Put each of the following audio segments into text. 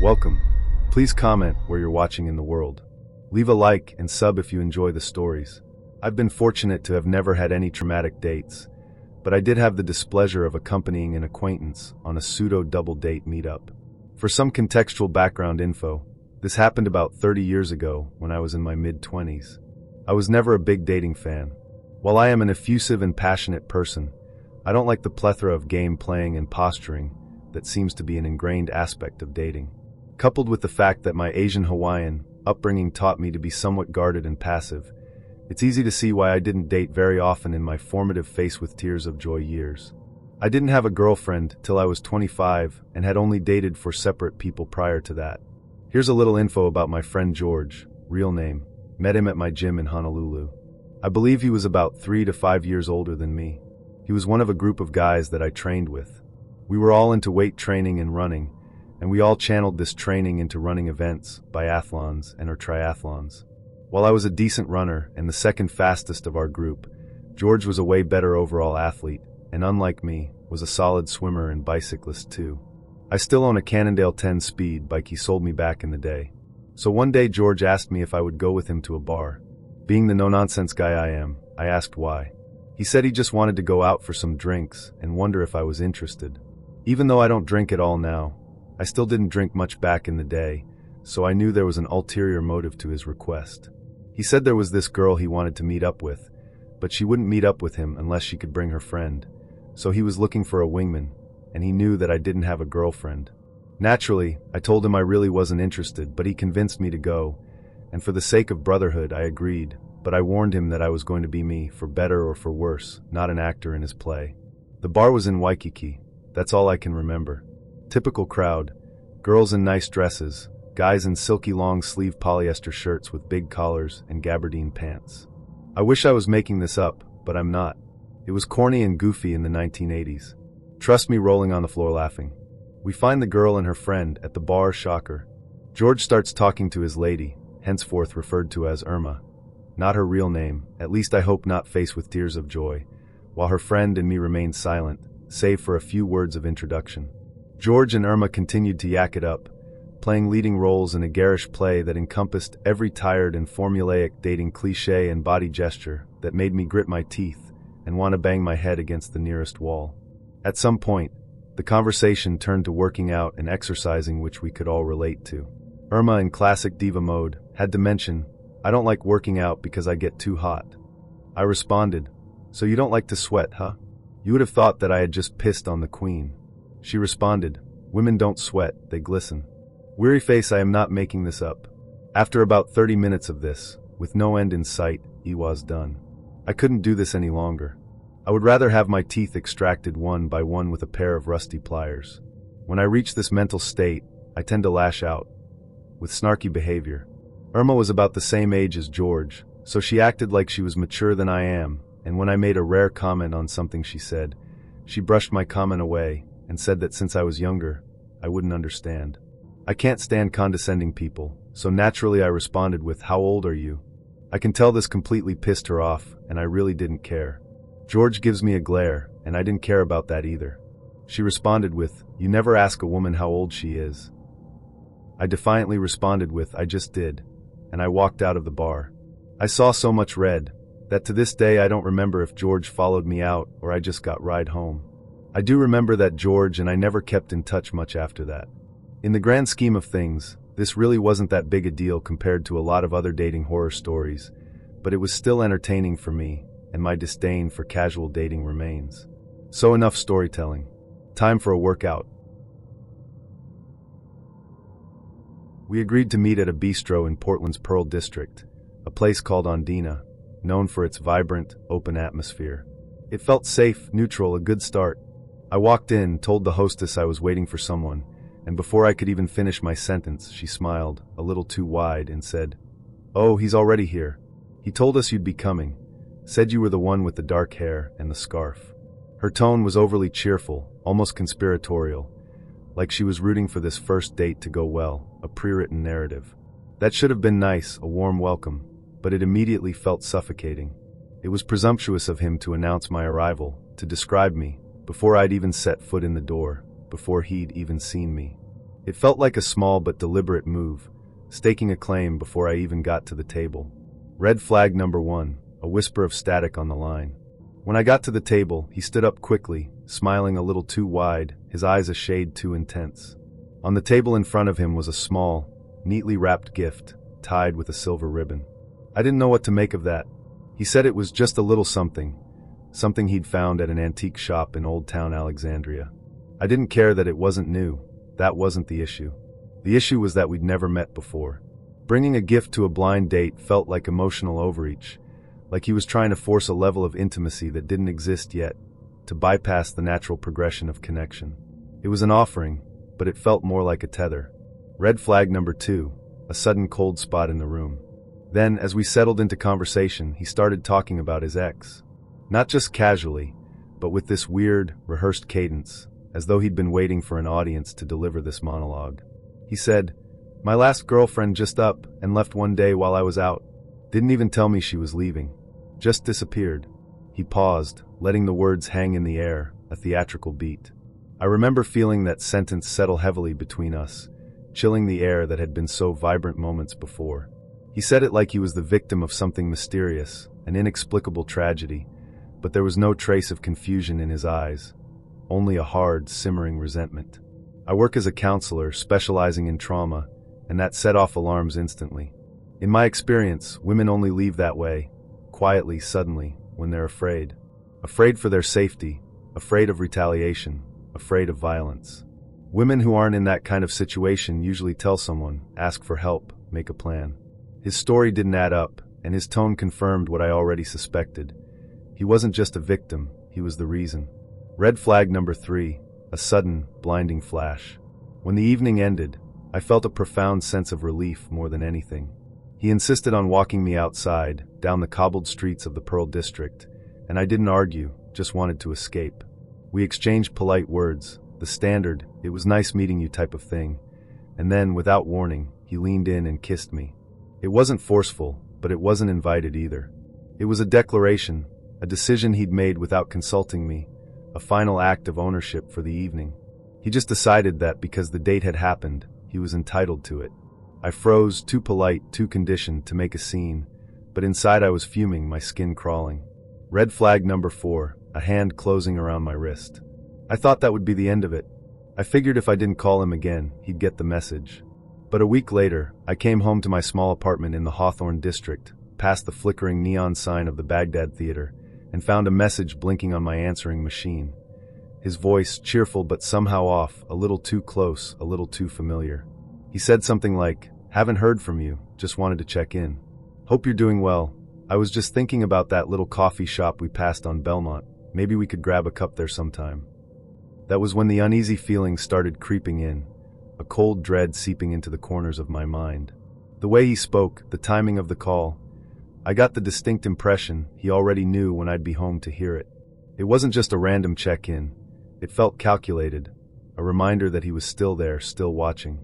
Welcome. Please comment where you're watching in the world. Leave a like and sub if you enjoy the stories. I've been fortunate to have never had any traumatic dates, but I did have the displeasure of accompanying an acquaintance on a pseudo-double date meetup. For some contextual background info, this happened about 30 years ago when I was in my mid-20s. I was never a big dating fan. While I am an effusive and passionate person, I don't like the plethora of game playing and posturing that seems to be an ingrained aspect of dating. Coupled with the fact that my Asian Hawaiian upbringing taught me to be somewhat guarded and passive, it's easy to see why I didn't date very often in my formative face with tears of joy years. I didn't have a girlfriend till I was 25 and had only dated for separate people prior to that. Here's a little info about my friend George, real name. Met him at my gym in Honolulu. I believe he was about 3 to 5 years older than me. He was one of a group of guys that I trained with. We were all into weight training and running, and we all channeled this training into running events, biathlons, and/or triathlons. While I was a decent runner and the second fastest of our group, George was a way better overall athlete, and unlike me, was a solid swimmer and bicyclist too. I still own a Cannondale 10 speed bike he sold me back in the day. So one day George asked me if I would go with him to a bar. Being the no-nonsense guy I am, I asked why. He said he just wanted to go out for some drinks and wonder if I was interested. Even though I don't drink at all now, I still didn't drink much back in the day, so I knew there was an ulterior motive to his request. He said there was this girl he wanted to meet up with, but she wouldn't meet up with him unless she could bring her friend. So he was looking for a wingman, and he knew that I didn't have a girlfriend. Naturally, I told him I really wasn't interested, but he convinced me to go, and for the sake of brotherhood, I agreed, but I warned him that I was going to be me, for better or for worse, not an actor in his play. The bar was in Waikiki. That's all I can remember. Typical crowd, girls in nice dresses, guys in silky long-sleeve polyester shirts with big collars and gabardine pants. I wish I was making this up, but I'm not. It was corny and goofy in the 1980s. Trust me, rolling on the floor laughing. We find the girl and her friend at the bar. Shocker. George starts talking to his lady, henceforth referred to as Irma. Not her real name, at least I hope not, face with tears of joy, while her friend and me remained silent, save for a few words of introduction. George and Irma continued to yak it up, playing leading roles in a garish play that encompassed every tired and formulaic dating cliché and body gesture that made me grit my teeth and want to bang my head against the nearest wall. At some point, the conversation turned to working out and exercising, which we could all relate to. Irma, in classic diva mode, had to mention, "I don't like working out because I get too hot." I responded, "So you don't like to sweat, huh?" You would have thought that I had just pissed on the queen. She responded, "Women don't sweat, they glisten." Weary face, I am not making this up. After about 30 minutes of this, with no end in sight, he was done. I couldn't do this any longer. I would rather have my teeth extracted one by one with a pair of rusty pliers. When I reach this mental state, I tend to lash out, with snarky behavior. Irma was about the same age as George, so she acted like she was mature than I am, and when I made a rare comment on something she said, she brushed my comment away and said that since I was younger, I wouldn't understand. I can't stand condescending people, so naturally I responded with, "How old are you?" I can tell this completely pissed her off, and I really didn't care. George gives me a glare, and I didn't care about that either. She responded with, "You never ask a woman how old she is." I defiantly responded with, "I just did," and I walked out of the bar. I saw so much red that to this day I don't remember if George followed me out or I just got ride home. I do remember that George and I never kept in touch much after that. In the grand scheme of things, this really wasn't that big a deal compared to a lot of other dating horror stories, but it was still entertaining for me, and my disdain for casual dating remains. So enough storytelling. Time for a workout. We agreed to meet at a bistro in Portland's Pearl District, a place called Ondina, known for its vibrant, open atmosphere. It felt safe, neutral, a good start. I walked in, told the hostess I was waiting for someone, and before I could even finish my sentence, she smiled, a little too wide, and said, "Oh, he's already here. He told us you'd be coming. Said you were the one with the dark hair and the scarf." Her tone was overly cheerful, almost conspiratorial, like she was rooting for this first date to go well, a pre-written narrative. That should have been nice, a warm welcome, but it immediately felt suffocating. It was presumptuous of him to announce my arrival, to describe me, before I'd even set foot in the door, before he'd even seen me. It felt like a small but deliberate move, staking a claim before I even got to the table. Red flag number 1, a whisper of static on the line. When I got to the table, he stood up quickly, smiling a little too wide, his eyes a shade too intense. On the table in front of him was a small, neatly wrapped gift, tied with a silver ribbon. I didn't know what to make of that. He said it was just a little something he'd found at an antique shop in Old Town Alexandria. I didn't care that it wasn't new. That wasn't the issue. The issue was that we'd never met before. Bringing a gift to a blind date felt like emotional overreach, like he was trying to force a level of intimacy that didn't exist yet, to bypass the natural progression of connection. It was an offering, but it felt more like a tether. Red flag number 2, a sudden cold spot in the room. Then, as we settled into conversation, he started talking about his ex. Not just casually, but with this weird, rehearsed cadence, as though he'd been waiting for an audience to deliver this monologue. He said, "My last girlfriend just up and left one day while I was out. Didn't even tell me she was leaving. Just disappeared." He paused, letting the words hang in the air, a theatrical beat. I remember feeling that sentence settle heavily between us, chilling the air that had been so vibrant moments before. He said it like he was the victim of something mysterious, an inexplicable tragedy, but there was no trace of confusion in his eyes, only a hard, simmering resentment. I work as a counselor specializing in trauma, and that set off alarms instantly. In my experience, women only leave that way, quietly, suddenly, when they're afraid. Afraid for their safety, afraid of retaliation, afraid of violence. Women who aren't in that kind of situation usually tell someone, ask for help, make a plan. His story didn't add up, and his tone confirmed what I already suspected. He wasn't just a victim, he was the reason. Red flag number 3, a sudden, blinding flash. When the evening ended, I felt a profound sense of relief more than anything. He insisted on walking me outside, down the cobbled streets of the Pearl District, and I didn't argue, just wanted to escape. We exchanged polite words, the standard, "it was nice meeting you" type of thing, and then, without warning, he leaned in and kissed me. It wasn't forceful, but it wasn't invited either. It was a declaration, a decision he'd made without consulting me, a final act of ownership for the evening. He just decided that because the date had happened, he was entitled to it. I froze, too polite, too conditioned to make a scene, but inside I was fuming, my skin crawling. Red flag number 4, a hand closing around my wrist. I thought that would be the end of it. I figured if I didn't call him again, he'd get the message. But a week later, I came home to my small apartment in the Hawthorne district, past the flickering neon sign of the Baghdad Theater, and found a message blinking on my answering machine. His voice, cheerful but somehow off, a little too close, a little too familiar. He said something like, "Haven't heard from you, just wanted to check in. Hope you're doing well. I was just thinking about that little coffee shop we passed on Belmont. Maybe we could grab a cup there sometime." That was when the uneasy feelings started creeping in, a cold dread seeping into the corners of my mind. The way he spoke, the timing of the call, I got the distinct impression he already knew when I'd be home to hear it. It wasn't just a random check-in. It felt calculated, a reminder that he was still there, still watching.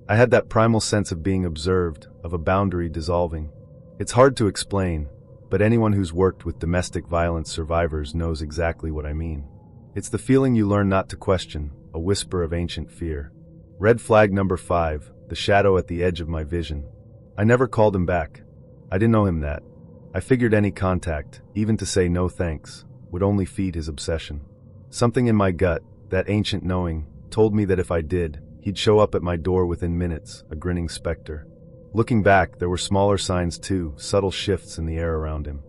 I had that primal sense of being observed, of a boundary dissolving. It's hard to explain, but anyone who's worked with domestic violence survivors knows exactly what I mean. It's the feeling you learn not to question, a whisper of ancient fear. Red flag number 5, the shadow at the edge of my vision. I never called him back. I didn't owe him that. I figured any contact, even to say no thanks, would only feed his obsession. Something in my gut, that ancient knowing, told me that if I did, he'd show up at my door within minutes, a grinning specter. Looking back, there were smaller signs too, subtle shifts in the air around him.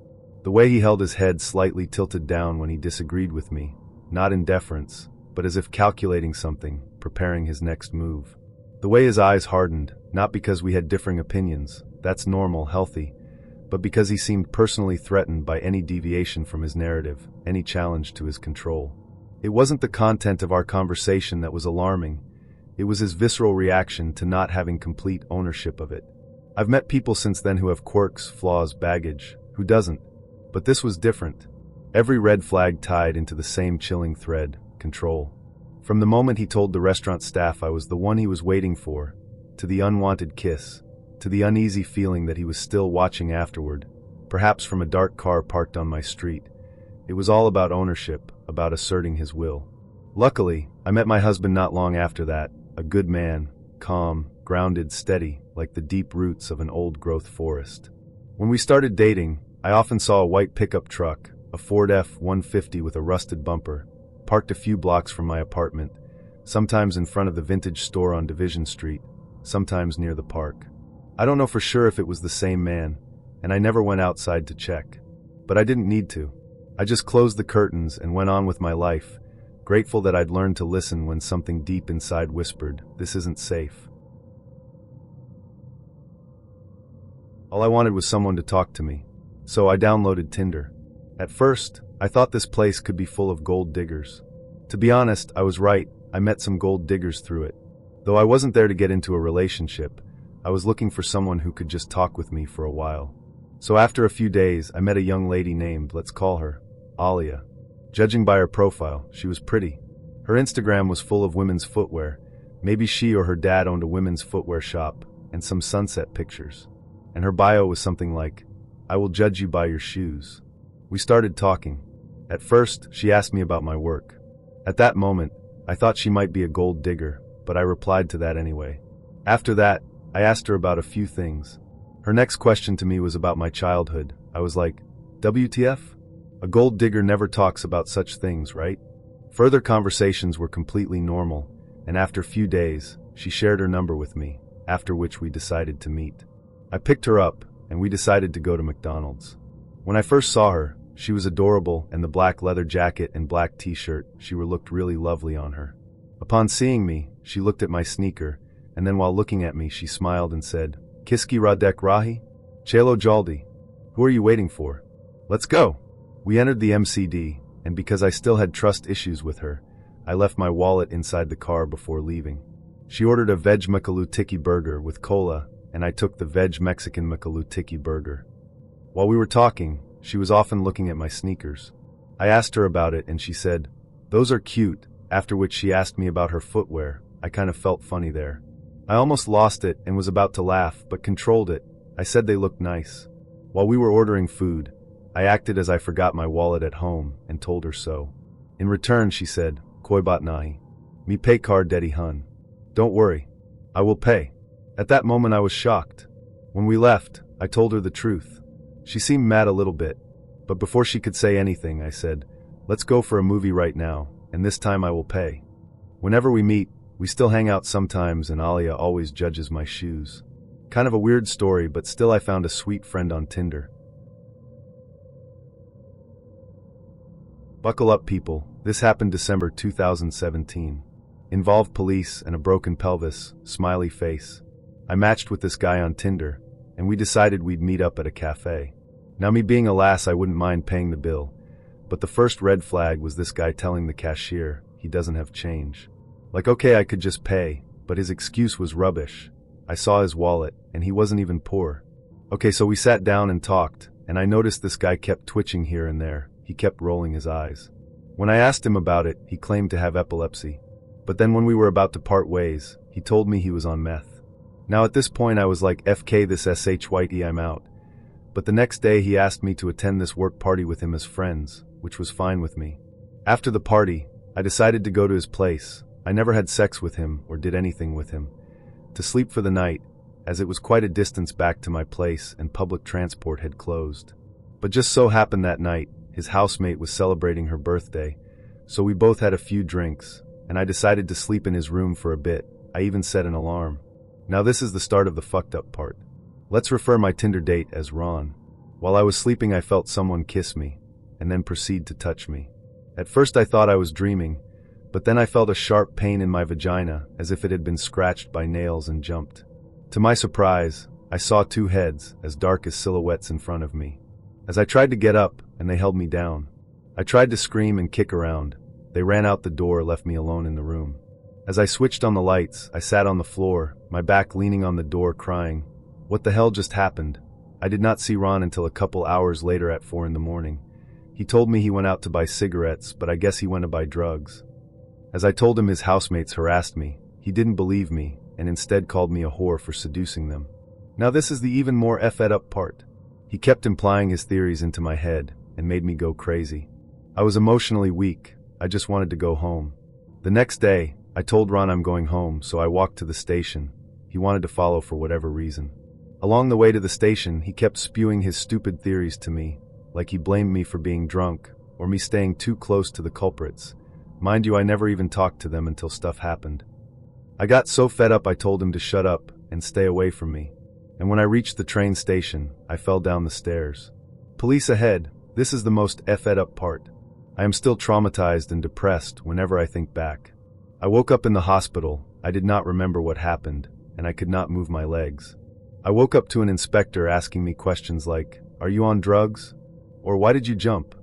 The way he held his head slightly tilted down when he disagreed with me, not in deference, but as if calculating something, preparing his next move. The way his eyes hardened, not because we had differing opinions, that's normal, healthy, but because he seemed personally threatened by any deviation from his narrative, any challenge to his control. It wasn't the content of our conversation that was alarming, it was his visceral reaction to not having complete ownership of it. I've met people since then who have quirks, flaws, baggage, who doesn't, but this was different. Every red flag tied into the same chilling thread, control. From the moment he told the restaurant staff I was the one he was waiting for, to the unwanted kiss, to the uneasy feeling that he was still watching afterward, perhaps from a dark car parked on my street. It was all about ownership, about asserting his will. Luckily, I met my husband not long after that, a good man, calm, grounded, steady, like the deep roots of an old-growth forest. When we started dating, I often saw a white pickup truck, a Ford F-150 with a rusted bumper, parked a few blocks from my apartment, sometimes in front of the vintage store on Division Street, sometimes near the park. I don't know for sure if it was the same man, and I never went outside to check. But I didn't need to. I just closed the curtains and went on with my life, grateful that I'd learned to listen when something deep inside whispered, "This isn't safe." All I wanted was someone to talk to me, so I downloaded Tinder. At first, I thought this place could be full of gold diggers. To be honest, I was right. I met some gold diggers through it. Though I wasn't there to get into a relationship, I was looking for someone who could just talk with me for a while. So after a few days, I met a young lady named, let's call her, Alia. Judging by her profile, she was pretty. Her Instagram was full of women's footwear. Maybe she or her dad owned a women's footwear shop, and some sunset pictures. And her bio was something like, "I will judge you by your shoes." We started talking. At first, she asked me about my work. At that moment, I thought she might be a gold digger, but I replied to that anyway. After that, I asked her about a few things. Her next question to me was about my childhood. I was like, WTF? A gold digger never talks about such things, right? Further conversations were completely normal, and after a few days, she shared her number with me, after which we decided to meet. I picked her up, and we decided to go to McDonald's. When I first saw her, she was adorable, and the black leather jacket and black t-shirt, she looked really lovely on her. Upon seeing me, she looked at my sneaker, and then while looking at me, she smiled and said, "Kiski Radek Rahi? Chelo Jaldi. Who are you waiting for? Let's go." We entered the MCD, and because I still had trust issues with her, I left my wallet inside the car before leaving. She ordered a veg makalu tiki burger with cola, and I took the veg Mexican makalu tiki burger. While we were talking, she was often looking at my sneakers. I asked her about it and she said, "Those are cute," after which she asked me about her footwear. I kind of felt funny there. I almost lost it and was about to laugh, but controlled it. I said they looked nice. While we were ordering food, I acted as I forgot my wallet at home and told her so. In return, she said, "Koi bat nahi. Mi pay card dedi hun." Don't worry. I will pay. At that moment I was shocked. When we left, I told her the truth. She seemed mad a little bit, but before she could say anything, I said, "Let's go for a movie right now, and this time I will pay." Whenever we meet, we still hang out sometimes and Alia always judges my shoes. Kind of a weird story, but still I found a sweet friend on Tinder. Buckle up, people. This happened December 2017. Involved police and a broken pelvis, smiley face. I matched with this guy on Tinder, and we decided we'd meet up at a cafe. Now me being a lass, I wouldn't mind paying the bill, but the first red flag was this guy telling the cashier he doesn't have change. Like, okay, I could just pay, but his excuse was rubbish. I saw his wallet, and he wasn't even poor. Okay, so we sat down and talked, and I noticed this guy kept twitching here and there. He kept rolling his eyes. When I asked him about it, he claimed to have epilepsy. But then when we were about to part ways, he told me he was on meth. Now at this point I was like, FK this SHYT, I'm out. But the next day he asked me to attend this work party with him as friends, which was fine with me. After the party, I decided to go to his place. I never had sex with him or did anything with him. To sleep for the night, as it was quite a distance back to my place and public transport had closed. But just so happened that night, his housemate was celebrating her birthday, so we both had a few drinks, and I decided to sleep in his room for a bit. I even set an alarm. Now this is the start of the fucked up part. Let's refer my Tinder date as Ron. While I was sleeping, I felt someone kiss me, and then proceed to touch me. At first I thought I was dreaming, but then I felt a sharp pain in my vagina, as if it had been scratched by nails, and jumped. To my surprise, I saw two heads, as dark as silhouettes in front of me. As I tried to get up, and they held me down. I tried to scream and kick around. They ran out the door, left me alone in the room. As I switched on the lights, I sat on the floor, my back leaning on the door, crying. What the hell just happened? I did not see Ron until a couple hours later at 4 in the morning. He told me he went out to buy cigarettes, but I guess he went to buy drugs. As I told him his housemates harassed me, he didn't believe me, and instead called me a whore for seducing them. Now this is the even more effed up part. He kept implying his theories into my head, and made me go crazy. I was emotionally weak. I just wanted to go home. The next day, I told Ron I'm going home, so I walked to the station. He wanted to follow for whatever reason. Along the way to the station, he kept spewing his stupid theories to me, like he blamed me for being drunk, or me staying too close to the culprits. Mind you, I never even talked to them until stuff happened. I got so fed up I told him to shut up and stay away from me. And when I reached the train station, I fell down the stairs. Police ahead, this is the most effed up part. I am still traumatized and depressed whenever I think back. I woke up in the hospital, I did not remember what happened, and I could not move my legs. I woke up to an inspector asking me questions like, "Are you on drugs?" Or "Why did you jump?"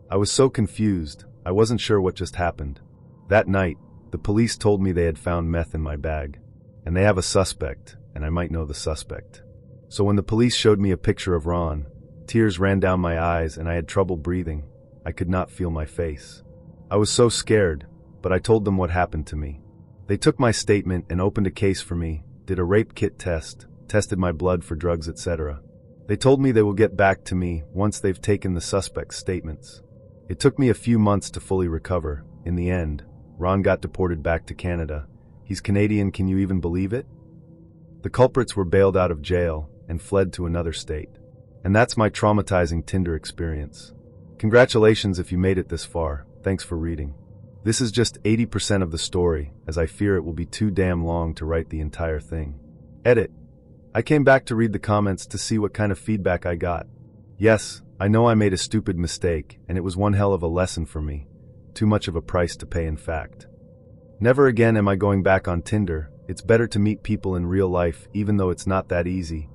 I was so confused, I wasn't sure what just happened. That night, the police told me they had found meth in my bag, and they have a suspect, and I might know the suspect. So when the police showed me a picture of Ron, tears ran down my eyes and I had trouble breathing. I could not feel my face. I was so scared, but I told them what happened to me. They took my statement and opened a case for me, did a rape kit test, tested my blood for drugs, etc. They told me they will get back to me once they've taken the suspect's statements. It took me a few months to fully recover. In the end, Ron got deported back to Canada. He's Canadian, can you even believe it? The culprits were bailed out of jail and fled to another state. And that's my traumatizing Tinder experience. Congratulations if you made it this far. Thanks for reading. This is just 80% of the story, as I fear it will be too damn long to write the entire thing. Edit. I came back to read the comments to see what kind of feedback I got. Yes, I know I made a stupid mistake, and it was one hell of a lesson for me. Too much of a price to pay, in fact. Never again am I going back on Tinder. It's better to meet people in real life, even though it's not that easy.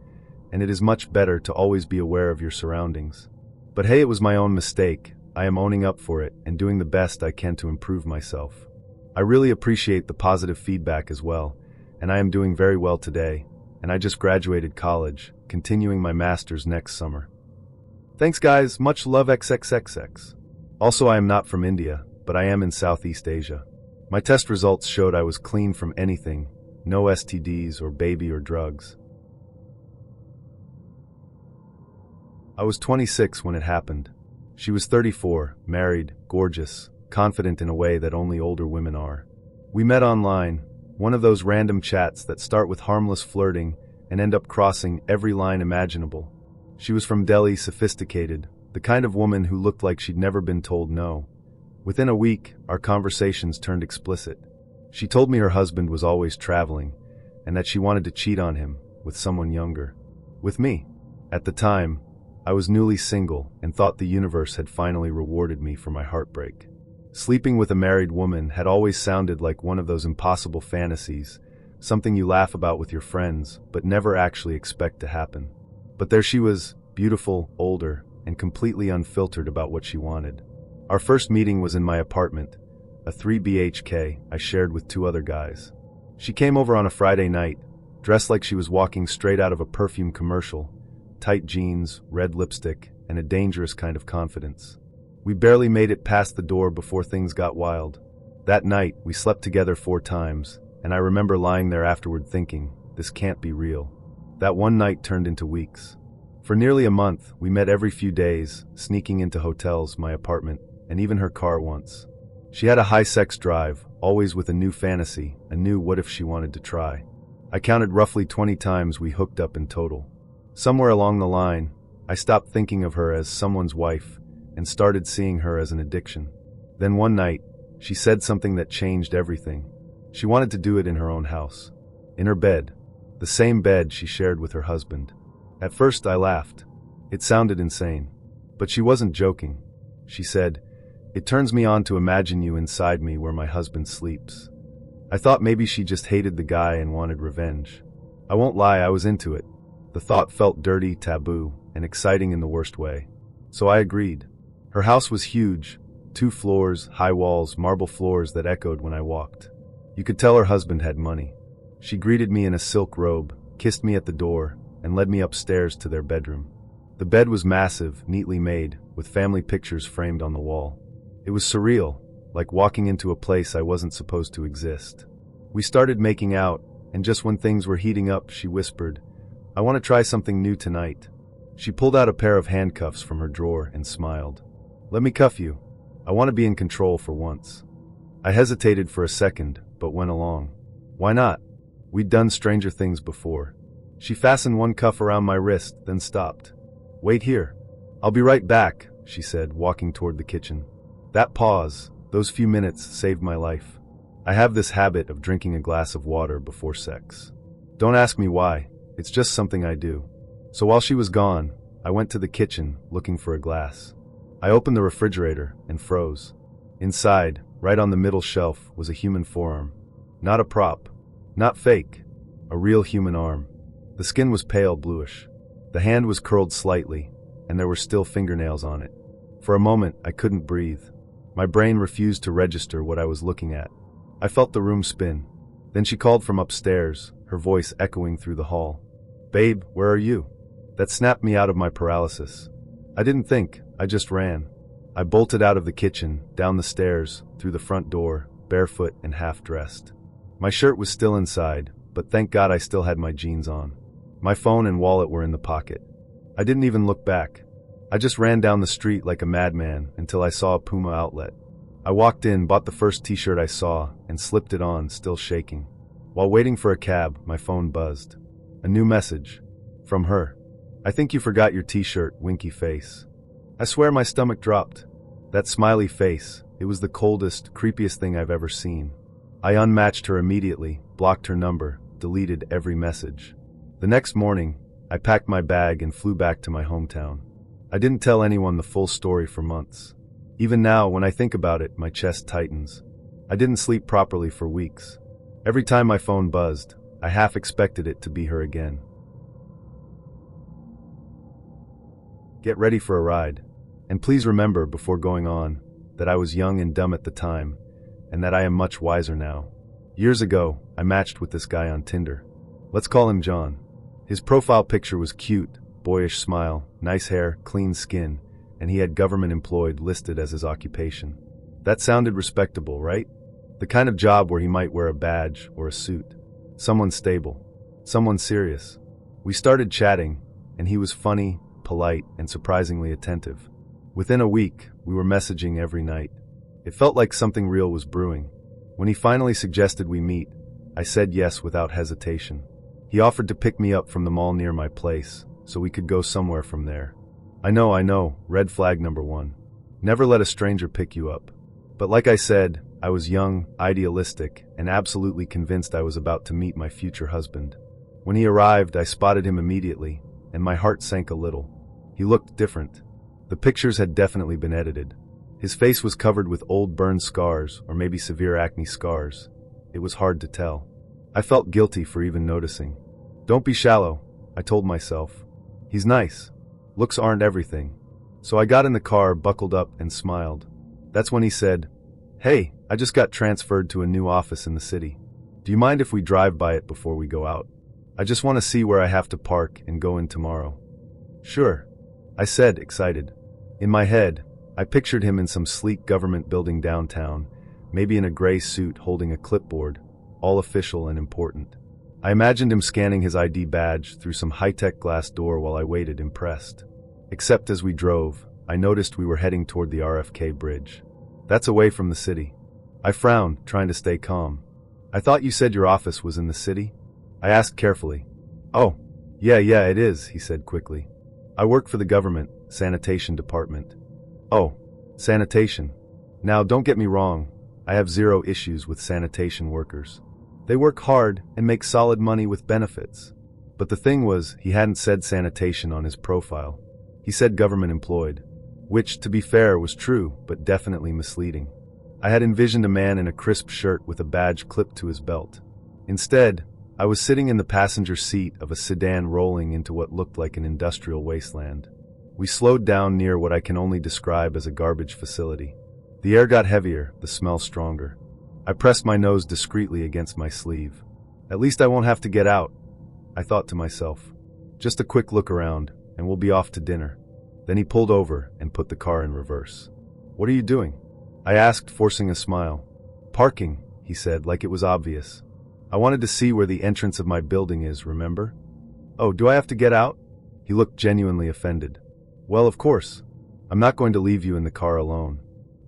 And it is much better to always be aware of your surroundings. But hey, it was my own mistake. I am owning up for it and doing the best I can to improve myself. I really appreciate the positive feedback as well, and I am doing very well today, and I just graduated college, continuing my master's next summer. Thanks guys, much love XXXX. Also, I am not from India, but I am in Southeast Asia. My test results showed I was clean from anything, no STDs or baby or drugs. I was 26 when it happened. She was 34, married, gorgeous, confident in a way that only older women are. We met online, one of those random chats that start with harmless flirting and end up crossing every line imaginable. She was from Delhi, sophisticated, the kind of woman who looked like she'd never been told no. Within a week, our conversations turned explicit. She told me her husband was always traveling, and that she wanted to cheat on him with someone younger. With me. At the time, I was newly single and thought the universe had finally rewarded me for my heartbreak. Sleeping with a married woman had always sounded like one of those impossible fantasies, something you laugh about with your friends, but never actually expect to happen. But there she was, beautiful, older, and completely unfiltered about what she wanted. Our first meeting was in my apartment, a 3 BHK I shared with 2 other guys. She came over on a Friday night, dressed like she was walking straight out of a perfume commercial, tight jeans, red lipstick, and a dangerous kind of confidence. We barely made it past the door before things got wild. That night, we slept together 4 times, and I remember lying there afterward thinking, this can't be real. That one night turned into weeks. For nearly a month, we met every few days, sneaking into hotels, my apartment, and even her car once. She had a high sex drive, always with a new fantasy, a new what if she wanted to try. I counted roughly 20 times we hooked up in total. Somewhere along the line, I stopped thinking of her as someone's wife and started seeing her as an addiction. Then one night, she said something that changed everything. She wanted to do it in her own house. In her bed. The same bed she shared with her husband. At first I laughed. It sounded insane. But she wasn't joking. She said, "It turns me on to imagine you inside me where my husband sleeps." I thought maybe she just hated the guy and wanted revenge. I won't lie, I was into it. The thought felt dirty, taboo, and exciting in the worst way. So I agreed. Her house was huge, 2 floors, high walls, marble floors that echoed when I walked. You could tell her husband had money. She greeted me in a silk robe, kissed me at the door, and led me upstairs to their bedroom. The bed was massive, neatly made, with family pictures framed on the wall. It was surreal, like walking into a place I wasn't supposed to exist. We started making out, and just when things were heating up, she whispered, "I want to try something new tonight." She pulled out a pair of handcuffs from her drawer and smiled. "Let me cuff you. I want to be in control for once." I hesitated for a second, but went along. Why not? We'd done stranger things before. She fastened one cuff around my wrist, then stopped. Wait here. I'll be right back, she said, walking toward the kitchen. That pause, those few minutes, saved my life. I have this habit of drinking a glass of water before sex. Don't ask me why, it's just something I do. So while she was gone, I went to the kitchen, looking for a glass. I opened the refrigerator and froze. Inside, right on the middle shelf, was a human forearm. Not a prop. Not fake. A real human arm. The skin was pale bluish. The hand was curled slightly, and there were still fingernails on it. For a moment, I couldn't breathe. My brain refused to register what I was looking at. I felt the room spin. Then she called from upstairs, her voice echoing through the hall. Babe, where are you? That snapped me out of my paralysis. I didn't think, I just ran. I bolted out of the kitchen, down the stairs, through the front door, barefoot and half-dressed. My shirt was still inside, but thank God I still had my jeans on. My phone and wallet were in the pocket. I didn't even look back. I just ran down the street like a madman until I saw a Puma outlet. I walked in, bought the first t-shirt I saw, and slipped it on, still shaking. While waiting for a cab, my phone buzzed. A new message. From her. I think you forgot your t-shirt, winky face. I swear my stomach dropped. That smiley face, it was the coldest, creepiest thing I've ever seen. I unmatched her immediately, blocked her number, deleted every message. The next morning, I packed my bag and flew back to my hometown. I didn't tell anyone the full story for months. Even now, when I think about it, my chest tightens. I didn't sleep properly for weeks. Every time my phone buzzed, I half expected it to be her again. Get ready for a ride. And please remember, before going on, that I was young and dumb at the time, and that I am much wiser now. Years ago, I matched with this guy on Tinder. Let's call him John. His profile picture was cute, boyish smile, nice hair, clean skin, and he had government employed listed as his occupation. That sounded respectable, right? The kind of job where he might wear a badge or a suit. Someone stable. Someone serious. We started chatting, and he was funny, polite, and surprisingly attentive. Within a week, we were messaging every night. It felt like something real was brewing. When he finally suggested we meet, I said yes without hesitation. He offered to pick me up from the mall near my place, so we could go somewhere from there. I know, red flag number 1. Never let a stranger pick you up. But like I said, I was young, idealistic, and absolutely convinced I was about to meet my future husband. When he arrived, I spotted him immediately, and my heart sank a little. He looked different. The pictures had definitely been edited. His face was covered with old burned scars, or maybe severe acne scars. It was hard to tell. I felt guilty for even noticing. Don't be shallow, I told myself. He's nice. Looks aren't everything. So I got in the car, buckled up, and smiled. That's when he said, "Hey, I just got transferred to a new office in the city. Do you mind if we drive by it before we go out? I just want to see where I have to park and go in tomorrow." "Sure," I said, excited. In my head, I pictured him in some sleek government building downtown, maybe in a gray suit holding a clipboard, all official and important. I imagined him scanning his ID badge through some high-tech glass door while I waited, impressed. Except as we drove, I noticed we were heading toward the RFK bridge. That's away from the city. I frowned, trying to stay calm. "I thought you said your office was in the city?" I asked carefully. "Oh, yeah, it is," he said quickly. "I work for the government, sanitation department." "Oh, sanitation. Now, don't get me wrong, I have zero issues with sanitation workers. They work hard and make solid money with benefits. But the thing was, he hadn't said sanitation on his profile. He said government employed, which, to be fair, was true, but definitely misleading. I had envisioned a man in a crisp shirt with a badge clipped to his belt. Instead, I was sitting in the passenger seat of a sedan rolling into what looked like an industrial wasteland. We slowed down near what I can only describe as a garbage facility. The air got heavier, the smell stronger. I pressed my nose discreetly against my sleeve. At least I won't have to get out, I thought to myself. Just a quick look around, and we'll be off to dinner. Then he pulled over and put the car in reverse. "What are you doing?" I asked, forcing a smile. "Parking," he said, like it was obvious. "I wanted to see where the entrance of my building is, remember?" "Oh, do I have to get out?" He looked genuinely offended. "Well, of course. I'm not going to leave you in the car alone."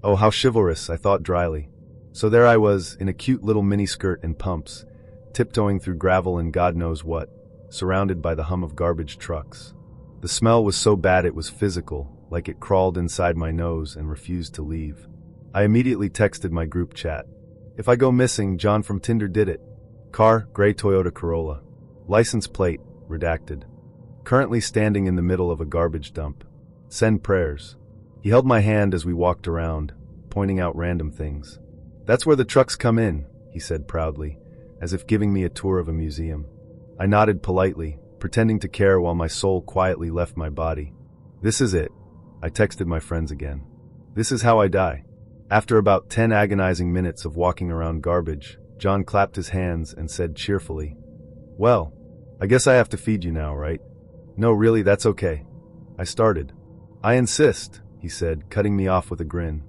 "Oh, how chivalrous," I thought dryly. So there I was, in a cute little miniskirt and pumps, tiptoeing through gravel and God knows what, surrounded by the hum of garbage trucks. The smell was so bad it was physical, like it crawled inside my nose and refused to leave. I immediately texted my group chat. If I go missing, John from Tinder did it. Car, gray Toyota Corolla. License plate, redacted. Currently standing in the middle of a garbage dump. Send prayers. He held my hand as we walked around, pointing out random things. That's where the trucks come in, he said proudly, as if giving me a tour of a museum. I nodded politely, pretending to care while my soul quietly left my body. This is it. I texted my friends again. This is how I die. After about 10 agonizing minutes of walking around garbage, John clapped his hands and said cheerfully, "Well, I guess I have to feed you now, right?" "No, really, that's okay." I started. "I insist," he said, cutting me off with a grin.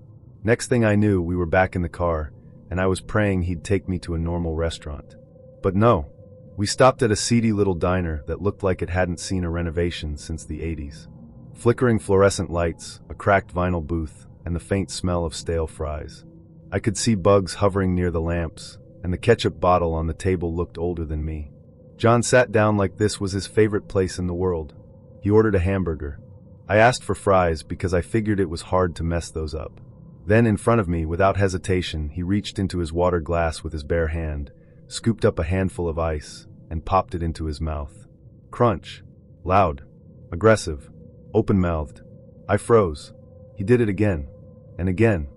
Next thing I knew, we were back in the car, and I was praying he'd take me to a normal restaurant. But no. We stopped at a seedy little diner that looked like it hadn't seen a renovation since the 80s. Flickering fluorescent lights, a cracked vinyl booth, and the faint smell of stale fries. I could see bugs hovering near the lamps, and the ketchup bottle on the table looked older than me. John sat down like this was his favorite place in the world. He ordered a hamburger. I asked for fries because I figured it was hard to mess those up. Then, in front of me, without hesitation, he reached into his water glass with his bare hand, scooped up a handful of ice, and popped it into his mouth. Crunch. Loud. Aggressive. Open-mouthed. I froze. He did it again. And again.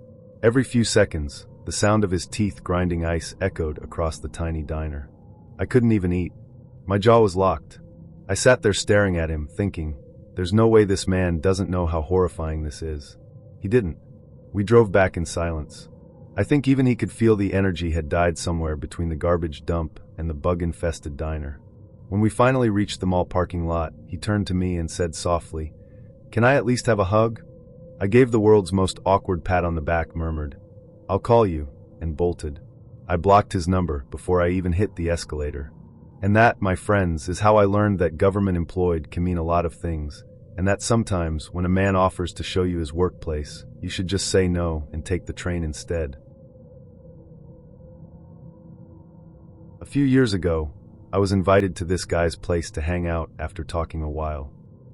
Every few seconds, the sound of his teeth grinding ice echoed across the tiny diner. I couldn't even eat. My jaw was locked. I sat there staring at him, thinking, there's no way this man doesn't know how horrifying this is. He didn't. We drove back in silence. I think even he could feel the energy had died somewhere between the garbage dump and the bug-infested diner. When we finally reached the mall parking lot, he turned to me and said softly, "Can I at least have a hug?" I gave the world's most awkward pat on the back, murmured, "I'll call you," and bolted. I blocked his number before I even hit the escalator. And that, my friends, is how I learned that government employed can mean a lot of things, and that sometimes, when a man offers to show you his workplace, you should just say no and take the train instead. A few years ago, I was invited to this guy's place to hang out after talking a while.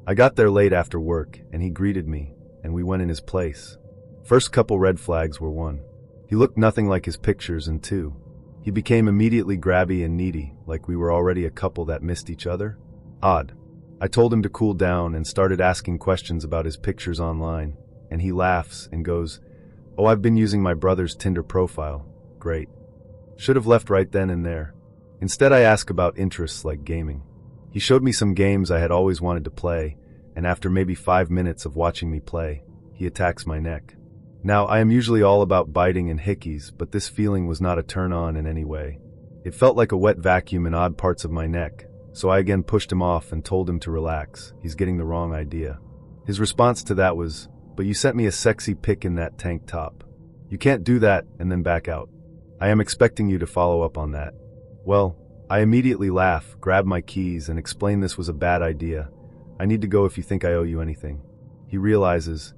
I got there late after work, and he greeted me, and we went in his place. First couple red flags were 1. He looked nothing like his pictures, and 2. He became immediately grabby and needy, like we were already a couple that missed each other. Odd. I told him to cool down and started asking questions about his pictures online, and he laughs and goes, "Oh, I've been using my brother's Tinder profile." Great. Should have left right then and there. Instead, I ask about interests like gaming. He showed me some games I had always wanted to play, and after maybe 5 minutes of watching me play, he attacks my neck. Now, I am usually all about biting and hickeys, but this feeling was not a turn-on in any way. It felt like a wet vacuum in odd parts of my neck, so I again pushed him off and told him to relax. He's getting the wrong idea. His response to that was, "But you sent me a sexy pic in that tank top. You can't do that and then back out. I am expecting you to follow up on that." Well, I immediately laugh, grab my keys, and explain this was a bad idea. "I need to go if you think I owe you anything." He realizes,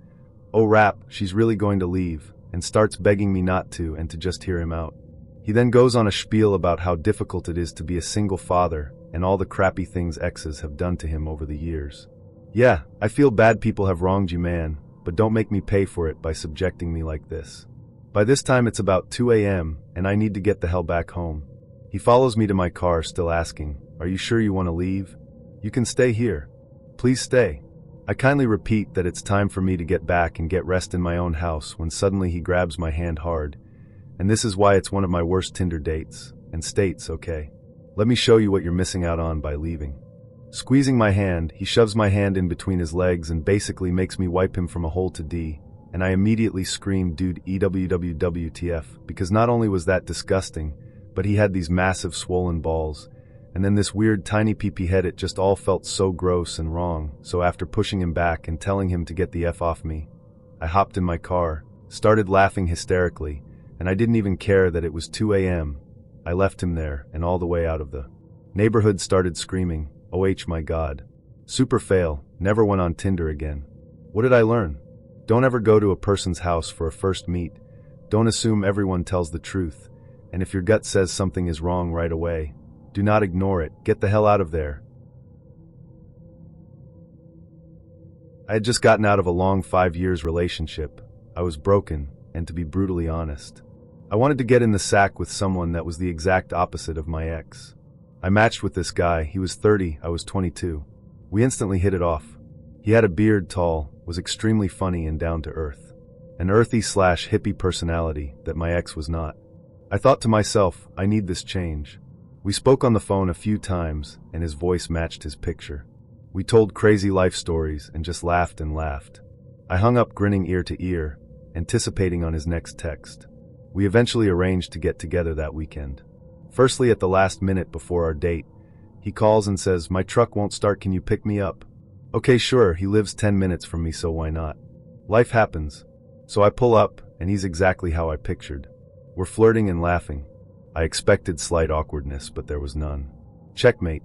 oh rap, she's really going to leave, and starts begging me not to and to just hear him out. He then goes on a spiel about how difficult it is to be a single father and all the crappy things exes have done to him over the years. "Yeah, I feel bad people have wronged you, man, but don't make me pay for it by subjecting me like this." By this time it's about 2 a.m., and I need to get the hell back home. He follows me to my car, still asking, "Are you sure you want to leave? You can stay here. Please stay." I kindly repeat that it's time for me to get back and get rest in my own house when suddenly he grabs my hand hard. And this is why it's one of my worst Tinder dates, and states, "Okay, let me show you what you're missing out on by leaving." Squeezing my hand, he shoves my hand in between his legs and basically makes me wipe him from a hole to D, and I immediately scream, "Dude, EWWWTF," because not only was that disgusting, but he had these massive swollen balls, and then this weird tiny pee-pee head. It just all felt so gross and wrong, so after pushing him back and telling him to get the F off me, I hopped in my car, started laughing hysterically, and I didn't even care that it was 2 a.m. I left him there, and all the way out of the neighborhood started screaming, "OH my god. Super fail, never went on Tinder again." What did I learn? Don't ever go to a person's house for a first meet, Don't assume everyone tells the truth, and if your gut says something is wrong right away, do not ignore it. Get the hell out of there. I had just gotten out of a long 5 years relationship. I was broken, and to be brutally honest, I wanted to get in the sack with someone that was the exact opposite of my ex. I matched with this guy. He was 30, I was 22. We instantly hit it off. He had a beard, tall, was extremely funny and down to earth. An earthy/hippie personality that my ex was not. I thought to myself, I need this change. We spoke on the phone a few times, and his voice matched his picture. We told crazy life stories and just laughed and laughed. I hung up grinning ear to ear, anticipating on his next text. We eventually arranged to get together that weekend. Firstly, at the last minute before our date, he calls and says, "My truck won't start, can you pick me up?" Okay, sure, he lives 10 minutes from me, so why not? Life happens. So I pull up, and he's exactly how I pictured. We're flirting and laughing. I expected slight awkwardness, but there was none. Checkmate.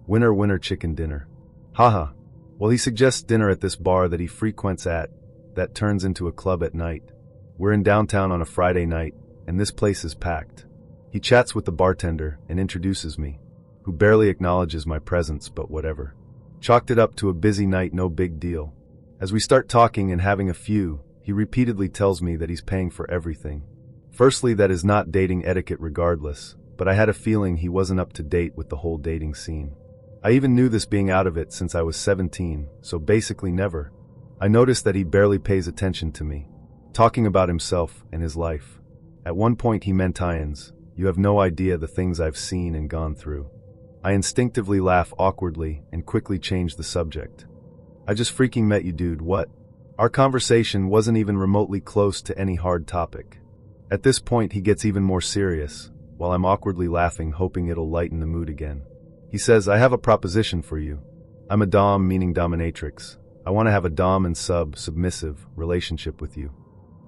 Winner winner chicken dinner. Haha. Well, he suggests dinner at this bar that he frequents at, that turns into a club at night. We're in downtown on a Friday night, and this place is packed. He chats with the bartender and introduces me, who barely acknowledges my presence, but whatever. Chalked it up to a busy night, no big deal. As we start talking and having a few, he repeatedly tells me that he's paying for everything. Firstly, that is not dating etiquette regardless, but I had a feeling he wasn't up to date with the whole dating scene. I even knew this being out of it since I was 17, so basically never. I noticed that he barely pays attention to me, talking about himself and his life. At one point he mentions, "You have no idea the things I've seen and gone through." I instinctively laugh awkwardly and quickly change the subject. "I just freaking met you, dude, what?" Our conversation wasn't even remotely close to any hard topic. At this point he gets even more serious, while I'm awkwardly laughing, hoping it'll lighten the mood again. He says, "I have a proposition for you. I'm a dom, meaning dominatrix. I want to have a dom and submissive relationship with you.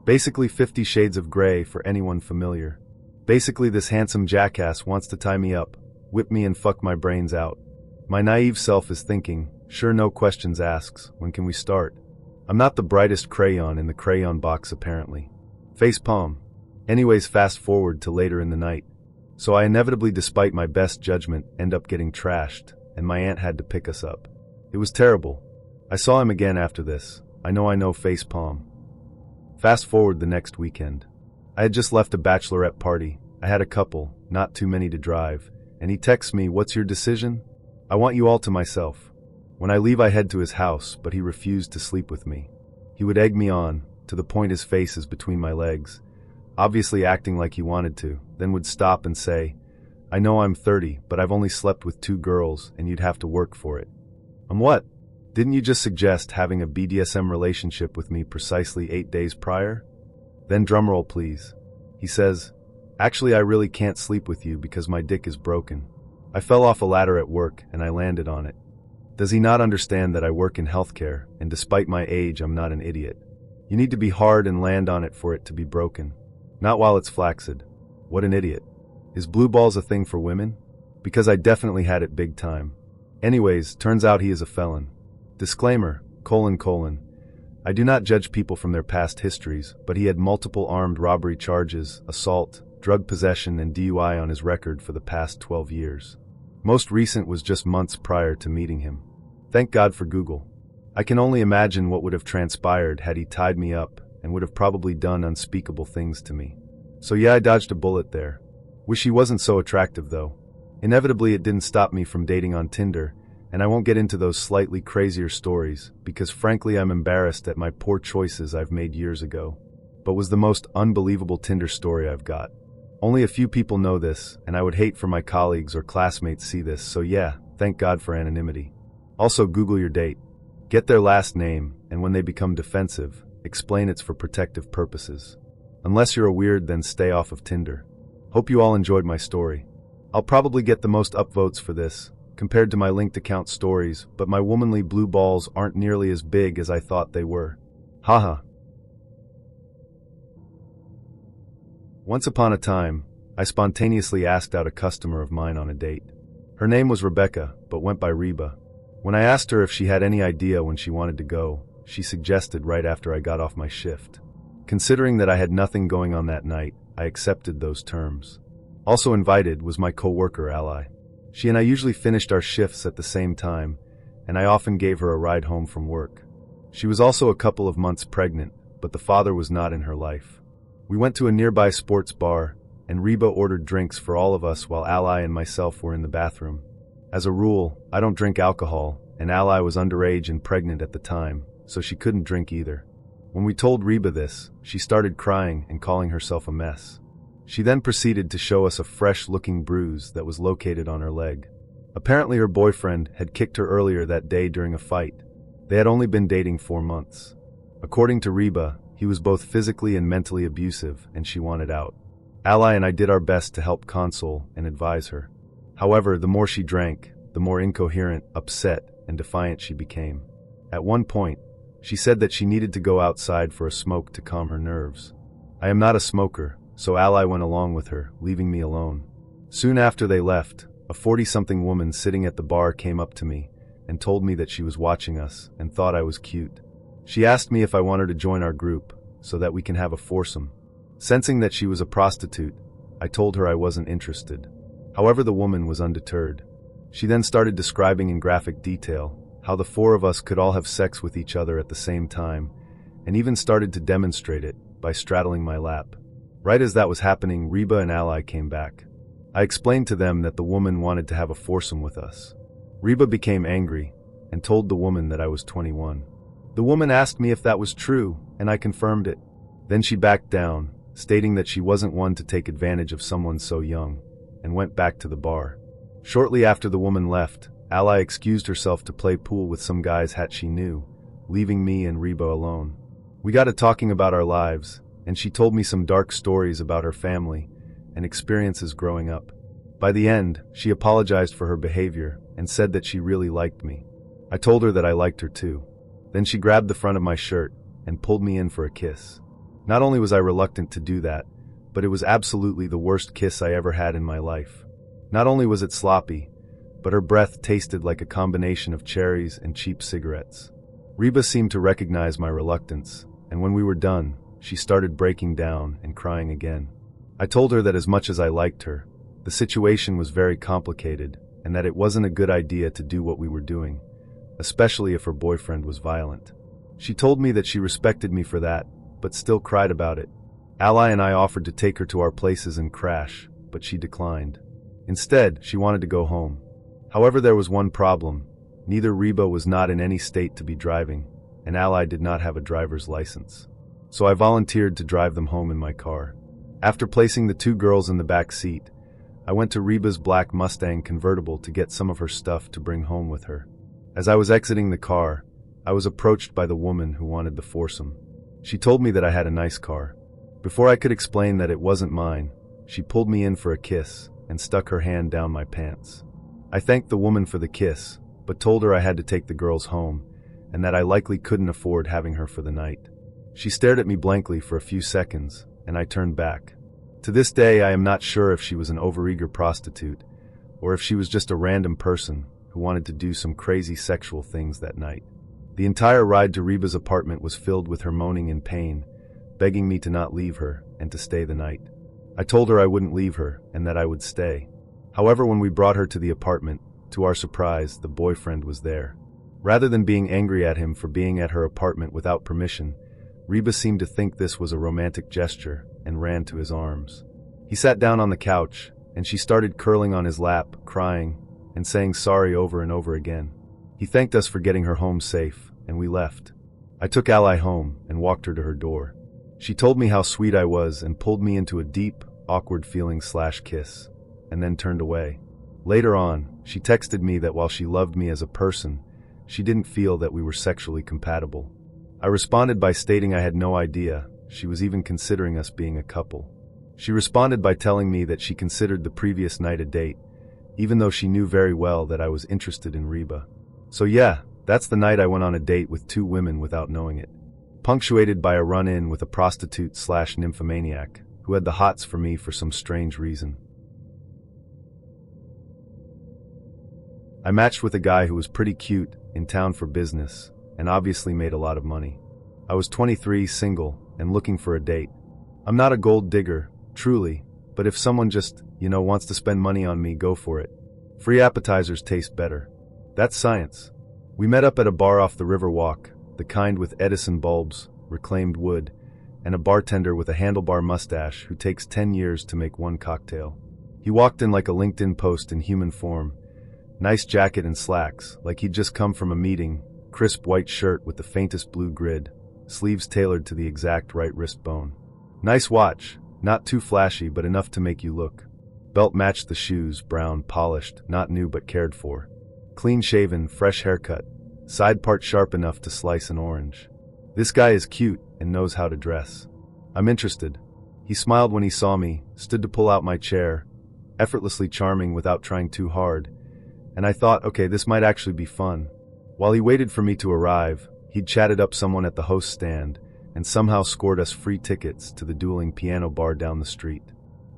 Basically 50 Shades of Grey for anyone familiar. Basically this handsome jackass wants to tie me up, whip me and fuck my brains out." My naive self is thinking, sure, no questions asked, when can we start? I'm not the brightest crayon in the crayon box apparently. Face palm. Anyways, fast forward to later in the night. So I inevitably, despite my best judgment, end up getting trashed, and my aunt had to pick us up. It was terrible. I saw him again after this. I know, face palm. Fast forward the next weekend. I had just left a bachelorette party. I had a couple, not too many to drive, and he texts me, "What's your decision? I want you all to myself." When I leave I head to his house, but he refused to sleep with me. He would egg me on, to the point his face is between my legs, obviously acting like he wanted to, then would stop and say, "I know I'm 30, but I've only slept with 2 girls, and you'd have to work for it." What? Didn't you just suggest having a BDSM relationship with me precisely 8 days prior? Then drumroll please. He says, "Actually, I really can't sleep with you because my dick is broken. I fell off a ladder at work and I landed on it." Does he not understand that I work in healthcare, and despite my age I'm not an idiot? You need to be hard and land on it for it to be broken. Not while it's flaccid. What an idiot. Is blue balls a thing for women? Because I definitely had it big time. Anyways, turns out he is a felon. Disclaimer, : I do not judge people from their past histories, but he had multiple armed robbery charges, assault, drug possession, and DUI on his record for the past 12 years. Most recent was just months prior to meeting him. Thank God for Google. I can only imagine what would have transpired had he tied me up, and would have probably done unspeakable things to me. So yeah, I dodged a bullet there. Wish he wasn't so attractive though. Inevitably it didn't stop me from dating on Tinder, and I won't get into those slightly crazier stories, because frankly I'm embarrassed at my poor choices I've made years ago. But was the most unbelievable Tinder story I've got. Only a few people know this, and I would hate for my colleagues or classmates see this, so yeah, thank God for anonymity. Also, Google your date. Get their last name, and when they become defensive, explain it's for protective purposes. Unless you're a weird, then stay off of Tinder. Hope you all enjoyed my story. I'll probably get the most upvotes for this, compared to my linked account stories, but my womanly blue balls aren't nearly as big as I thought they were. Haha. Once upon a time, I spontaneously asked out a customer of mine on a date. Her name was Rebecca, but went by Reba. When I asked her if she had any idea when she wanted to go, she suggested right after I got off my shift. Considering that I had nothing going on that night, I accepted those terms. Also invited was my co-worker Ally. She and I usually finished our shifts at the same time, and I often gave her a ride home from work. She was also a couple of months pregnant, but the father was not in her life. We went to a nearby sports bar, and Reba ordered drinks for all of us while Ally and myself were in the bathroom. As a rule, I don't drink alcohol, and Ally was underage and pregnant at the time, so she couldn't drink either. When we told Reba this, she started crying and calling herself a mess. She then proceeded to show us a fresh-looking bruise that was located on her leg. Apparently her boyfriend had kicked her earlier that day during a fight. They had only been dating 4 months. According to Reba, he was both physically and mentally abusive, and she wanted out. Ally and I did our best to help console and advise her. However, the more she drank, the more incoherent, upset, and defiant she became. At one point, she said that she needed to go outside for a smoke to calm her nerves. I am not a smoker, so Ally went along with her, leaving me alone. Soon after they left, a 40-something woman sitting at the bar came up to me and told me that she was watching us and thought I was cute. She asked me if I wanted to join our group so that we can have a foursome. Sensing that she was a prostitute, I told her I wasn't interested. However, the woman was undeterred. She then started describing in graphic detail how the 4 of us could all have sex with each other at the same time, and even started to demonstrate it by straddling my lap. Right as that was happening, Reba and Ally came back. I explained to them that the woman wanted to have a foursome with us. Reba became angry and told the woman that I was 21. The woman asked me if that was true, and I confirmed it. Then she backed down, stating that she wasn't one to take advantage of someone so young, and went back to the bar. Shortly after the woman left, Ally excused herself to play pool with some guys she knew, leaving me and Reba alone. We got to talking about our lives, and she told me some dark stories about her family and experiences growing up. By the end, she apologized for her behavior and said that she really liked me. I told her that I liked her too. Then she grabbed the front of my shirt and pulled me in for a kiss. Not only was I reluctant to do that, but it was absolutely the worst kiss I ever had in my life. Not only was it sloppy, but her breath tasted like a combination of cherries and cheap cigarettes. Reba seemed to recognize my reluctance, and when we were done, she started breaking down and crying again. I told her that as much as I liked her, the situation was very complicated and that it wasn't a good idea to do what we were doing, especially if her boyfriend was violent. She told me that she respected me for that, but still cried about it. Ally and I offered to take her to our places and crash, but she declined. Instead, she wanted to go home. However, there was one problem. Neither Reba was not in any state to be driving, and Ally did not have a driver's license. So I volunteered to drive them home in my car. After placing the 2 girls in the back seat, I went to Reba's black Mustang convertible to get some of her stuff to bring home with her. As I was exiting the car, I was approached by the woman who wanted the foursome. She told me that I had a nice car. Before I could explain that it wasn't mine, she pulled me in for a kiss and stuck her hand down my pants. I thanked the woman for the kiss, but told her I had to take the girls home and that I likely couldn't afford having her for the night. She stared at me blankly for a few seconds, and I turned back. To this day, I am not sure if she was an overeager prostitute or if she was just a random person who wanted to do some crazy sexual things that night. The entire ride to Reba's apartment was filled with her moaning in pain, begging me to not leave her and to stay the night. I told her I wouldn't leave her and that I would stay. However, when we brought her to the apartment, to our surprise, the boyfriend was there. Rather than being angry at him for being at her apartment without permission, Reba seemed to think this was a romantic gesture and ran to his arms. He sat down on the couch, and she started curling on his lap, crying, and saying sorry over and over again. He thanked us for getting her home safe, and we left. I took Ally home and walked her to her door. She told me how sweet I was and pulled me into a deep, awkward feeling/kiss, and then turned away. Later on, she texted me that while she loved me as a person, she didn't feel that we were sexually compatible. I responded by stating I had no idea she was even considering us being a couple. She responded by telling me that she considered the previous night a date, even though she knew very well that I was interested in Reba. So yeah, that's the night I went on a date with 2 women without knowing it, punctuated by a run-in with a prostitute/nymphomaniac who had the hots for me for some strange reason. I matched with a guy who was pretty cute, in town for business, and obviously made a lot of money. I was 23, single, and looking for a date. I'm not a gold digger, truly, but if someone just, wants to spend money on me, go for it. Free appetizers taste better. That's science. We met up at a bar off the River Walk, the kind with Edison bulbs, reclaimed wood, and a bartender with a handlebar mustache who takes 10 years to make one cocktail. He walked in like a LinkedIn post in human form. Nice jacket and slacks, like he'd just come from a meeting, crisp white shirt with the faintest blue grid, sleeves tailored to the exact right wrist bone. Nice watch, not too flashy but enough to make you look. Belt matched the shoes, brown, polished, not new but cared for. Clean shaven, fresh haircut, side part sharp enough to slice an orange. This guy is cute and knows how to dress. I'm interested. He smiled when he saw me, stood to pull out my chair, effortlessly charming without trying too hard, and I thought, okay, this might actually be fun. While he waited for me to arrive, he'd chatted up someone at the host stand and somehow scored us free tickets to the dueling piano bar down the street.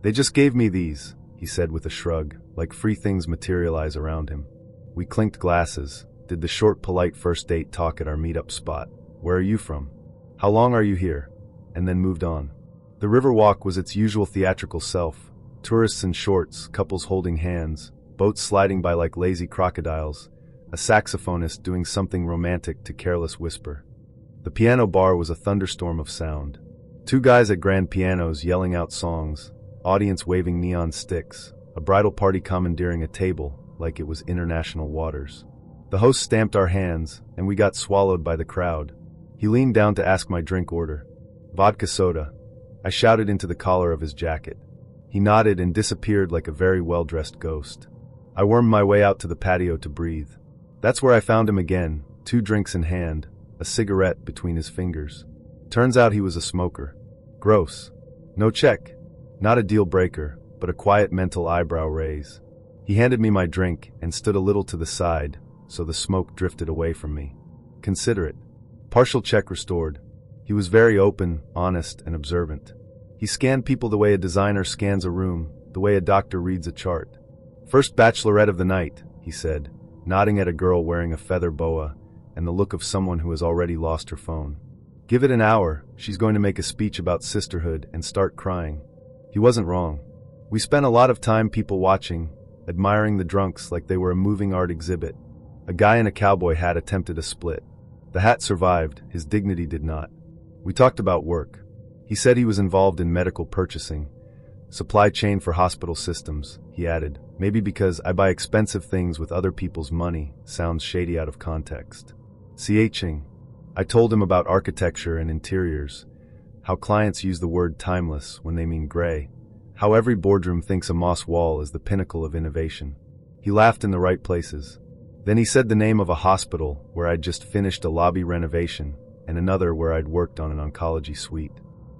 They just gave me these, he said with a shrug, like free things materialize around him. We clinked glasses, did the short polite first date talk at our meetup spot. Where are you from? How long are you here? And then moved on. The River Walk was its usual theatrical self. Tourists in shorts, couples holding hands, boats sliding by like lazy crocodiles, a saxophonist doing something romantic to careless whisper. The piano bar was a thunderstorm of sound. Two guys at grand pianos yelling out songs, audience waving neon sticks, a bridal party commandeering a table like it was international waters. The host stamped our hands, and we got swallowed by the crowd. He leaned down to ask my drink order. Vodka soda. I shouted into the collar of his jacket. He nodded and disappeared like a very well-dressed ghost. I wormed my way out to the patio to breathe. That's where I found him again, 2 drinks in hand, a cigarette between his fingers. Turns out he was a smoker. Gross. No check. Not a deal breaker, but a quiet mental eyebrow raise. He handed me my drink and stood a little to the side, so the smoke drifted away from me. Considerate. Partial check restored. He was very open, honest, and observant. He scanned people the way a designer scans a room, the way a doctor reads a chart. First bachelorette of the night, he said, nodding at a girl wearing a feather boa and the look of someone who has already lost her phone. Give it an hour, she's going to make a speech about sisterhood and start crying. He wasn't wrong. We spent a lot of time people watching, admiring the drunks like they were a moving art exhibit. A guy in a cowboy hat attempted a split. The hat survived, his dignity did not. We talked about work. He said he was involved in medical purchasing. Supply chain for hospital systems, he added. Maybe because I buy expensive things with other people's money, sounds shady out of context. CHing. I told him about architecture and interiors, how clients use the word timeless when they mean gray, how every boardroom thinks a moss wall is the pinnacle of innovation. He laughed in the right places. Then he said the name of a hospital where I'd just finished a lobby renovation and another where I'd worked on an oncology suite.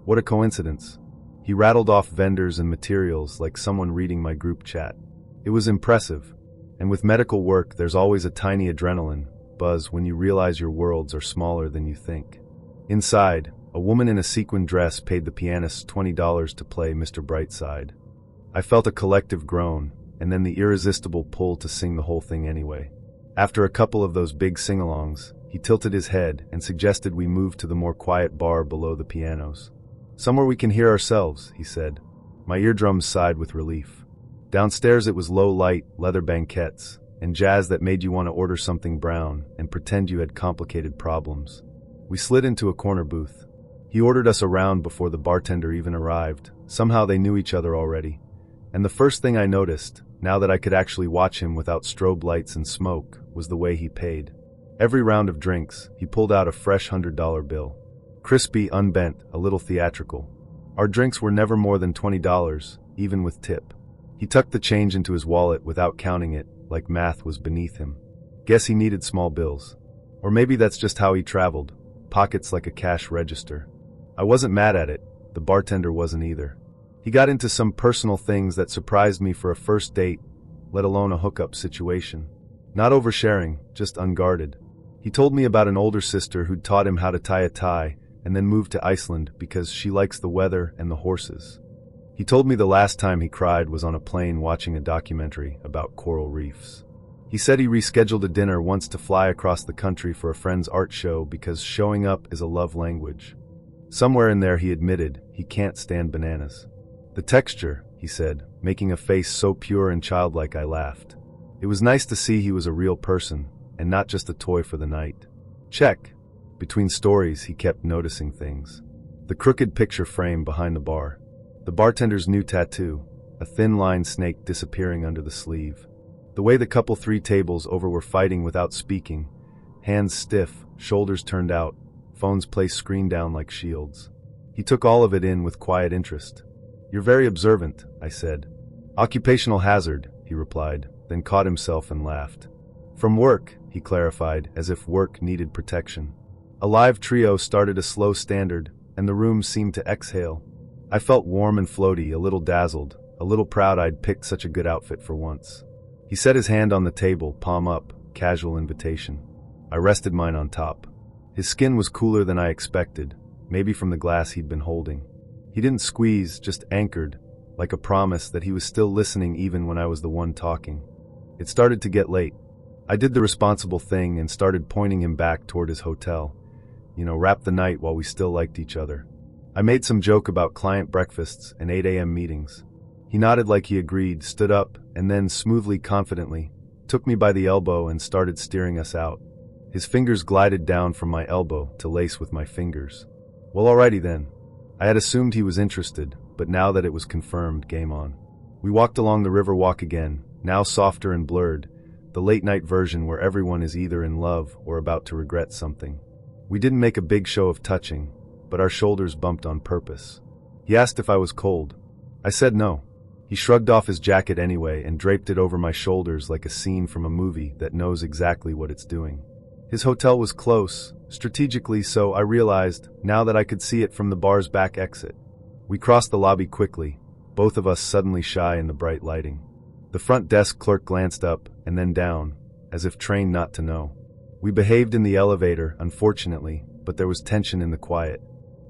What a coincidence. He rattled off vendors and materials like someone reading my group chat. It was impressive. And with medical work, there's always a tiny adrenaline buzz when you realize your worlds are smaller than you think. Inside, a woman in a sequin dress paid the pianist $20 to play Mr. Brightside. I felt a collective groan, and then the irresistible pull to sing the whole thing anyway. After a couple of those big sing-alongs, he tilted his head and suggested we move to the more quiet bar below the pianos. Somewhere we can hear ourselves, he said. My eardrums sighed with relief. Downstairs it was low-light, leather banquettes, and jazz that made you want to order something brown and pretend you had complicated problems. We slid into a corner booth. He ordered us around before the bartender even arrived. Somehow they knew each other already. And the first thing I noticed, now that I could actually watch him without strobe lights and smoke, was the way he paid. Every round of drinks, he pulled out a fresh $100 bill. Crispy, unbent, a little theatrical. Our drinks were never more than $20, even with tip. He tucked the change into his wallet without counting it, like math was beneath him. Guess he needed small bills. Or maybe that's just how he traveled, pockets like a cash register. I wasn't mad at it, the bartender wasn't either. He got into some personal things that surprised me for a first date, let alone a hookup situation. Not oversharing, just unguarded. He told me about an older sister who'd taught him how to tie a tie and then moved to Iceland because she likes the weather and the horses. He told me the last time he cried was on a plane watching a documentary about coral reefs. He said he rescheduled a dinner once to fly across the country for a friend's art show because showing up is a love language. Somewhere in there he admitted he can't stand bananas. The texture, he said, making a face so pure and childlike I laughed. It was nice to see he was a real person, and not just a toy for the night. Check. Between stories, he kept noticing things. The crooked picture frame behind the bar. The bartender's new tattoo, a thin-line snake disappearing under the sleeve. The way the couple 3 tables over were fighting without speaking, hands stiff, shoulders turned out, phones placed screen down like shields. He took all of it in with quiet interest. "You're very observant," I said. "Occupational hazard," he replied, then caught himself and laughed. "From work," he clarified, as if work needed protection. A live trio started a slow standard, and the room seemed to exhale. I felt warm and floaty, a little dazzled, a little proud I'd picked such a good outfit for once. He set his hand on the table, palm up, casual invitation. I rested mine on top. His skin was cooler than I expected, maybe from the glass he'd been holding. He didn't squeeze, just anchored, like a promise that he was still listening even when I was the one talking. It started to get late. I did the responsible thing and started pointing him back toward his hotel. Wrap the night while we still liked each other. I made some joke about client breakfasts and 8 a.m. meetings. He nodded like he agreed, stood up, and then, smoothly, confidently, took me by the elbow and started steering us out. His fingers glided down from my elbow to lace with my fingers. Well, alrighty then. I had assumed he was interested, but now that it was confirmed, game on. We walked along the river walk again, now softer and blurred, the late-night version where everyone is either in love or about to regret something. We didn't make a big show of touching, but our shoulders bumped on purpose. He asked if I was cold. I said no. He shrugged off his jacket anyway and draped it over my shoulders like a scene from a movie that knows exactly what it's doing. His hotel was close, strategically so, I realized, now that I could see it from the bar's back exit. We crossed the lobby quickly, both of us suddenly shy in the bright lighting. The front desk clerk glanced up and then down, as if trained not to know. We behaved in the elevator, unfortunately, but there was tension in the quiet.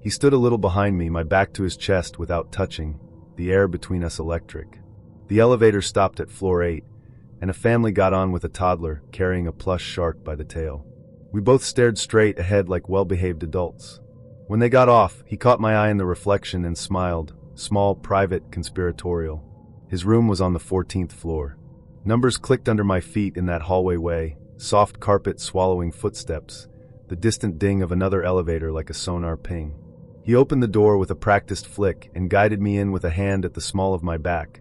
He stood a little behind me, my back to his chest without touching, the air between us electric. The elevator stopped at floor 8, and a family got on with a toddler carrying a plush shark by the tail. We both stared straight ahead like well-behaved adults. When they got off, he caught my eye in the reflection and smiled, small, private, conspiratorial. His room was on the 14th floor. Numbers clicked under my feet in that hallway way, soft carpet swallowing footsteps, the distant ding of another elevator like a sonar ping. He opened the door with a practiced flick and guided me in with a hand at the small of my back,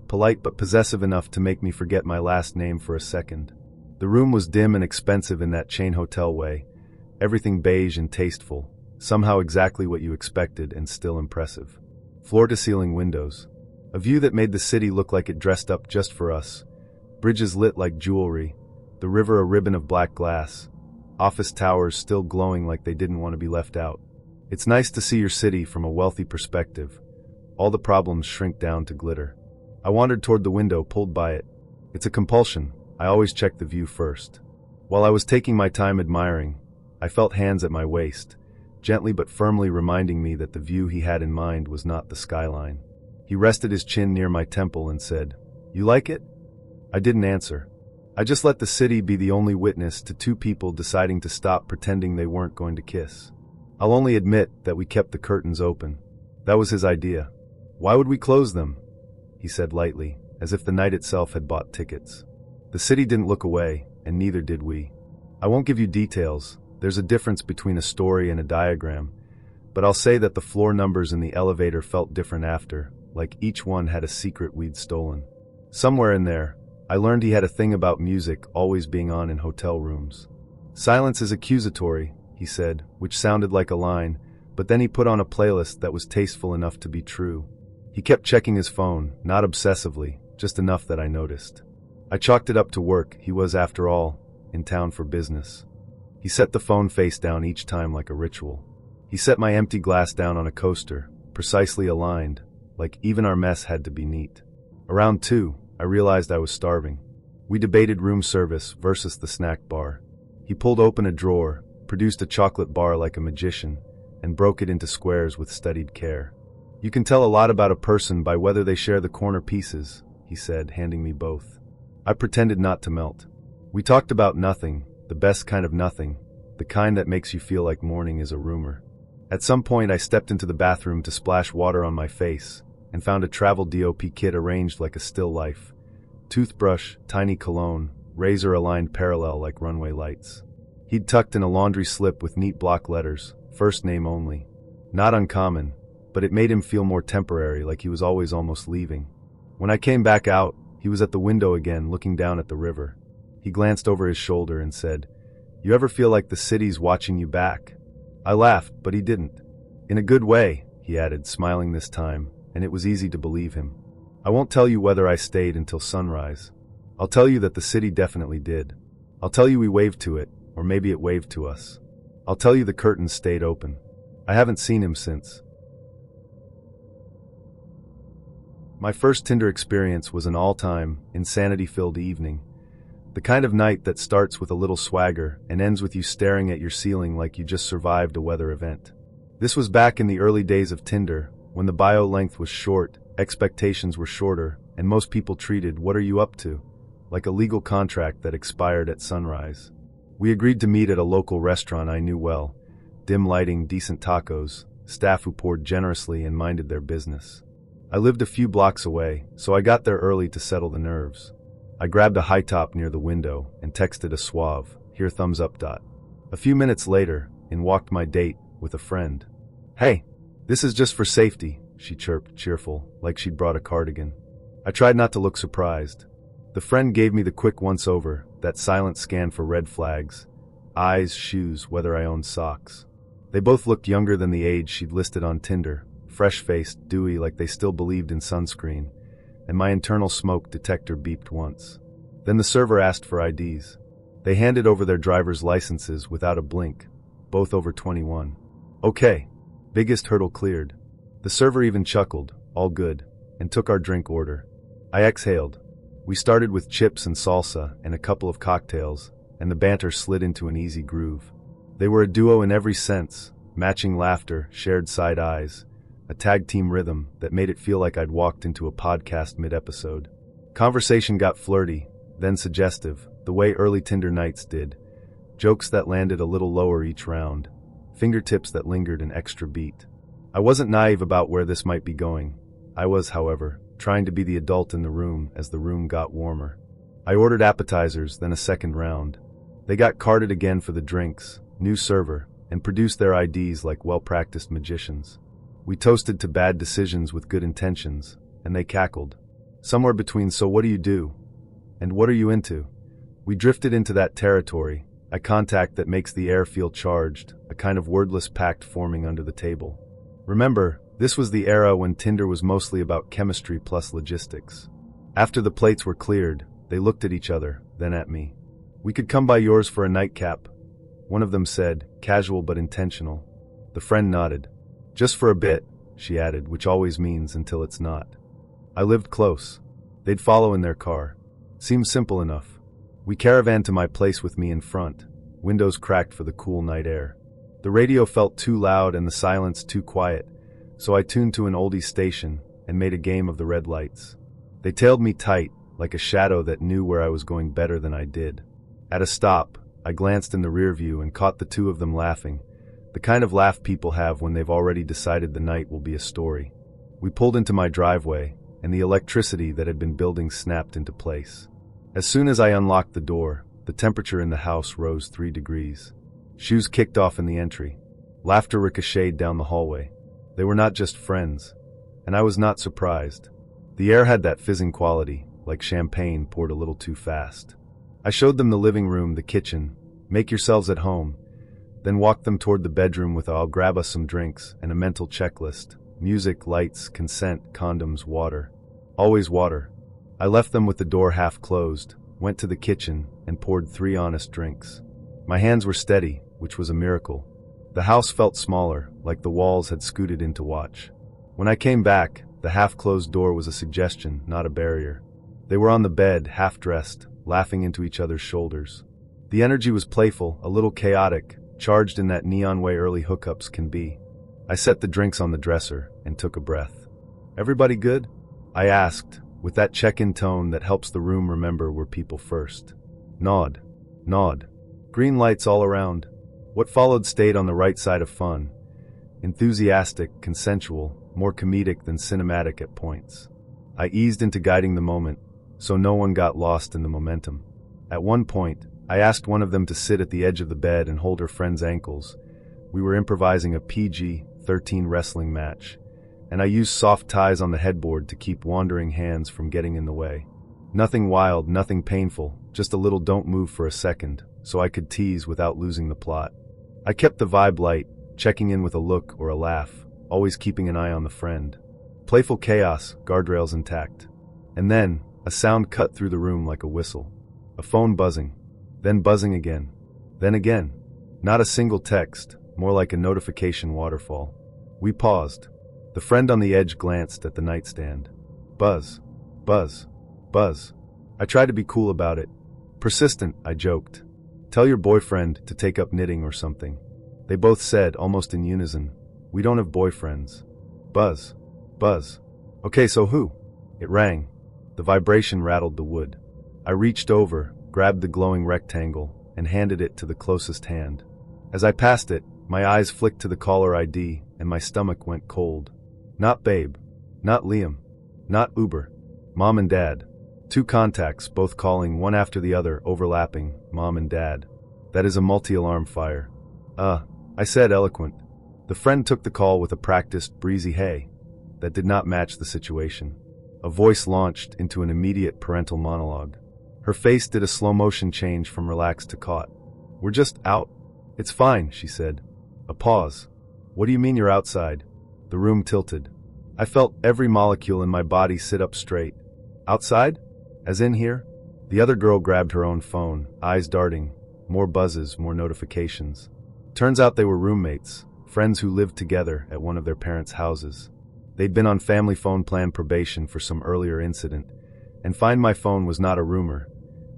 polite but possessive enough to make me forget my last name for a second. The room was dim and expensive in that chain hotel way, everything beige and tasteful, somehow exactly what you expected and still impressive. Floor-to-ceiling windows. A view that made the city look like it dressed up just for us. Bridges lit like jewelry, the river a ribbon of black glass, office towers still glowing like they didn't want to be left out. It's nice to see your city from a wealthy perspective. All the problems shrink down to glitter. I wandered toward the window, pulled by it. It's a compulsion. I always check the view first. While I was taking my time admiring, I felt hands at my waist, gently but firmly reminding me that the view he had in mind was not the skyline. He rested his chin near my temple and said, "You like it?" I didn't answer. I just let the city be the only witness to 2 people deciding to stop pretending they weren't going to kiss. I'll only admit that we kept the curtains open. That was his idea. "Why would we close them?" he said lightly, as if the night itself had bought tickets. The city didn't look away, and neither did we. I won't give you details. There's a difference between a story and a diagram, but I'll say that the floor numbers in the elevator felt different after, like each one had a secret we'd stolen. Somewhere in there, I learned he had a thing about music always being on in hotel rooms. "Silence is accusatory," he said, which sounded like a line, but then he put on a playlist that was tasteful enough to be true. He kept checking his phone, not obsessively, just enough that I noticed. I chalked it up to work. He was, after all, in town for business. He set the phone face down each time like a ritual. He set my empty glass down on a coaster, precisely aligned, like even our mess had to be neat. Around 2, I realized I was starving. We debated room service versus the snack bar. He pulled open a drawer, produced a chocolate bar like a magician, and broke it into squares with studied care. "You can tell a lot about a person by whether they share the corner pieces," he said, handing me both. I pretended not to melt. We talked about nothing, the best kind of nothing, the kind that makes you feel like morning is a rumor. At some point I stepped into the bathroom to splash water on my face and found a travel DOP kit arranged like a still life. Toothbrush, tiny cologne, razor aligned parallel like runway lights. He'd tucked in a laundry slip with neat block letters, first name only. Not uncommon, but it made him feel more temporary, like he was always almost leaving. When I came back out, he was at the window again, looking down at the river. He glanced over his shoulder and said, "You ever feel like the city's watching you back?" I laughed, but he didn't. "In a good way," he added, smiling this time, and it was easy to believe him. "I won't tell you whether I stayed until sunrise. I'll tell you that the city definitely did. I'll tell you we waved to it, or maybe it waved to us. I'll tell you the curtains stayed open. I haven't seen him since." My first Tinder experience was an all-time, insanity-filled evening. The kind of night that starts with a little swagger and ends with you staring at your ceiling like you just survived a weather event. This was back in the early days of Tinder, when the bio length was short, expectations were shorter, and most people treated "what are you up to?" like a legal contract that expired at sunrise. We agreed to meet at a local restaurant I knew well. Dim lighting, decent tacos, staff who poured generously and minded their business. I lived a few blocks away, so I got there early to settle the nerves. I grabbed a high top near the window and texted a suave, "Here, thumbs up." A few minutes later, in walked my date with a friend. "Hey, this is just for safety," she chirped, cheerful, like she'd brought a cardigan. I tried not to look surprised. The friend gave me the quick once-over, that silent scan for red flags. Eyes, shoes, whether I owned socks. They both looked younger than the age she'd listed on Tinder, fresh-faced, dewy, like they still believed in sunscreen, and my internal smoke detector beeped once. Then the server asked for IDs. They handed over their driver's licenses without a blink, both over 21. Okay, biggest hurdle cleared. The server even chuckled, all good, and took our drink order. I exhaled. We started with chips and salsa and a couple of cocktails, and the banter slid into an easy groove. They were a duo in every sense, matching laughter, shared side eyes, a tag team rhythm that made it feel like I'd walked into a podcast mid-episode. Conversation got flirty, then suggestive, the way early Tinder nights did. Jokes that landed a little lower each round. Fingertips that lingered an extra beat. I wasn't naive about where this might be going. I was, however, trying to be the adult in the room as the room got warmer. I ordered appetizers, then a second round. They got carded again for the drinks, new server, and produced their IDs like well-practiced magicians. We toasted to bad decisions with good intentions, and they cackled. Somewhere between "so what do you do?" and "what are you into?" We drifted into that territory, eye contact that makes the air feel charged, a kind of wordless pact forming under the table. Remember, this was the era when Tinder was mostly about chemistry plus logistics. After the plates were cleared, they looked at each other, then at me. "We could come by yours for a nightcap," one of them said, casual but intentional. The friend nodded. "Just for a bit," she added, which always means until it's not. I lived close. They'd follow in their car. Seemed simple enough. We caravanned to my place with me in front, windows cracked for the cool night air. The radio felt too loud and the silence too quiet, so I tuned to an oldie station and made a game of the red lights. They tailed me tight, like a shadow that knew where I was going better than I did. At a stop, I glanced in the rear view and caught the two of them laughing, the kind of laugh people have when they've already decided the night will be a story. We pulled into my driveway, and the electricity that had been building snapped into place. As soon as I unlocked the door, the temperature in the house rose 3 degrees. Shoes kicked off in the entry. Laughter ricocheted down the hallway. They were not just friends, and I was not surprised. The air had that fizzing quality, like champagne poured a little too fast. I showed them the living room, the kitchen. "Make yourselves at home," then walked them toward the bedroom with "I'll grab us some drinks" and a mental checklist. Music, lights, consent, condoms, water. Always water. I left them with the door half closed, went to the kitchen, and poured 3 honest drinks. My hands were steady, which was a miracle. The house felt smaller, like the walls had scooted in to watch. When I came back, the half-closed door was a suggestion, not a barrier. They were on the bed, half-dressed, laughing into each other's shoulders. The energy was playful, a little chaotic, charged in that neon way early hookups can be. I set the drinks on the dresser and took a breath. "Everybody good?" I asked, with that check-in tone that helps the room remember we're people first. Nod. Nod. Green lights all around. What followed stayed on the right side of fun. Enthusiastic, consensual, more comedic than cinematic at points. I eased into guiding the moment, so no one got lost in the momentum. At one point, I asked one of them to sit at the edge of the bed and hold her friend's ankles. We were improvising a PG-13 wrestling match, and I used soft ties on the headboard to keep wandering hands from getting in the way. Nothing wild, nothing painful, just a little don't move for a second, so I could tease without losing the plot. I kept the vibe light, checking in with a look or a laugh, always keeping an eye on the friend. Playful chaos, guardrails intact. And then, a sound cut through the room like a whistle. A phone buzzing. Then buzzing again. Then again. Not a single text, more like a notification waterfall. We paused. The friend on the edge glanced at the nightstand. Buzz. Buzz. Buzz. I tried to be cool about it. Persistent, I joked. Tell your boyfriend to take up knitting or something. They both said, almost in unison, we don't have boyfriends. Buzz. Buzz. Okay, so who? It rang. The vibration rattled the wood. I reached over, grabbed the glowing rectangle, and handed it to the closest hand. As I passed it, my eyes flicked to the caller ID, and my stomach went cold. Not Babe. Not Liam. Not Uber. Mom and Dad. 2 contacts, both calling one after the other, overlapping, Mom and Dad. That is a multi-alarm fire. I said, eloquent. The friend took the call with a practiced, breezy hey. That did not match the situation. A voice launched into an immediate parental monologue. Her face did a slow-motion change from relaxed to caught. We're just out. It's fine, she said. A pause. What do you mean you're outside? The room tilted. I felt every molecule in my body sit up straight. Outside? As in here? The other girl grabbed her own phone, eyes darting. More buzzes, more notifications. Turns out they were roommates, friends who lived together at one of their parents' houses. They'd been on family phone plan probation for some earlier incident, and Find My Phone was not a rumor.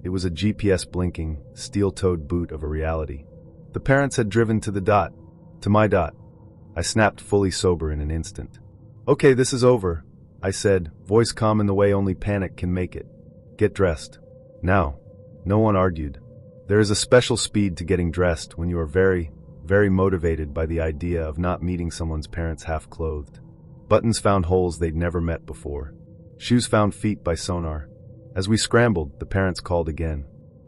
It was a GPS-blinking, steel-toed boot of a reality. The parents had driven to the dot. To my dot. I snapped, fully sober in an instant. Okay, this is over, I said, voice calm in the way only panic can make it. Get dressed. Now. No one argued. There is a special speed to getting dressed when you are very, very motivated by the idea of not meeting someone's parents half-clothed. Buttons found holes they'd never met before. Shoes found feet by sonar. As we scrambled, the parents called again.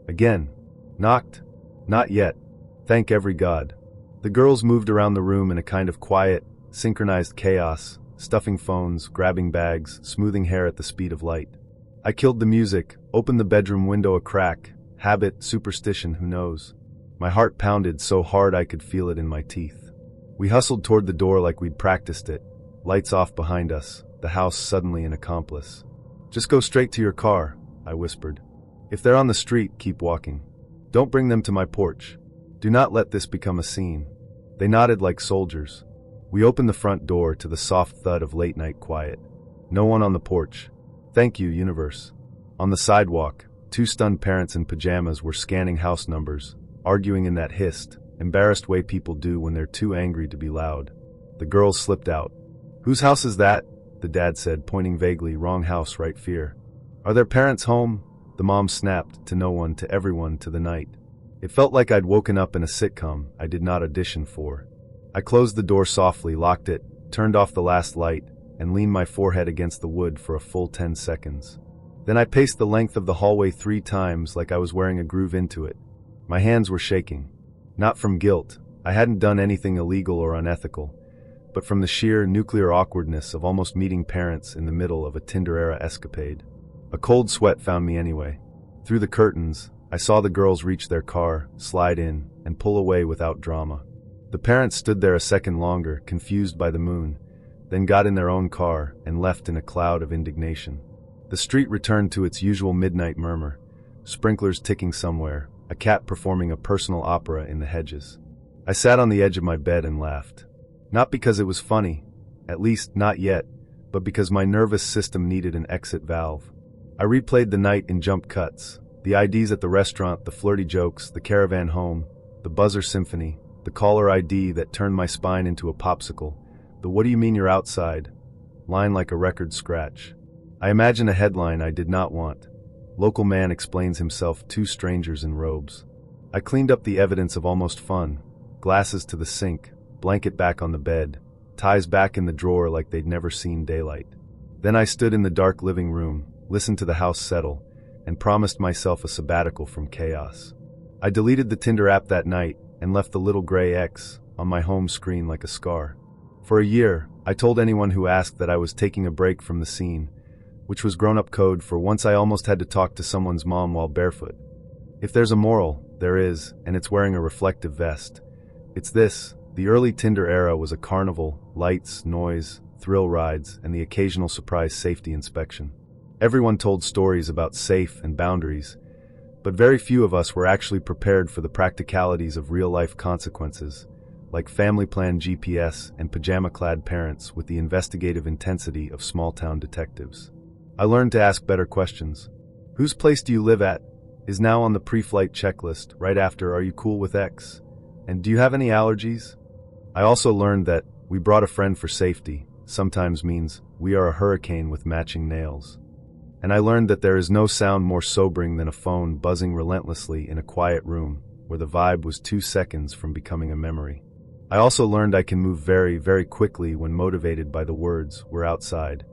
Again. Knocked. Not yet. Thank every god. The girls moved around the room in a kind of quiet, synchronized chaos, stuffing phones, grabbing bags, smoothing hair at the speed of light. I killed the music, opened the bedroom window a crack, habit, superstition, who knows. My heart pounded so hard I could feel it in my teeth. We hustled toward the door like we'd practiced it, lights off behind us, the house suddenly an accomplice. Just go straight to your car, I whispered. If they're on the street, keep walking. Don't bring them to my porch. Do not let this become a scene. They nodded like soldiers. We opened the front door to the soft thud of late-night quiet. No one on the porch. Thank you, universe. On the sidewalk, 2 stunned parents in pajamas were scanning house numbers, arguing in that hissed, embarrassed way people do when they're too angry to be loud. The girls slipped out. Whose house is that? The dad said, pointing vaguely. Wrong house, right fear. Are their parents home? The mom snapped, to no one, to everyone, to the night. It felt like I'd woken up in a sitcom I did not audition for. I closed the door softly, locked it, turned off the last light, and leaned my forehead against the wood for a full 10 seconds. Then I paced the length of the hallway 3 times like I was wearing a groove into it. My hands were shaking. Not from guilt. I hadn't done anything illegal or unethical, but from the sheer nuclear awkwardness of almost meeting parents in the middle of a Tinder-era escapade. A cold sweat found me anyway. Through the curtains, I saw the girls reach their car, slide in, and pull away without drama. The parents stood there a second longer, confused by the moon, then got in their own car and left in a cloud of indignation. The street returned to its usual midnight murmur, sprinklers ticking somewhere, a cat performing a personal opera in the hedges. I sat on the edge of my bed and laughed. Not because it was funny, at least not yet, but because my nervous system needed an exit valve. I replayed the night in jump cuts, the IDs at the restaurant, the flirty jokes, the caravan home, the buzzer symphony, the caller ID that turned my spine into a popsicle, the "what do you mean you're outside?" line like a record scratch. I imagined a headline I did not want. Local man explains himself, 2 strangers in robes. I cleaned up the evidence of almost fun. Glasses to the sink, blanket back on the bed, ties back in the drawer like they'd never seen daylight. Then I stood in the dark living room, listened to the house settle, and promised myself a sabbatical from chaos. I deleted the Tinder app that night and left the little gray X on my home screen like a scar. For a year, I told anyone who asked that I was taking a break from the scene, which was grown-up code for once I almost had to talk to someone's mom while barefoot. If there's a moral, there is, and it's wearing a reflective vest. It's this: the early Tinder era was a carnival, lights, noise, thrill rides, and the occasional surprise safety inspection. Everyone told stories about safe and boundaries, but very few of us were actually prepared for the practicalities of real-life consequences, like family plan GPS and pajama-clad parents with the investigative intensity of small-town detectives. I learned to ask better questions. Whose place do you live at? Is now on the pre-flight checklist, right after are you cool with X? And do you have any allergies? I also learned that we brought a friend for safety sometimes means we are a hurricane with matching nails. And I learned that there is no sound more sobering than a phone buzzing relentlessly in a quiet room where the vibe was 2 seconds from becoming a memory. I also learned I can move very, very quickly when motivated by the words, "We're outside."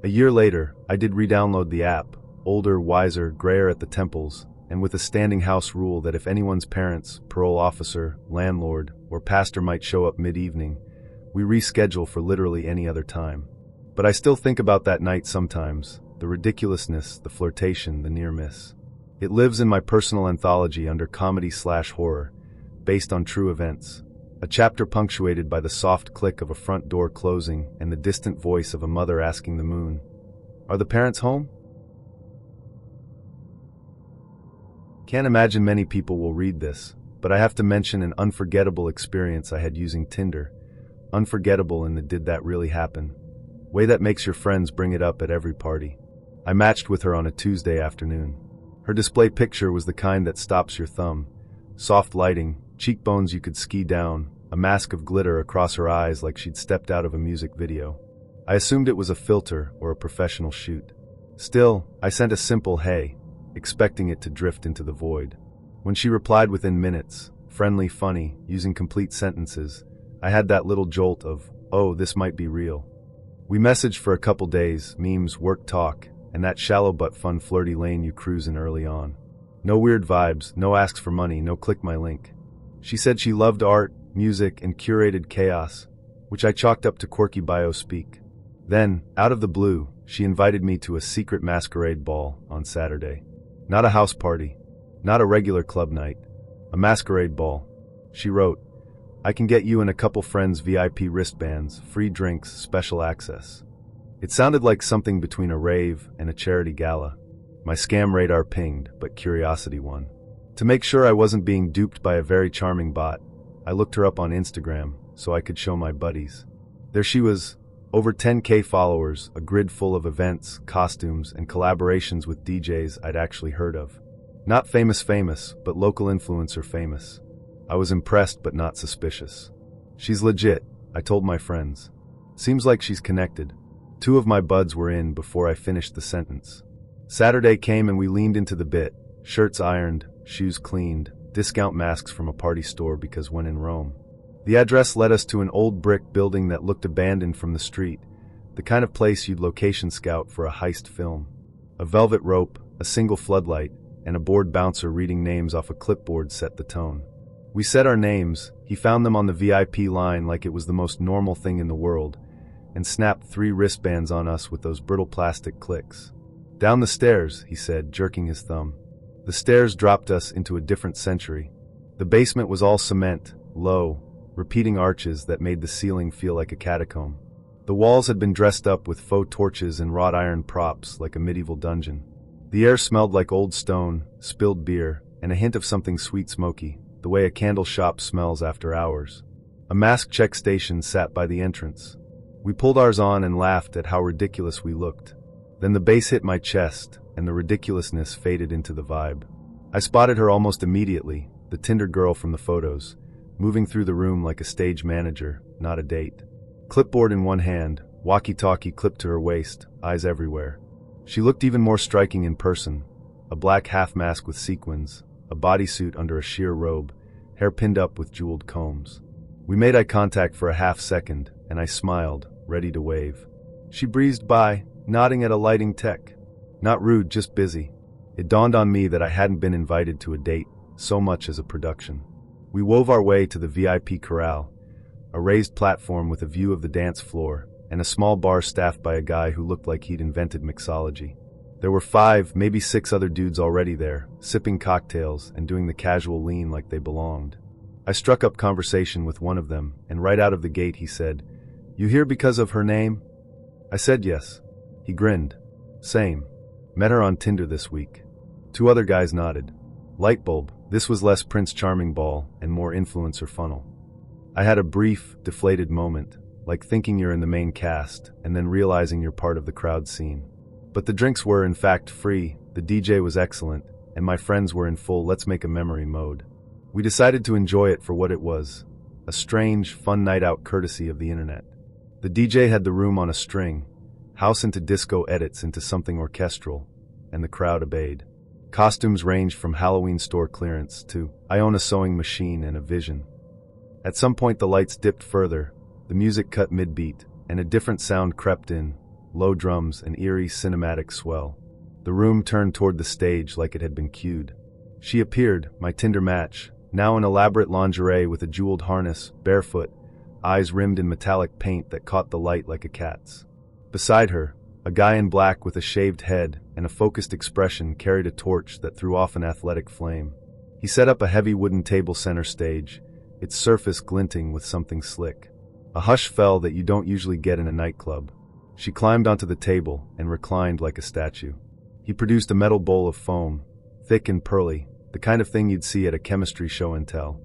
A year later, I did re-download the app, older, wiser, grayer at the temples, and with a standing house rule that if anyone's parents, parole officer, landlord, or pastor might show up mid-evening, we reschedule for literally any other time. But I still think about that night sometimes, the ridiculousness, the flirtation, the near miss. It lives in my personal anthology under comedy/horror, based on true events. A chapter punctuated by the soft click of a front door closing and the distant voice of a mother asking the moon, "Are the parents home?" Can't imagine many people will read this, but I have to mention an unforgettable experience I had using Tinder. Unforgettable in the did that really happen way that makes your friends bring it up at every party. I matched with her on a Tuesday afternoon. Her display picture was the kind that stops your thumb. Soft lighting, cheekbones you could ski down, a mask of glitter across her eyes like she'd stepped out of a music video. I assumed it was a filter or a professional shoot. Still, I sent a simple "hey," expecting it to drift into the void. When she replied within minutes, friendly, funny, using complete sentences, I had that little jolt of, oh, this might be real. We messaged for a couple days, memes, work talk, and that shallow but fun flirty lane you cruise in early on. No weird vibes, no asks for money, no click my link. She said she loved art, music, and curated chaos, which I chalked up to quirky bio speak. Then, out of the blue, she invited me to a secret masquerade ball on Saturday. Not a house party, not a regular club night, a masquerade ball. She wrote, "I can get you and a couple friends VIP wristbands, free drinks, special access." It sounded like something between a rave and a charity gala. My scam radar pinged, but curiosity won. To make sure I wasn't being duped by a very charming bot, I looked her up on Instagram so I could show my buddies. There she was, over 10K followers, a grid full of events, costumes, and collaborations with DJs I'd actually heard of. Not famous, but local influencer famous. I was impressed but not suspicious. "She's legit," I told my friends. "Seems like she's connected." 2 of my buds were in before I finished the sentence. Saturday came and we leaned into the bit. Shirts ironed, shoes cleaned, discount masks from a party store because when in Rome. The address led us to an old brick building that looked abandoned from the street, the kind of place you'd location scout for a heist film. A velvet rope, a single floodlight, and a bored bouncer reading names off a clipboard set the tone. We said our names, he found them on the VIP line like it was the most normal thing in the world, and snapped 3 wristbands on us with those brittle plastic clicks. "Down the stairs," he said, jerking his thumb. The stairs dropped us into a different century. The basement was all cement, low, repeating arches that made the ceiling feel like a catacomb. The walls had been dressed up with faux torches and wrought iron props like a medieval dungeon. The air smelled like old stone, spilled beer, and a hint of something sweet smoky, the way a candle shop smells after hours. A mask check station sat by the entrance. We pulled ours on and laughed at how ridiculous we looked. Then the bass hit my chest, and the ridiculousness faded into the vibe. I spotted her almost immediately, the Tinder girl from the photos, moving through the room like a stage manager, not a date. Clipboard in one hand, walkie-talkie clipped to her waist, eyes everywhere. She looked even more striking in person, a black half-mask with sequins, a bodysuit under a sheer robe, hair pinned up with jeweled combs. We made eye contact for a half second, and I smiled, ready to wave. She breezed by, nodding at a lighting tech. Not rude, just busy. It dawned on me that I hadn't been invited to a date so much as a production. We wove our way to the VIP corral, a raised platform with a view of the dance floor, and a small bar staffed by a guy who looked like he'd invented mixology. There were 5, maybe 6 other dudes already there, sipping cocktails and doing the casual lean like they belonged. I struck up conversation with one of them, and right out of the gate he said, "You here because of her name?" I said yes. He grinned. "Same. Met her on Tinder this week." 2 other guys nodded. Lightbulb, this was less Prince Charming ball and more influencer funnel. I had a brief, deflated moment, like thinking you're in the main cast and then realizing you're part of the crowd scene. But the drinks were, in fact, free, the DJ was excellent, and my friends were in full let's make a memory mode. We decided to enjoy it for what it was, a strange, fun night out courtesy of the internet. The DJ had the room on a string, house into disco edits into something orchestral, and the crowd obeyed. Costumes ranged from Halloween store clearance to I own a sewing machine and a vision. At some point the lights dipped further, the music cut mid-beat, and a different sound crept in, low drums and eerie cinematic swell. The room turned toward the stage like it had been cued. She appeared, my Tinder match, now in elaborate lingerie with a jeweled harness, barefoot, eyes rimmed in metallic paint that caught the light like a cat's. Beside her, a guy in black with a shaved head and a focused expression carried a torch that threw off an athletic flame. He set up a heavy wooden table center stage, its surface glinting with something slick. A hush fell that you don't usually get in a nightclub. She climbed onto the table and reclined like a statue. He produced a metal bowl of foam, thick and pearly, the kind of thing you'd see at a chemistry show and tell,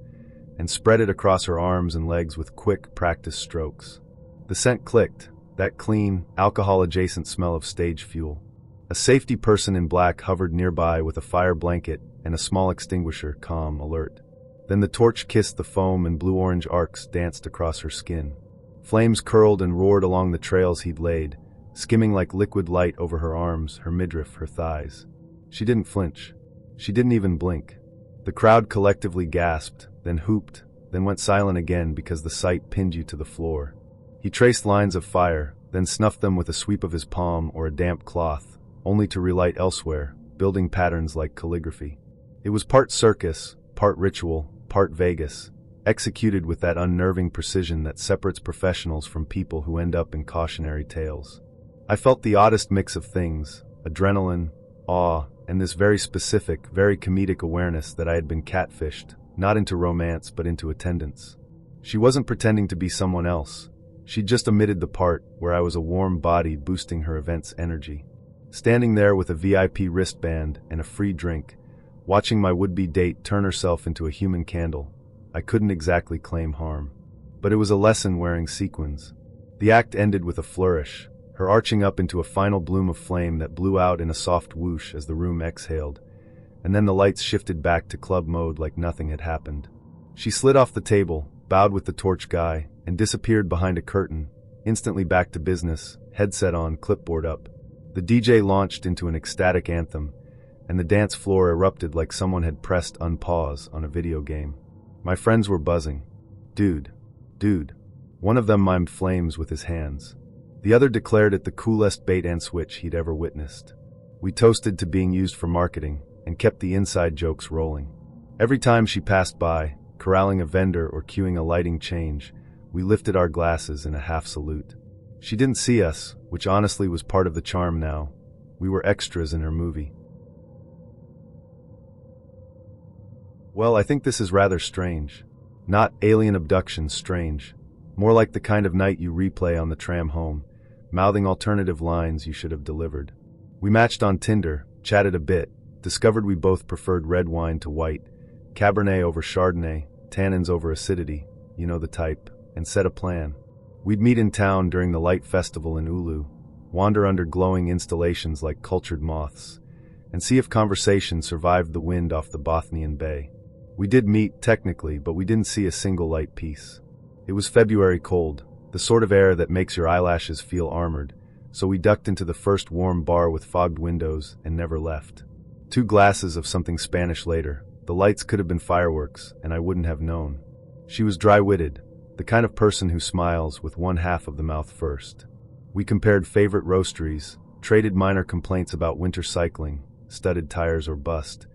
and spread it across her arms and legs with quick, practiced strokes. The scent clicked, that clean, alcohol-adjacent smell of stage fuel. A safety person in black hovered nearby with a fire blanket and a small extinguisher, calm, alert. Then the torch kissed the foam and blue-orange arcs danced across her skin. Flames curled and roared along the trails he'd laid, skimming like liquid light over her arms, her midriff, her thighs. She didn't flinch. She didn't even blink. The crowd collectively gasped, then hooped, then went silent again because the sight pinned you to the floor. He traced lines of fire, then snuffed them with a sweep of his palm or a damp cloth, only to relight elsewhere, building patterns like calligraphy. It was part circus, part ritual, part Vegas, executed with that unnerving precision that separates professionals from people who end up in cautionary tales. I felt the oddest mix of things, adrenaline, awe, and this very specific, very comedic awareness that I had been catfished, not into romance but into attendance. She wasn't pretending to be someone else. She'd just omitted the part where I was a warm body boosting her event's energy. Standing there with a VIP wristband and a free drink, watching my would-be date turn herself into a human candle, I couldn't exactly claim harm. But it was a lesson wearing sequins. The act ended with a flourish, her arching up into a final bloom of flame that blew out in a soft whoosh as the room exhaled, and then the lights shifted back to club mode like nothing had happened. She slid off the table, bowed with the torch guy, and disappeared behind a curtain, instantly back to business, headset on, clipboard up. The DJ launched into an ecstatic anthem, and the dance floor erupted like someone had pressed unpause on a video game. My friends were buzzing. Dude. One of them mimed flames with his hands. The other declared it the coolest bait and switch he'd ever witnessed. We toasted to being used for marketing and kept the inside jokes rolling. Every time she passed by, corralling a vendor or cueing a lighting change, we lifted our glasses in a half salute. She didn't see us, which honestly was part of the charm now. We were extras in her movie. Well, I think this is rather strange. Not alien abduction strange. More like the kind of night you replay on the tram home, mouthing alternative lines you should have delivered. We matched on Tinder, chatted a bit, discovered we both preferred red wine to white, Cabernet over Chardonnay, tannins over acidity, you know the type, and set a plan. We'd meet in town during the light festival in Ulu, wander under glowing installations like cultured moths, and see if conversation survived the wind off the Bothnian Bay. We did meet, technically, but we didn't see a single light piece. It was February cold, the sort of air that makes your eyelashes feel armored, so we ducked into the first warm bar with fogged windows and never left. 2 glasses of something Spanish later, the lights could have been fireworks, and I wouldn't have known. She was dry-witted, the kind of person who smiles with one half of the mouth first. We compared favorite roasteries, traded minor complaints about winter cycling, studded tires or bust,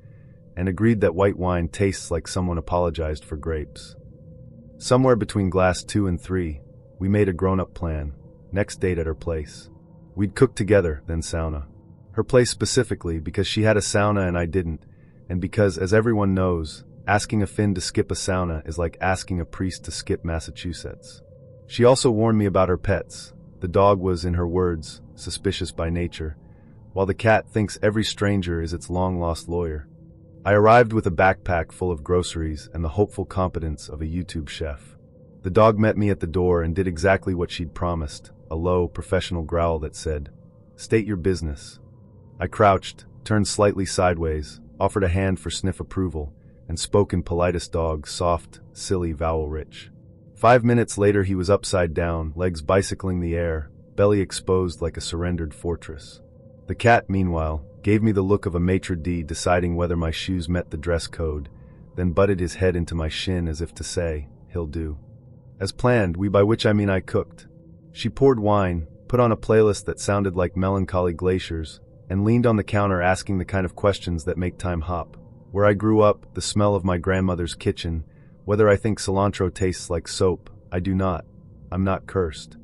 and agreed that white wine tastes like someone apologized for grapes. Somewhere between glass 2 and 3, we made a grown-up plan. Next date at her place. We'd cook together, then sauna. Her place specifically because she had a sauna and I didn't, and because, as everyone knows, asking a Finn to skip a sauna is like asking a priest to skip Massachusetts. She also warned me about her pets. The dog was, in her words, suspicious by nature, while the cat thinks every stranger is its long-lost lawyer. I arrived with a backpack full of groceries and the hopeful competence of a YouTube chef. The dog met me at the door and did exactly what she'd promised, a low, professional growl that said, "State your business." I crouched, turned slightly sideways, offered a hand for sniff approval, and spoke in politest dog, soft, silly, vowel-rich. 5 minutes later he was upside down, legs bicycling the air, belly exposed like a surrendered fortress. The cat, meanwhile, gave me the look of a maitre d' deciding whether my shoes met the dress code, then butted his head into my shin as if to say, "He'll do." As planned, by which I mean I cooked. She poured wine, put on a playlist that sounded like melancholy glaciers, and leaned on the counter asking the kind of questions that make time hop. Where I grew up, the smell of my grandmother's kitchen, whether I think cilantro tastes like soap, I do not. I'm not cursed.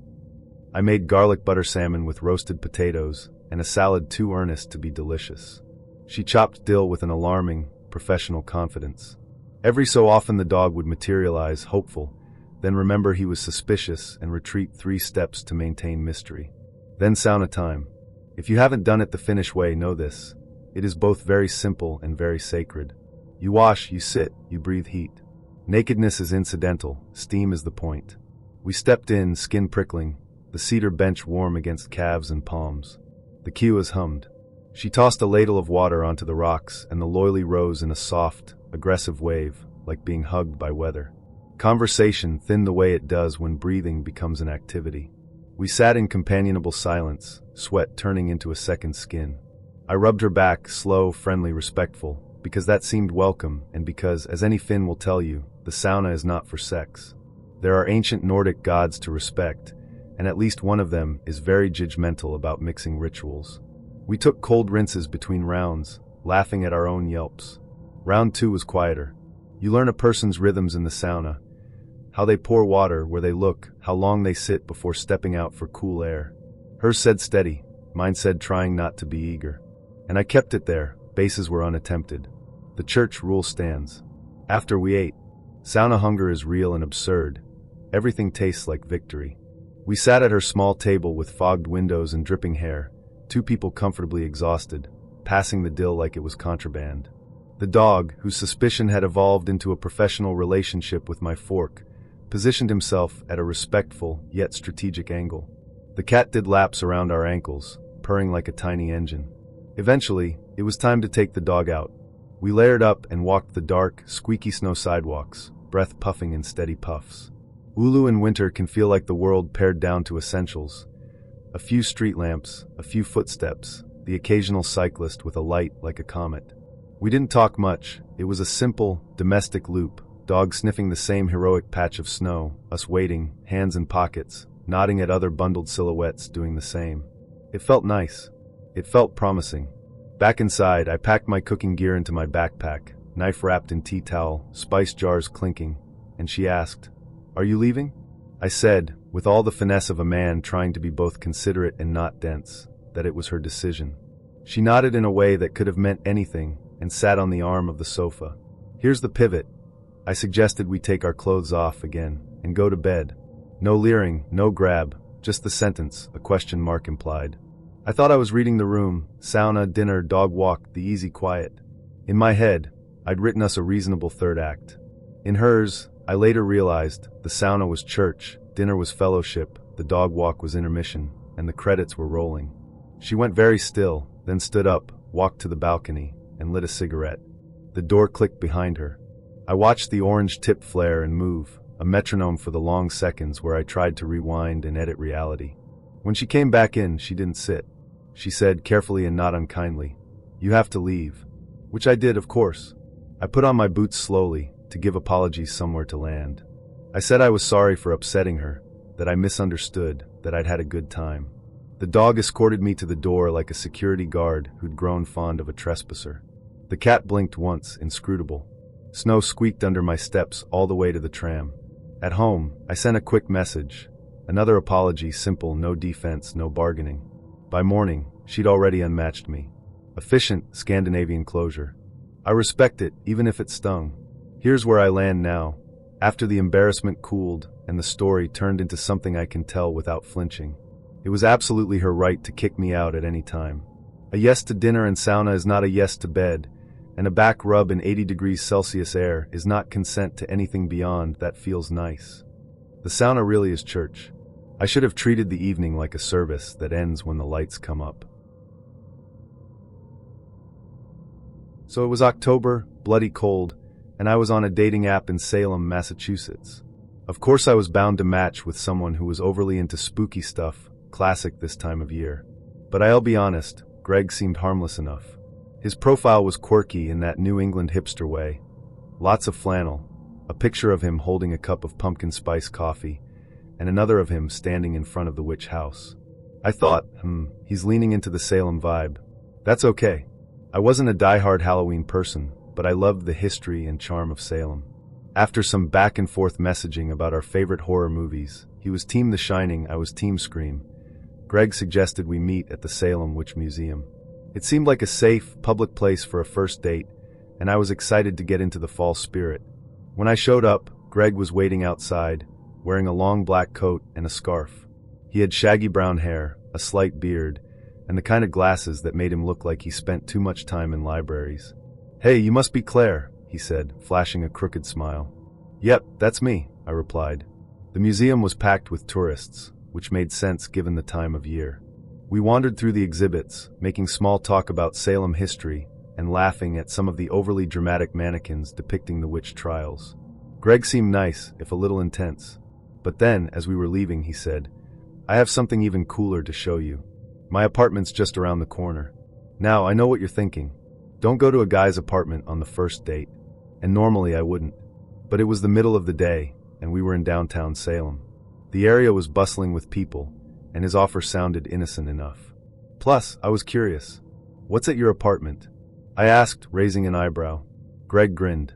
I made garlic butter salmon with roasted potatoes, and a salad too earnest to be delicious. She chopped dill with an alarming, professional confidence. Every so often the dog would materialize, hopeful, then remember he was suspicious and retreat 3 steps to maintain mystery. Then sauna time. If you haven't done it the Finnish way, know this. It is both very simple and very sacred. You wash, you sit, you breathe heat. Nakedness is incidental, steam is the point. We stepped in, skin prickling, the cedar bench warm against calves and palms. The Kiowas hummed. She tossed a ladle of water onto the rocks, and the loily rose in a soft, aggressive wave, like being hugged by weather. Conversation thinned the way it does when breathing becomes an activity. We sat in companionable silence, sweat turning into a second skin. I rubbed her back, slow, friendly, respectful, because that seemed welcome, and because, as any Finn will tell you, the sauna is not for sex. There are ancient Nordic gods to respect, and at least one of them is very judgmental about mixing rituals. We took cold rinses between rounds, laughing at our own yelps. Round 2 was quieter. You learn a person's rhythms in the sauna, how they pour water, where they look, how long they sit before stepping out for cool air. Hers said steady, mine said trying not to be eager. And I kept it there, bases were unattempted. The church rule stands. After we ate, sauna hunger is real and absurd. Everything tastes like victory. We sat at her small table with fogged windows and dripping hair, 2 people comfortably exhausted, passing the dill like it was contraband. The dog, whose suspicion had evolved into a professional relationship with my fork, positioned himself at a respectful yet strategic angle. The cat did laps around our ankles, purring like a tiny engine. Eventually, it was time to take the dog out. We layered up and walked the dark, squeaky snow sidewalks, breath puffing in steady puffs. Oulu in winter can feel like the world pared down to essentials. A few street lamps, a few footsteps, the occasional cyclist with a light like a comet. We didn't talk much. It was a simple, domestic loop, dog sniffing the same heroic patch of snow, us waiting, hands in pockets, nodding at other bundled silhouettes doing the same. It felt nice. It felt promising. Back inside, I packed my cooking gear into my backpack, knife wrapped in tea towel, spice jars clinking, and she asked, "Are you leaving?" I said, with all the finesse of a man trying to be both considerate and not dense, that it was her decision. She nodded in a way that could have meant anything and sat on the arm of the sofa. Here's the pivot. I suggested we take our clothes off again and go to bed. No leering, no grab, just the sentence, a question mark implied. I thought I was reading the room, sauna, dinner, dog walk, the easy quiet. In my head, I'd written us a reasonable third act. In hers, I later realized the sauna was church, dinner was fellowship, the dog walk was intermission, and the credits were rolling. She went very still, then stood up, walked to the balcony, and lit a cigarette. The door clicked behind her. I watched the orange tip flare and move, a metronome for the long seconds where I tried to rewind and edit reality. When she came back in, she didn't sit. She said, carefully and not unkindly, "You have to leave." Which I did, of course. I put on my boots slowly, to give apologies somewhere to land. I said I was sorry for upsetting her, that I misunderstood, that I'd had a good time. The dog escorted me to the door like a security guard who'd grown fond of a trespasser. The cat blinked once, inscrutable. Snow squeaked under my steps all the way to the tram. At home, I sent a quick message. Another apology, simple, no defense, no bargaining. By morning, she'd already unmatched me. Efficient, Scandinavian closure. I respect it, even if it stung. Here's where I land now, after the embarrassment cooled and the story turned into something I can tell without flinching. It was absolutely her right to kick me out at any time. A yes to dinner and sauna is not a yes to bed, and a back rub in 80 degrees Celsius air is not consent to anything beyond that feels nice. The sauna really is church. I should have treated the evening like a service that ends when the lights come up. So it was October, bloody cold, and I was on a dating app in Salem, Massachusetts. Of course I was bound to match with someone who was overly into spooky stuff, classic this time of year. But I'll be honest, Greg seemed harmless enough. His profile was quirky in that New England hipster way. Lots of flannel, a picture of him holding a cup of pumpkin spice coffee, and another of him standing in front of the witch house. I thought, he's leaning into the Salem vibe. That's okay. I wasn't a die-hard Halloween person, but I loved the history and charm of Salem. After some back-and-forth messaging about our favorite horror movies, he was Team The Shining, I was Team Scream. Greg suggested we meet at the Salem Witch Museum. It seemed like a safe, public place for a first date, and I was excited to get into the fall spirit. When I showed up, Greg was waiting outside, wearing a long black coat and a scarf. He had shaggy brown hair, a slight beard, and the kind of glasses that made him look like he spent too much time in libraries. "Hey, you must be Claire," he said, flashing a crooked smile. "Yep, that's me," I replied. The museum was packed with tourists, which made sense given the time of year. We wandered through the exhibits, making small talk about Salem history and laughing at some of the overly dramatic mannequins depicting the witch trials. Greg seemed nice, if a little intense. But then, as we were leaving, he said, "I have something even cooler to show you. My apartment's just around the corner." Now, I know what you're thinking. Don't go to a guy's apartment on the first date. And normally I wouldn't. But it was the middle of the day, and we were in downtown Salem. The area was bustling with people, and his offer sounded innocent enough. Plus, I was curious. "What's at your apartment?" I asked, raising an eyebrow. Greg grinned.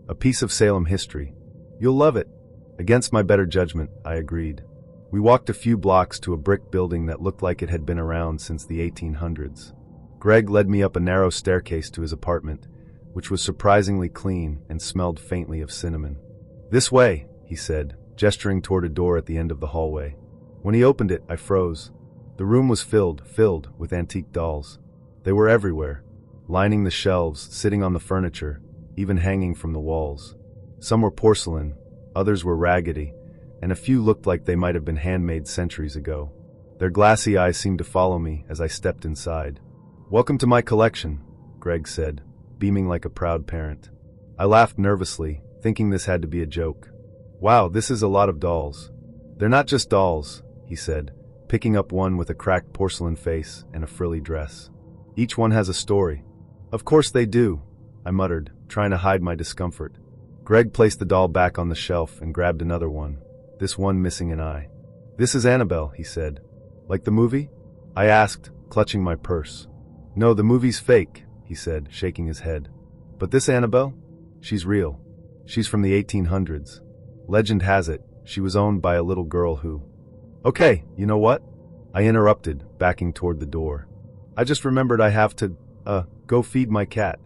"A piece of Salem history. You'll love it." Against my better judgment, I agreed. We walked a few blocks to a brick building that looked like it had been around since the 1800s. Greg led me up a narrow staircase to his apartment, which was surprisingly clean and smelled faintly of cinnamon. "This way," he said, gesturing toward a door at the end of the hallway. When he opened it, I froze. The room was filled with antique dolls. They were everywhere, lining the shelves, sitting on the furniture, even hanging from the walls. Some were porcelain, others were raggedy, and a few looked like they might have been handmade centuries ago. Their glassy eyes seemed to follow me as I stepped inside. "Welcome to my collection," Greg said, beaming like a proud parent. I laughed nervously, thinking this had to be a joke. "Wow, this is a lot of dolls." "They're not just dolls," he said, picking up one with a cracked porcelain face and a frilly dress. "Each one has a story." "Of course they do," I muttered, trying to hide my discomfort. Greg placed the doll back on the shelf and grabbed another one, this one missing an eye. "This is Annabelle," he said. "Like the movie?" I asked, clutching my purse. "No, the movie's fake," he said, shaking his head. "But this Annabelle? She's real. She's from the 1800s. Legend has it, she was owned by a little girl who—" "Okay, you know what?" I interrupted, backing toward the door. "I just remembered I have to, go feed my cat."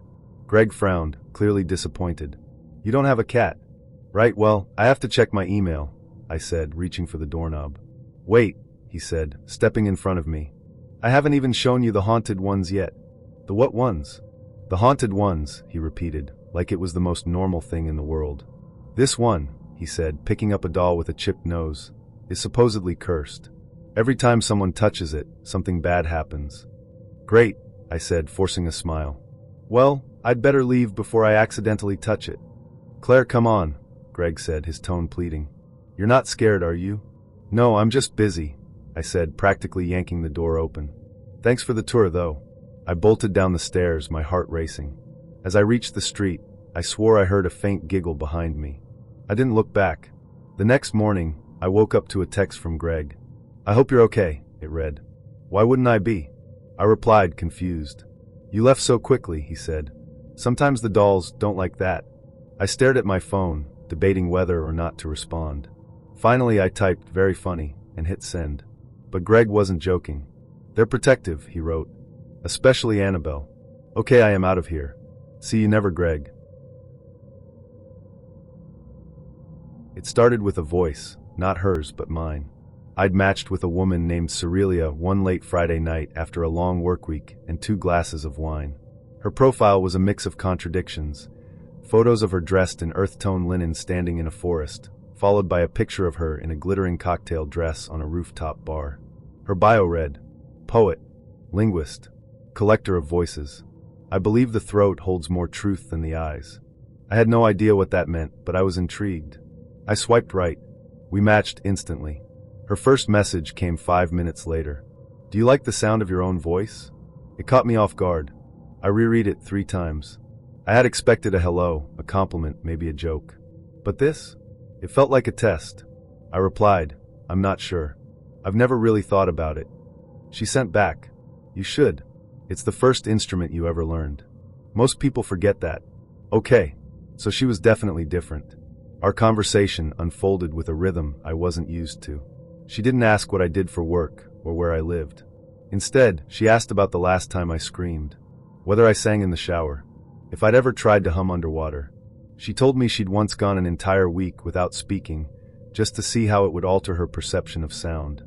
Greg frowned, clearly disappointed. "You don't have a cat?" "Right, well, I have to check my email," I said, reaching for the doorknob. "Wait," he said, stepping in front of me. "I haven't even shown you the haunted ones yet." "The what ones?" "The haunted ones," he repeated, like it was the most normal thing in the world. "This one," he said, picking up a doll with a chipped nose, "is supposedly cursed. Every time someone touches it, something bad happens." "Great," I said, forcing a smile. "Well, I'd better leave before I accidentally touch it." "Claire, come on," Greg said, his tone pleading. "You're not scared, are you?" "No, I'm just busy," I said, practically yanking the door open. "Thanks for the tour, though." I bolted down the stairs, my heart racing. As I reached the street, I swore I heard a faint giggle behind me. I didn't look back. The next morning, I woke up to a text from Greg. "I hope you're okay," it read. "Why wouldn't I be?" I replied, confused. "You left so quickly," he said. "Sometimes the dolls don't like that." I stared at my phone, debating whether or not to respond. Finally, I typed, "Very funny," and hit send. But Greg wasn't joking. "They're protective," he wrote. "Especially Annabelle." "Okay, I am out of here. See you never, Greg." It started with a voice, not hers but mine. I'd matched with a woman named Cerelia one late Friday night after a long work week and 2 glasses of wine. Her profile was a mix of contradictions. Photos of her dressed in earth-tone linen standing in a forest, followed by a picture of her in a glittering cocktail dress on a rooftop bar. Her bio read, "Poet, linguist, collector of voices. I believe the throat holds more truth than the eyes." I had no idea what that meant, but I was intrigued. I swiped right. We matched instantly. Her first message came 5 minutes later. "Do you like the sound of your own voice?" It caught me off guard. I reread it 3 times. I had expected a hello, a compliment, maybe a joke. But this? It felt like a test. I replied, "I'm not sure. I've never really thought about it." She sent back, "You should. It's the first instrument you ever learned. Most people forget that." Okay, so she was definitely different. Our conversation unfolded with a rhythm I wasn't used to. She didn't ask what I did for work or where I lived. Instead, she asked about the last time I screamed, whether I sang in the shower, if I'd ever tried to hum underwater. She told me she'd once gone an entire week without speaking, just to see how it would alter her perception of sound.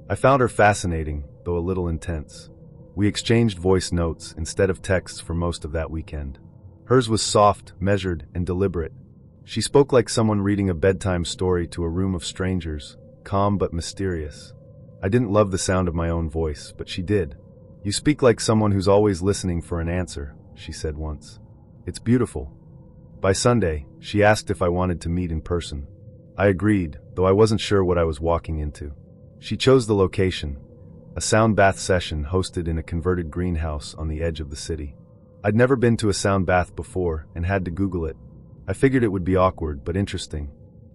I found her fascinating, though a little intense. We exchanged voice notes instead of texts for most of that weekend. Hers was soft, measured, and deliberate. She spoke like someone reading a bedtime story to a room of strangers, calm but mysterious. I didn't love the sound of my own voice, but she did. "You speak like someone who's always listening for an answer," she said once. "It's beautiful." By Sunday, she asked if I wanted to meet in person. I agreed, though I wasn't sure what I was walking into. She chose the location, a sound bath session hosted in a converted greenhouse on the edge of the city. I'd never been to a sound bath before and had to Google it. I figured it would be awkward but interesting.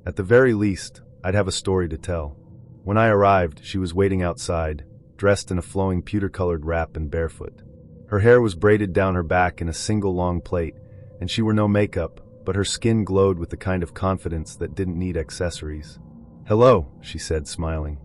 At the very least, I'd have a story to tell. When I arrived, she was waiting outside, dressed in a flowing pewter-colored wrap and barefoot. Her hair was braided down her back in a single long plait, and she wore no makeup, but her skin glowed with the kind of confidence that didn't need accessories. "Hello," she said, smiling.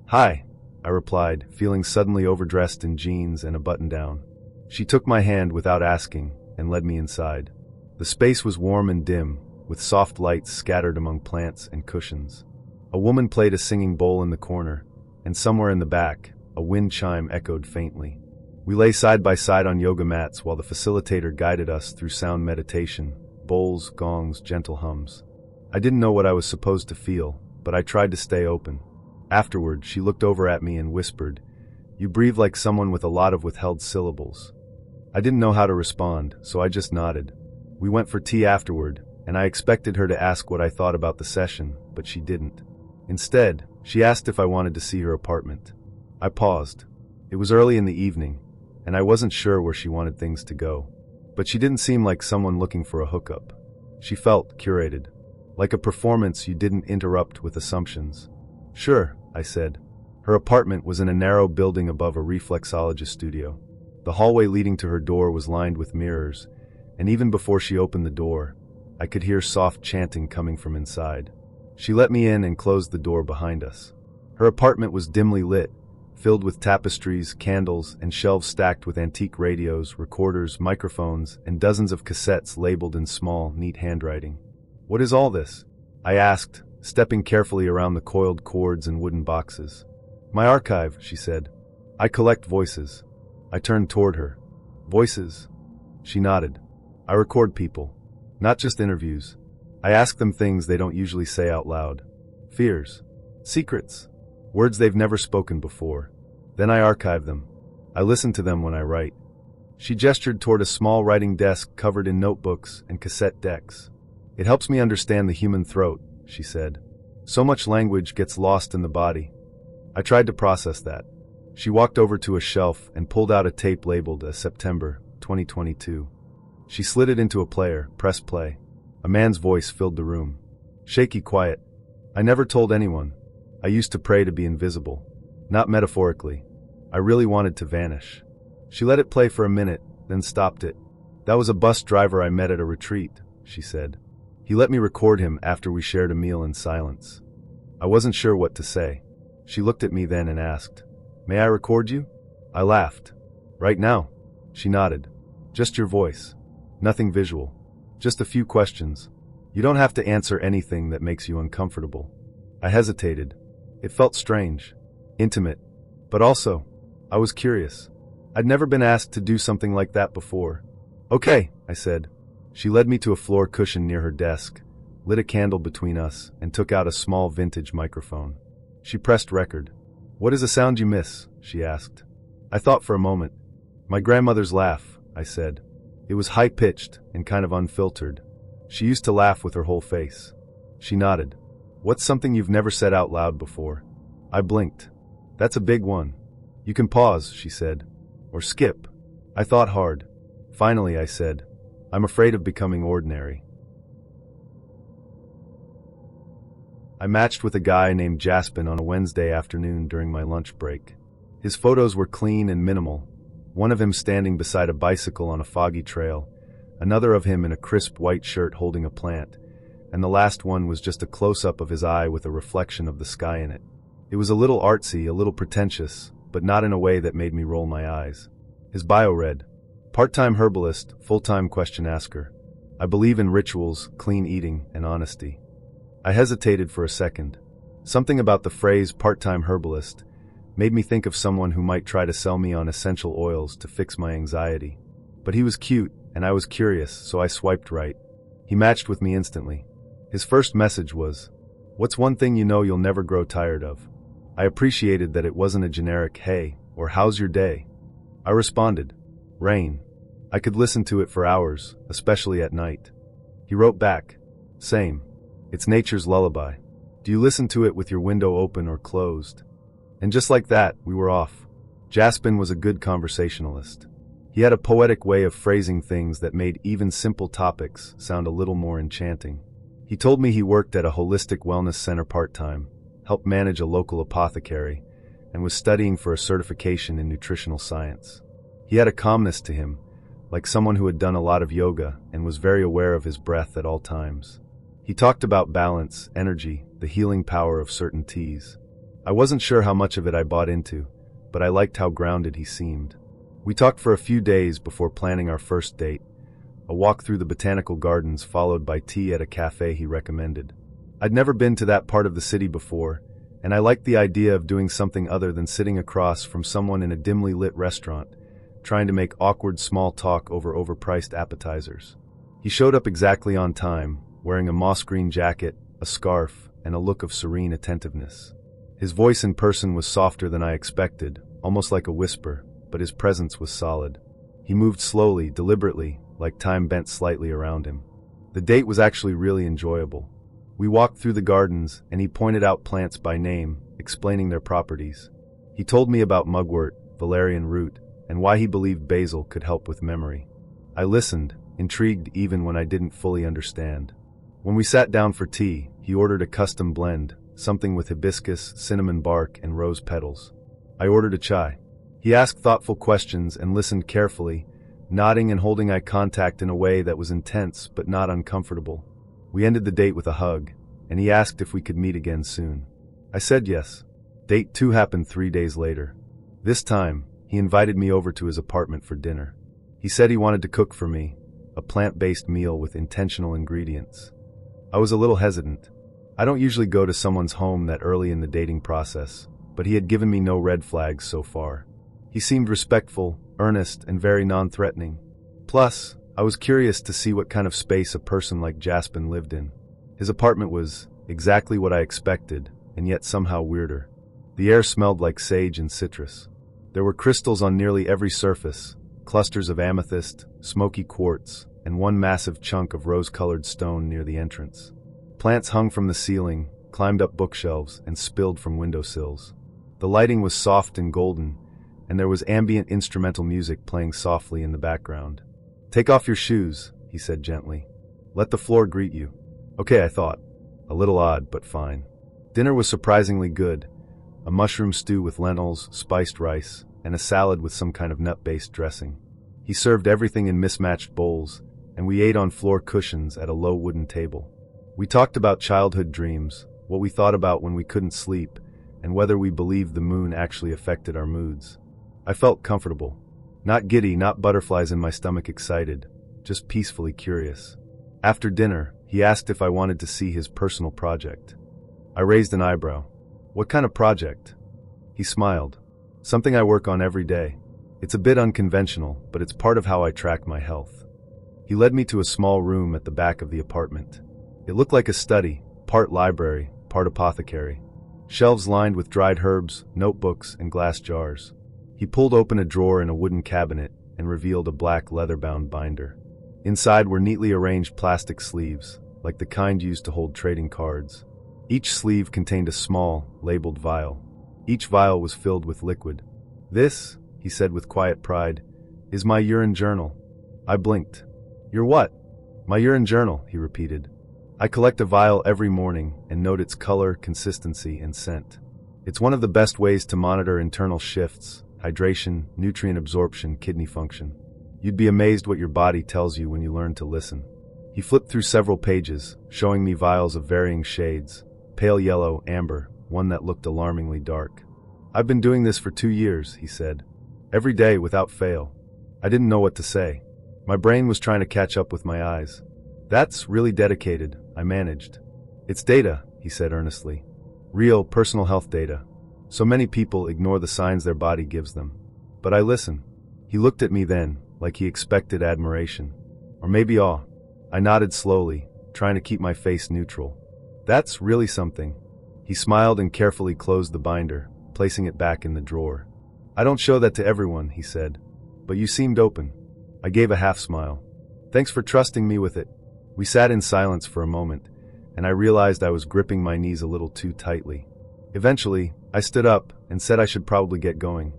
"Hi," I replied, feeling suddenly overdressed in jeans and a button-down. She took my hand without asking and led me inside. The space was warm and dim, with soft lights scattered among plants and cushions. A woman played a singing bowl in the corner, and somewhere in the back, a wind chime echoed faintly. We lay side by side on yoga mats while the facilitator guided us through sound meditation, bowls, gongs, gentle hums. I didn't know what I was supposed to feel, but I tried to stay open. Afterward, she looked over at me and whispered, "You breathe like someone with a lot of withheld syllables." I didn't know how to respond, so I just nodded. We went for tea afterward, and I expected her to ask what I thought about the session, but she didn't. Instead, she asked if I wanted to see her apartment. I paused. It was early in the evening, and I wasn't sure where she wanted things to go. But she didn't seem like someone looking for a hookup. She felt curated, like a performance you didn't interrupt with assumptions. "Sure," I said. Her apartment was in a narrow building above a reflexologist studio. The hallway leading to her door was lined with mirrors, and even before she opened the door, I could hear soft chanting coming from inside. She let me in and closed the door behind us. Her apartment was dimly lit, filled with tapestries, candles, and shelves stacked with antique radios, recorders, microphones, and dozens of cassettes labeled in small, neat handwriting. "What is all this?" I asked, stepping carefully around the coiled cords and wooden boxes. "My archive," she said. "I collect voices." I turned toward her. "Voices?" She nodded. "I record people. Not just interviews. I ask them things they don't usually say out loud. Fears. Secrets. Words they've never spoken before. Then I archive them. I listen to them when I write." She gestured toward a small writing desk covered in notebooks and cassette decks. "It helps me understand the human throat," she said. "So much language gets lost in the body." I tried to process that. She walked over to a shelf and pulled out a tape labeled as September 2022. She slid it into a player, pressed play. A man's voice filled the room. Shaky quiet. I never told anyone. I used to pray to be invisible. Not metaphorically. I really wanted to vanish. She let it play for a minute, then stopped it. That was a bus driver I met at a retreat, she said. He let me record him after we shared a meal in silence. I wasn't sure what to say. She looked at me then and asked, "May I record you?" I laughed. "Right now?" She nodded. "Just your voice. Nothing visual. Just a few questions. You don't have to answer anything that makes you uncomfortable." I hesitated. It felt strange. Intimate. But also, I was curious. I'd never been asked to do something like that before. "Okay," I said. She led me to a floor cushion near her desk, lit a candle between us, and took out a small vintage microphone. She pressed record. "What is a sound you miss?" she asked. I thought for a moment. "My grandmother's laugh," I said. It was high-pitched and kind of unfiltered. She used to laugh with her whole face. She nodded. "What's something you've never said out loud before?" I blinked. "That's a big one." "You can pause," she said. "Or skip." I thought hard. Finally, I said, "I'm afraid of becoming ordinary." I matched with a guy named Jaspin on a Wednesday afternoon during my lunch break. His photos were clean and minimal, one of him standing beside a bicycle on a foggy trail, another of him in a crisp white shirt holding a plant, and the last one was just a close-up of his eye with a reflection of the sky in it. It was a little artsy, a little pretentious, but not in a way that made me roll my eyes. His bio read, "Part-time herbalist, full-time question asker. I believe in rituals, clean eating, and honesty." I hesitated for a second. Something about the phrase part-time herbalist made me think of someone who might try to sell me on essential oils to fix my anxiety. But he was cute, and I was curious, so I swiped right. He matched with me instantly. His first message was, "What's one thing you know you'll never grow tired of?" I appreciated that it wasn't a generic "hey" or "how's your day?" I responded, "Rain." I could listen to it for hours, especially at night. He wrote back, "Same. It's nature's lullaby. Do you listen to it with your window open or closed?" And just like that, we were off. Jaspin was a good conversationalist. He had a poetic way of phrasing things that made even simple topics sound a little more enchanting. He told me he worked at a holistic wellness center part-time, helped manage a local apothecary, and was studying for a certification in nutritional science. He had a calmness to him, like someone who had done a lot of yoga and was very aware of his breath at all times. He talked about balance, energy, the healing power of certain teas. I wasn't sure how much of it I bought into, but I liked how grounded he seemed. We talked for a few days before planning our first date, a walk through the botanical gardens followed by tea at a cafe he recommended. I'd never been to that part of the city before, and I liked the idea of doing something other than sitting across from someone in a dimly lit restaurant, trying to make awkward small talk over overpriced appetizers. He showed up exactly on time, wearing a moss green jacket, a scarf, and a look of serene attentiveness. His voice in person was softer than I expected, almost like a whisper, but his presence was solid. He moved slowly, deliberately, like time bent slightly around him. The date was actually really enjoyable. We walked through the gardens, and he pointed out plants by name, explaining their properties. He told me about mugwort, valerian root, and why he believed basil could help with memory. I listened, intrigued even when I didn't fully understand. When we sat down for tea, he ordered a custom blend, something with hibiscus, cinnamon bark, and rose petals. I ordered a chai. He asked thoughtful questions and listened carefully, nodding and holding eye contact in a way that was intense but not uncomfortable. We ended the date with a hug, and he asked if we could meet again soon. I said yes. Date 2 happened 3 days later. This time, he invited me over to his apartment for dinner. He said he wanted to cook for me, a plant-based meal with intentional ingredients. I was a little hesitant. I don't usually go to someone's home that early in the dating process, but he had given me no red flags so far. He seemed respectful, earnest, and very non-threatening. Plus, I was curious to see what kind of space a person like Jaspin lived in. His apartment was exactly what I expected, and yet somehow weirder. The air smelled like sage and citrus. There were crystals on nearly every surface, clusters of amethyst, smoky quartz, and one massive chunk of rose-colored stone near the entrance. Plants hung from the ceiling, climbed up bookshelves, and spilled from windowsills. The lighting was soft and golden, and there was ambient instrumental music playing softly in the background. Take off your shoes, he said gently. Let the floor greet you. Okay, I thought. A little odd, but fine. Dinner was surprisingly good. A mushroom stew with lentils, spiced rice, and a salad with some kind of nut-based dressing. He served everything in mismatched bowls, and we ate on floor cushions at a low wooden table. We talked about childhood dreams, what we thought about when we couldn't sleep, and whether we believed the moon actually affected our moods. I felt comfortable. Not giddy, not butterflies in my stomach excited, just peacefully curious. After dinner, he asked if I wanted to see his personal project. I raised an eyebrow. What kind of project? He smiled. Something I work on every day. It's a bit unconventional, but it's part of how I track my health. He led me to a small room at the back of the apartment. It looked like a study, part library, part apothecary. Shelves lined with dried herbs, notebooks, and glass jars. He pulled open a drawer in a wooden cabinet and revealed a black leather-bound binder. Inside were neatly arranged plastic sleeves, like the kind used to hold trading cards. Each sleeve contained a small, labeled vial. Each vial was filled with liquid. This, he said with quiet pride, is my urine journal. I blinked. Your what? My urine journal, he repeated. I collect a vial every morning and note its color, consistency, and scent. It's one of the best ways to monitor internal shifts, hydration, nutrient absorption, kidney function. You'd be amazed what your body tells you when you learn to listen. He flipped through several pages, showing me vials of varying shades, pale yellow, amber, one that looked alarmingly dark. I've been doing this for 2 years, he said. Every day without fail. I didn't know what to say. My brain was trying to catch up with my eyes. That's really dedicated, I managed. It's data, he said earnestly. Real, personal health data. So many people ignore the signs their body gives them. But I listen. He looked at me then, like he expected admiration. Or maybe awe. I nodded slowly, trying to keep my face neutral. That's really something. He smiled and carefully closed the binder, placing it back in the drawer. I don't show that to everyone, he said. But you seemed open. I gave a half smile. Thanks for trusting me with it. We sat in silence for a moment, and I realized I was gripping my knees a little too tightly. Eventually, I stood up and said I should probably get going.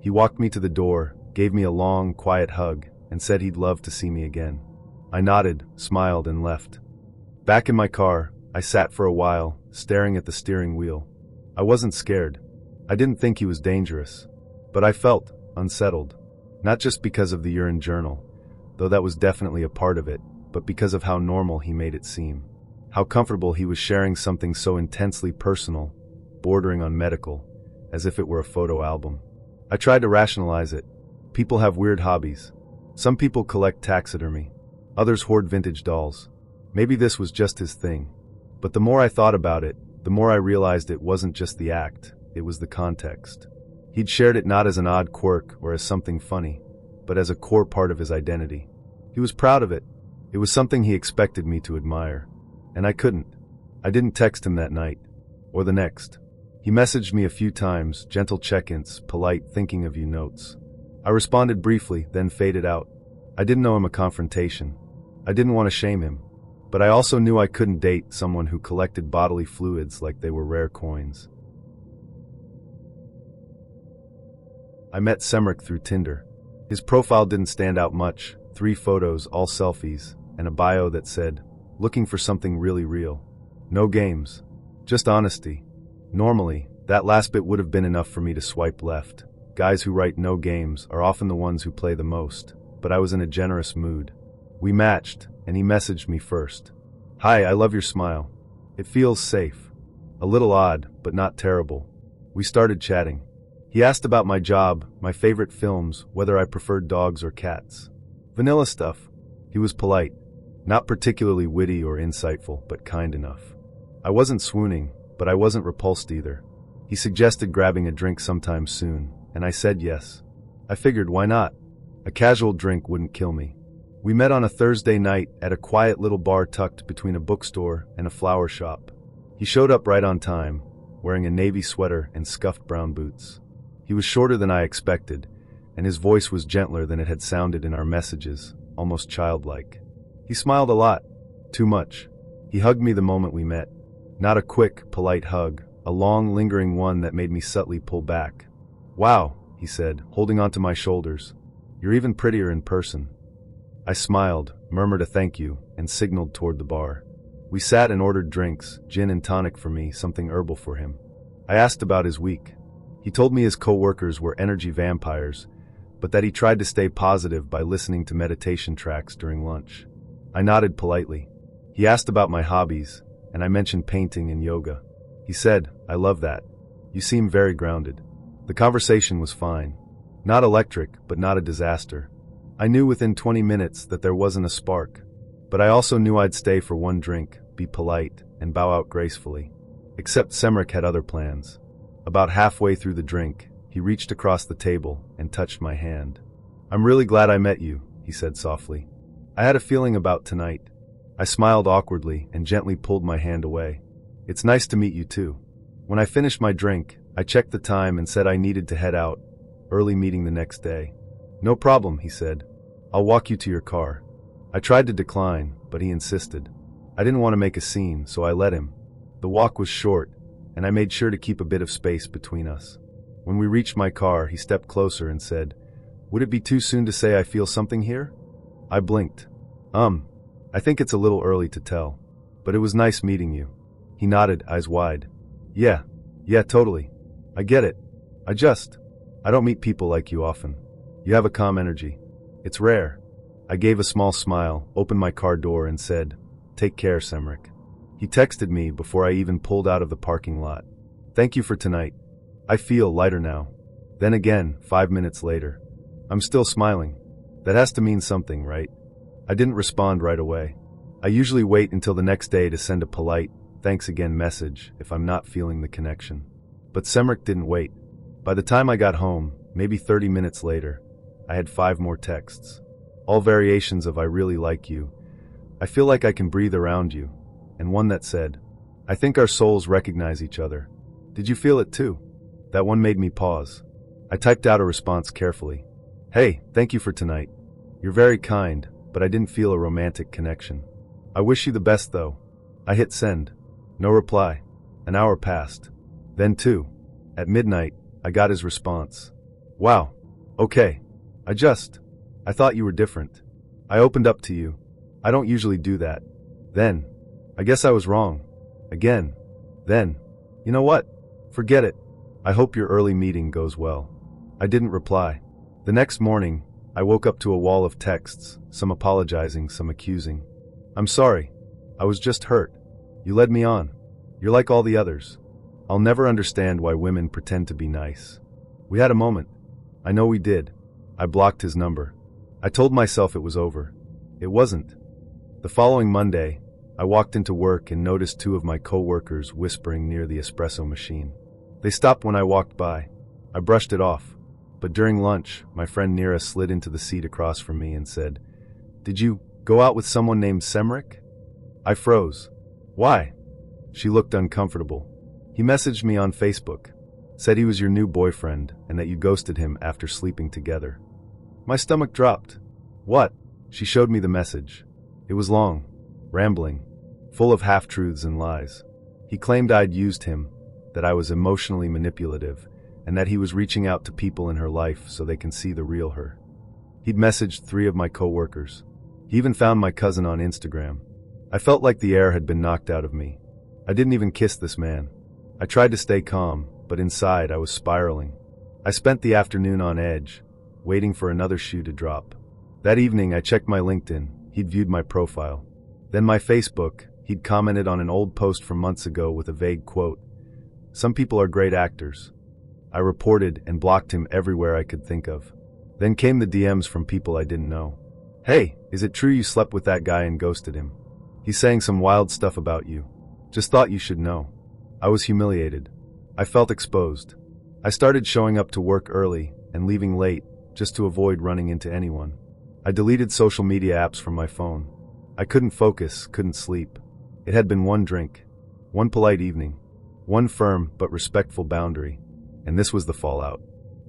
He walked me to the door, gave me a long, quiet hug, and said he'd love to see me again. I nodded, smiled, and left. Back in my car, I sat for a while, staring at the steering wheel. I wasn't scared. I didn't think he was dangerous. But I felt unsettled. Not just because of the urine journal, though that was definitely a part of it, but because of how normal he made it seem. How comfortable he was sharing something so intensely personal, bordering on medical, as if it were a photo album. I tried to rationalize it. People have weird hobbies. Some people collect taxidermy. Others hoard vintage dolls. Maybe this was just his thing. But the more I thought about it, the more I realized it wasn't just the act, it was the context. He'd shared it not as an odd quirk or as something funny, but as a core part of his identity. He was proud of it. It was something he expected me to admire. And I couldn't. I didn't text him that night. Or the next. He messaged me a few times, gentle check-ins, polite thinking of you notes. I responded briefly, then faded out. I didn't owe him a confrontation. I didn't want to shame him. But I also knew I couldn't date someone who collected bodily fluids like they were rare coins. I met Semric through Tinder. His profile didn't stand out much, 3 photos, all selfies, and a bio that said, looking for something really real. No games. Just honesty. Normally, that last bit would have been enough for me to swipe left. Guys who write no games are often the ones who play the most, but I was in a generous mood. We matched, and he messaged me first. Hi, I love your smile. It feels safe. A little odd, but not terrible. We started chatting. He asked about my job, my favorite films, whether I preferred dogs or cats. Vanilla stuff. He was polite. Not particularly witty or insightful, but kind enough. I wasn't swooning, but I wasn't repulsed either. He suggested grabbing a drink sometime soon, and I said yes. I figured, why not? A casual drink wouldn't kill me. We met on a Thursday night at a quiet little bar tucked between a bookstore and a flower shop. He showed up right on time, wearing a navy sweater and scuffed brown boots. He was shorter than I expected, and his voice was gentler than it had sounded in our messages, almost childlike. He smiled a lot. Too much. He hugged me the moment we met. Not a quick, polite hug, a long, lingering one that made me subtly pull back. Wow, he said, holding onto my shoulders. You're even prettier in person. I smiled, murmured a thank you, and signaled toward the bar. We sat and ordered drinks, gin and tonic for me, something herbal for him. I asked about his week. He told me his co-workers were energy vampires, but that he tried to stay positive by listening to meditation tracks during lunch. I nodded politely. He asked about my hobbies, and I mentioned painting and yoga. He said, "I love that. You seem very grounded." The conversation was fine. Not electric, but not a disaster. I knew within 20 minutes that there wasn't a spark, but I also knew I'd stay for one drink, be polite, and bow out gracefully. Except Semric had other plans. About halfway through the drink, he reached across the table and touched my hand. "I'm really glad I met you," he said softly. "I had a feeling about tonight." I smiled awkwardly and gently pulled my hand away. "It's nice to meet you too." When I finished my drink, I checked the time and said I needed to head out. Early meeting the next day. "No problem," he said. "I'll walk you to your car." I tried to decline, but he insisted. I didn't want to make a scene, so I let him. The walk was short, and I made sure to keep a bit of space between us. When we reached my car, he stepped closer and said, "Would it be too soon to say I feel something here?" I blinked. I think it's a little early to tell, but it was nice meeting you." He nodded, eyes wide. Yeah, totally. I get it. I don't meet people like you often. You have a calm energy. It's rare." I gave a small smile, opened my car door and said, "Take care, Semric." He texted me before I even pulled out of the parking lot. "Thank you for tonight. I feel lighter now." Then again, 5 minutes later. I'm still smiling. That has to mean something, right? I didn't respond right away. I usually wait until the next day to send a polite, "thanks again" message if I'm not feeling the connection. But Semric didn't wait. By the time I got home, maybe 30 minutes later, I had 5 more texts. All variations of "I really like you," "I feel like I can breathe around you," and one that said, "I think our souls recognize each other. Did you feel it too?" That one made me pause. I typed out a response carefully. "Hey, thank you for tonight. You're very kind, but I didn't feel a romantic connection. I wish you the best though." I hit send. No reply. An hour passed. Then 2. At midnight, I got his response. "Wow. Okay. I thought you were different. I opened up to you. I don't usually do that. Then. I guess I was wrong. Again. Then. You know what? Forget it. I hope your early meeting goes well." I didn't reply. The next morning, I woke up to a wall of texts, some apologizing, some accusing. "I'm sorry. I was just hurt. You led me on. You're like all the others. I'll never understand why women pretend to be nice. We had a moment. I know we did." I blocked his number. I told myself it was over. It wasn't. The following Monday, I walked into work and noticed 2 of my co-workers whispering near the espresso machine. They stopped when I walked by. I brushed it off. But during lunch, my friend Nira slid into the seat across from me and said, "Did you go out with someone named Semric?" I froze. "Why?" She looked uncomfortable. "He messaged me on Facebook. Said he was your new boyfriend and that you ghosted him after sleeping together." My stomach dropped. "What?" She showed me the message. It was long, rambling, full of half-truths and lies. He claimed I'd used him, that I was emotionally manipulative, and that he was reaching out to people in her life so they can see the real her. He'd messaged 3 of my co-workers. He even found my cousin on Instagram. I felt like the air had been knocked out of me. I didn't even kiss this man. I tried to stay calm, but inside I was spiraling. I spent the afternoon on edge, waiting for another shoe to drop. That evening I checked my LinkedIn. He'd viewed my profile. Then my Facebook. He'd commented on an old post from months ago with a vague quote. "Some people are great actors." I reported and blocked him everywhere I could think of. Then came the DMs from people I didn't know. "Hey, is it true you slept with that guy and ghosted him? He's saying some wild stuff about you. Just thought you should know." I was humiliated. I felt exposed. I started showing up to work early and leaving late just to avoid running into anyone. I deleted social media apps from my phone. I couldn't focus, couldn't sleep. It had been one drink, one polite evening, one firm but respectful boundary, and this was the fallout.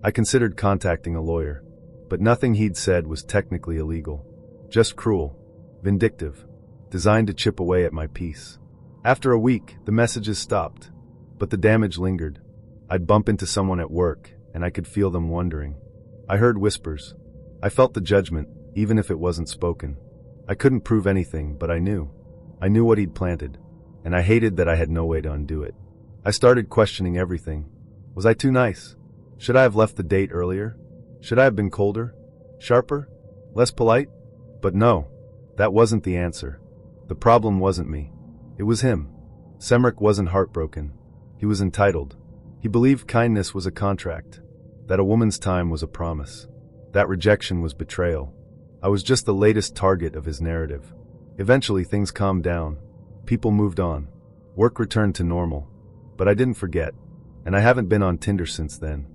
I considered contacting a lawyer, but nothing he'd said was technically illegal. Just cruel, vindictive, designed to chip away at my peace. After a week, the messages stopped, but the damage lingered. I'd bump into someone at work, and I could feel them wondering. I heard whispers. I felt the judgment, even if it wasn't spoken. I couldn't prove anything, but I knew. I knew what he'd planted, and I hated that I had no way to undo it. I started questioning everything. Was I too nice? Should I have left the date earlier? Should I have been colder? Sharper? Less polite? But no, that wasn't the answer. The problem wasn't me. It was him. Semric wasn't heartbroken. He was entitled. He believed kindness was a contract, that a woman's time was a promise. That rejection was betrayal. I was just the latest target of his narrative. Eventually things calmed down. People moved on. Work returned to normal. But I didn't forget, and I haven't been on Tinder since then.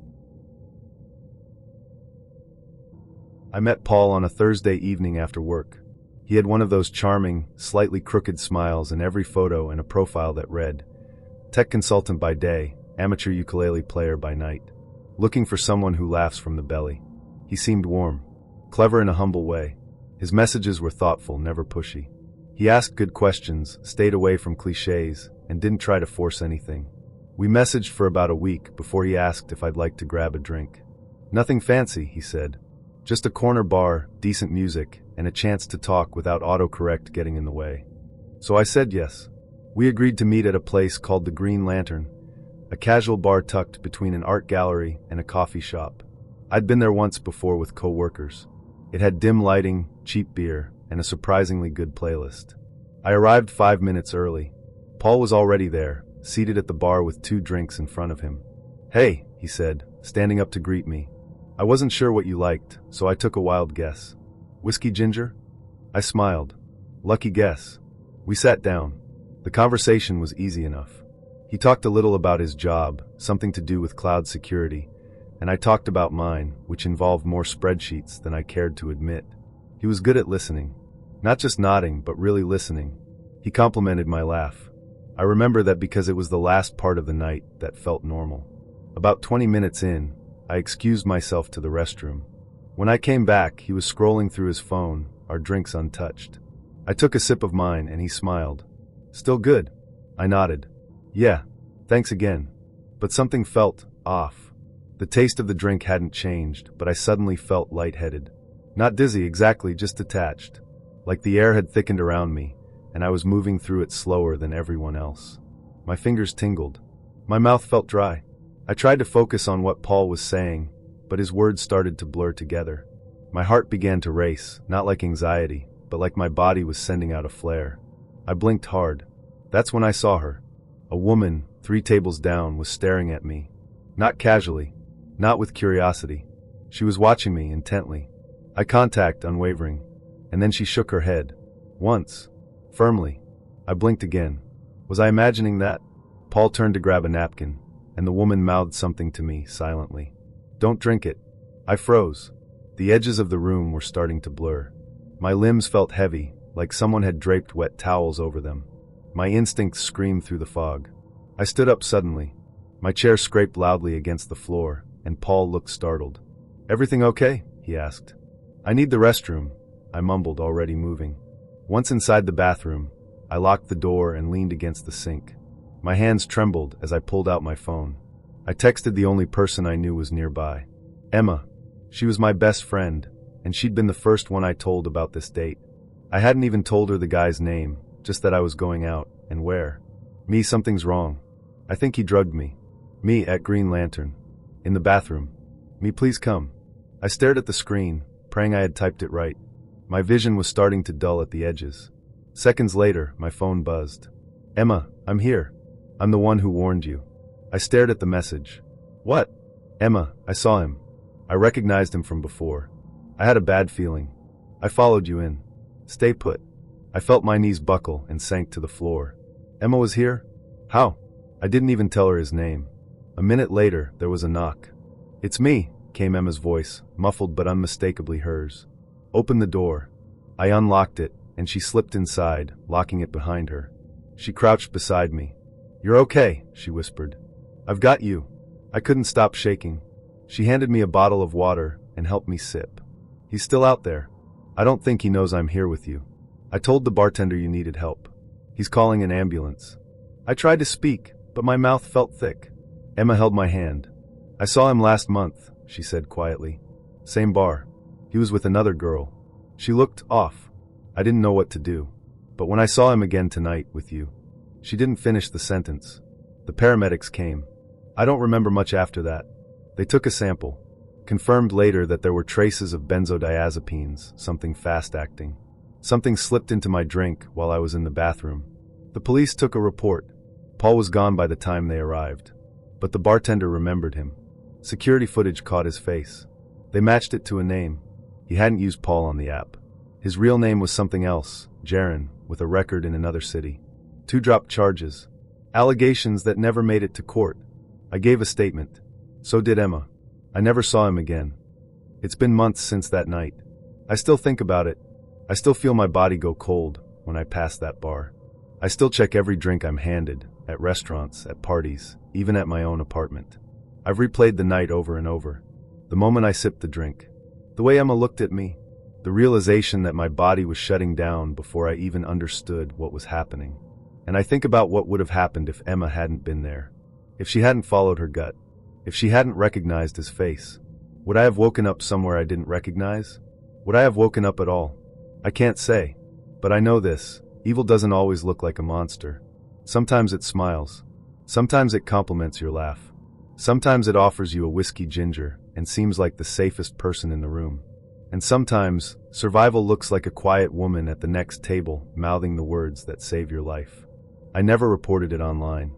I met Paul on a Thursday evening after work. He had one of those charming, slightly crooked smiles in every photo and a profile that read, "Tech consultant by day, amateur ukulele player by night. Looking for someone who laughs from the belly." He seemed warm, clever in a humble way. His messages were thoughtful, never pushy. He asked good questions, stayed away from cliches, and didn't try to force anything. We messaged for about a week before he asked if I'd like to grab a drink. "Nothing fancy," he said. "Just a corner bar, decent music, and a chance to talk without autocorrect getting in the way." So I said yes. We agreed to meet at a place called the Green Lantern, a casual bar tucked between an art gallery and a coffee shop. I'd been there once before with co-workers. It had dim lighting, cheap beer, and a surprisingly good playlist. I arrived 5 minutes early. Paul was already there, seated at the bar with 2 drinks in front of him. "Hey," he said, standing up to greet me. I wasn't sure what you liked, so I took a wild guess. "Whiskey ginger?" I smiled. "Lucky guess." We sat down. The conversation was easy enough. He talked a little about his job, something to do with cloud security, and I talked about mine, which involved more spreadsheets than I cared to admit. He was good at listening. Not just nodding, but really listening. He complimented my laugh. I remember that because it was the last part of the night that felt normal. About 20 minutes in, I excused myself to the restroom. When I came back, he was scrolling through his phone, our drinks untouched. I took a sip of mine and he smiled. "Still good?" I nodded. "Yeah, thanks again." But something felt off. The taste of the drink hadn't changed, but I suddenly felt lightheaded. Not dizzy exactly, just detached. Like the air had thickened around me, and I was moving through it slower than everyone else. My fingers tingled. My mouth felt dry. I tried to focus on what Paul was saying, but his words started to blur together. My heart began to race, not like anxiety, but like my body was sending out a flare. I blinked hard. That's when I saw her. A woman, 3 tables down, was staring at me. Not casually, not with curiosity. She was watching me intently. Eye contact unwavering. And then she shook her head. Once. Firmly. I blinked again. Was I imagining that? Paul turned to grab a napkin, and the woman mouthed something to me silently. "Don't drink it." I froze. The edges of the room were starting to blur. My limbs felt heavy, like someone had draped wet towels over them. My instincts screamed through the fog. I stood up suddenly. My chair scraped loudly against the floor, and Paul looked startled. "Everything okay?" he asked. "I need the restroom," I mumbled, already moving. Once inside the bathroom, I locked the door and leaned against the sink. My hands trembled as I pulled out my phone. I texted the only person I knew was nearby. Emma. She was my best friend, and she'd been the first one I told about this date. I hadn't even told her the guy's name, just that I was going out, and where. "Me, something's wrong. I think he drugged me." "Me, at Green Lantern. In the bathroom." "Me, please come." I stared at the screen, praying I had typed it right. My vision was starting to dull at the edges. Seconds later, my phone buzzed. "Emma, I'm here. I'm the one who warned you." I stared at the message. "What?" "Emma, I saw him. I recognized him from before. I had a bad feeling. I followed you in. Stay put." I felt my knees buckle and sank to the floor. "Emma was here? How?" I didn't even tell her his name. A minute later, there was a knock. "It's me," came Emma's voice, muffled but unmistakably hers. "Open the door." I unlocked it, and she slipped inside, locking it behind her. She crouched beside me. "You're okay," she whispered. "I've got you." I couldn't stop shaking. She handed me a bottle of water and helped me sip. "He's still out there. I don't think he knows I'm here with you. I told the bartender you needed help. He's calling an ambulance." I tried to speak, but my mouth felt thick. Emma held my hand. "I saw him last month," she said quietly. "Same bar. He was with another girl." She looked off. I didn't know what to do. But when I saw him again tonight with you. She didn't finish the sentence. The paramedics came. I don't remember much after that. They took a sample. Confirmed later that there were traces of benzodiazepines, something fast-acting. Something slipped into my drink while I was in the bathroom. The police took a report. Paul was gone by the time they arrived. But the bartender remembered him. Security footage caught his face. They matched it to a name. He hadn't used Paul on the app. His real name was something else, Jaron, with a record in another city. 2 dropped charges. Allegations that never made it to court. I gave a statement. So did Emma. I never saw him again. It's been months since that night. I still think about it. I still feel my body go cold when I pass that bar. I still check every drink I'm handed, at restaurants, at parties, even at my own apartment. I've replayed the night over and over. The moment I sipped the drink. The way Emma looked at me. The realization that my body was shutting down before I even understood what was happening. And I think about what would have happened if Emma hadn't been there. If she hadn't followed her gut. If she hadn't recognized his face. Would I have woken up somewhere I didn't recognize? Would I have woken up at all? I can't say. But I know this. Evil doesn't always look like a monster. Sometimes it smiles. Sometimes it compliments your laugh. Sometimes it offers you a whiskey ginger and seems like the safest person in the room. And sometimes, survival looks like a quiet woman at the next table mouthing the words that save your life. I never reported it online.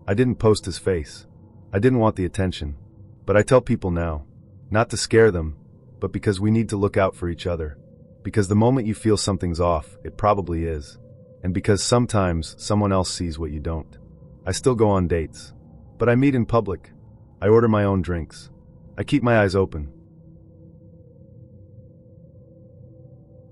I didn't post his face. I didn't want the attention. But I tell people now. Not to scare them, but because we need to look out for each other. Because the moment you feel something's off, it probably is. And because sometimes someone else sees what you don't. I still go on dates. But I meet in public. I order my own drinks. I keep my eyes open.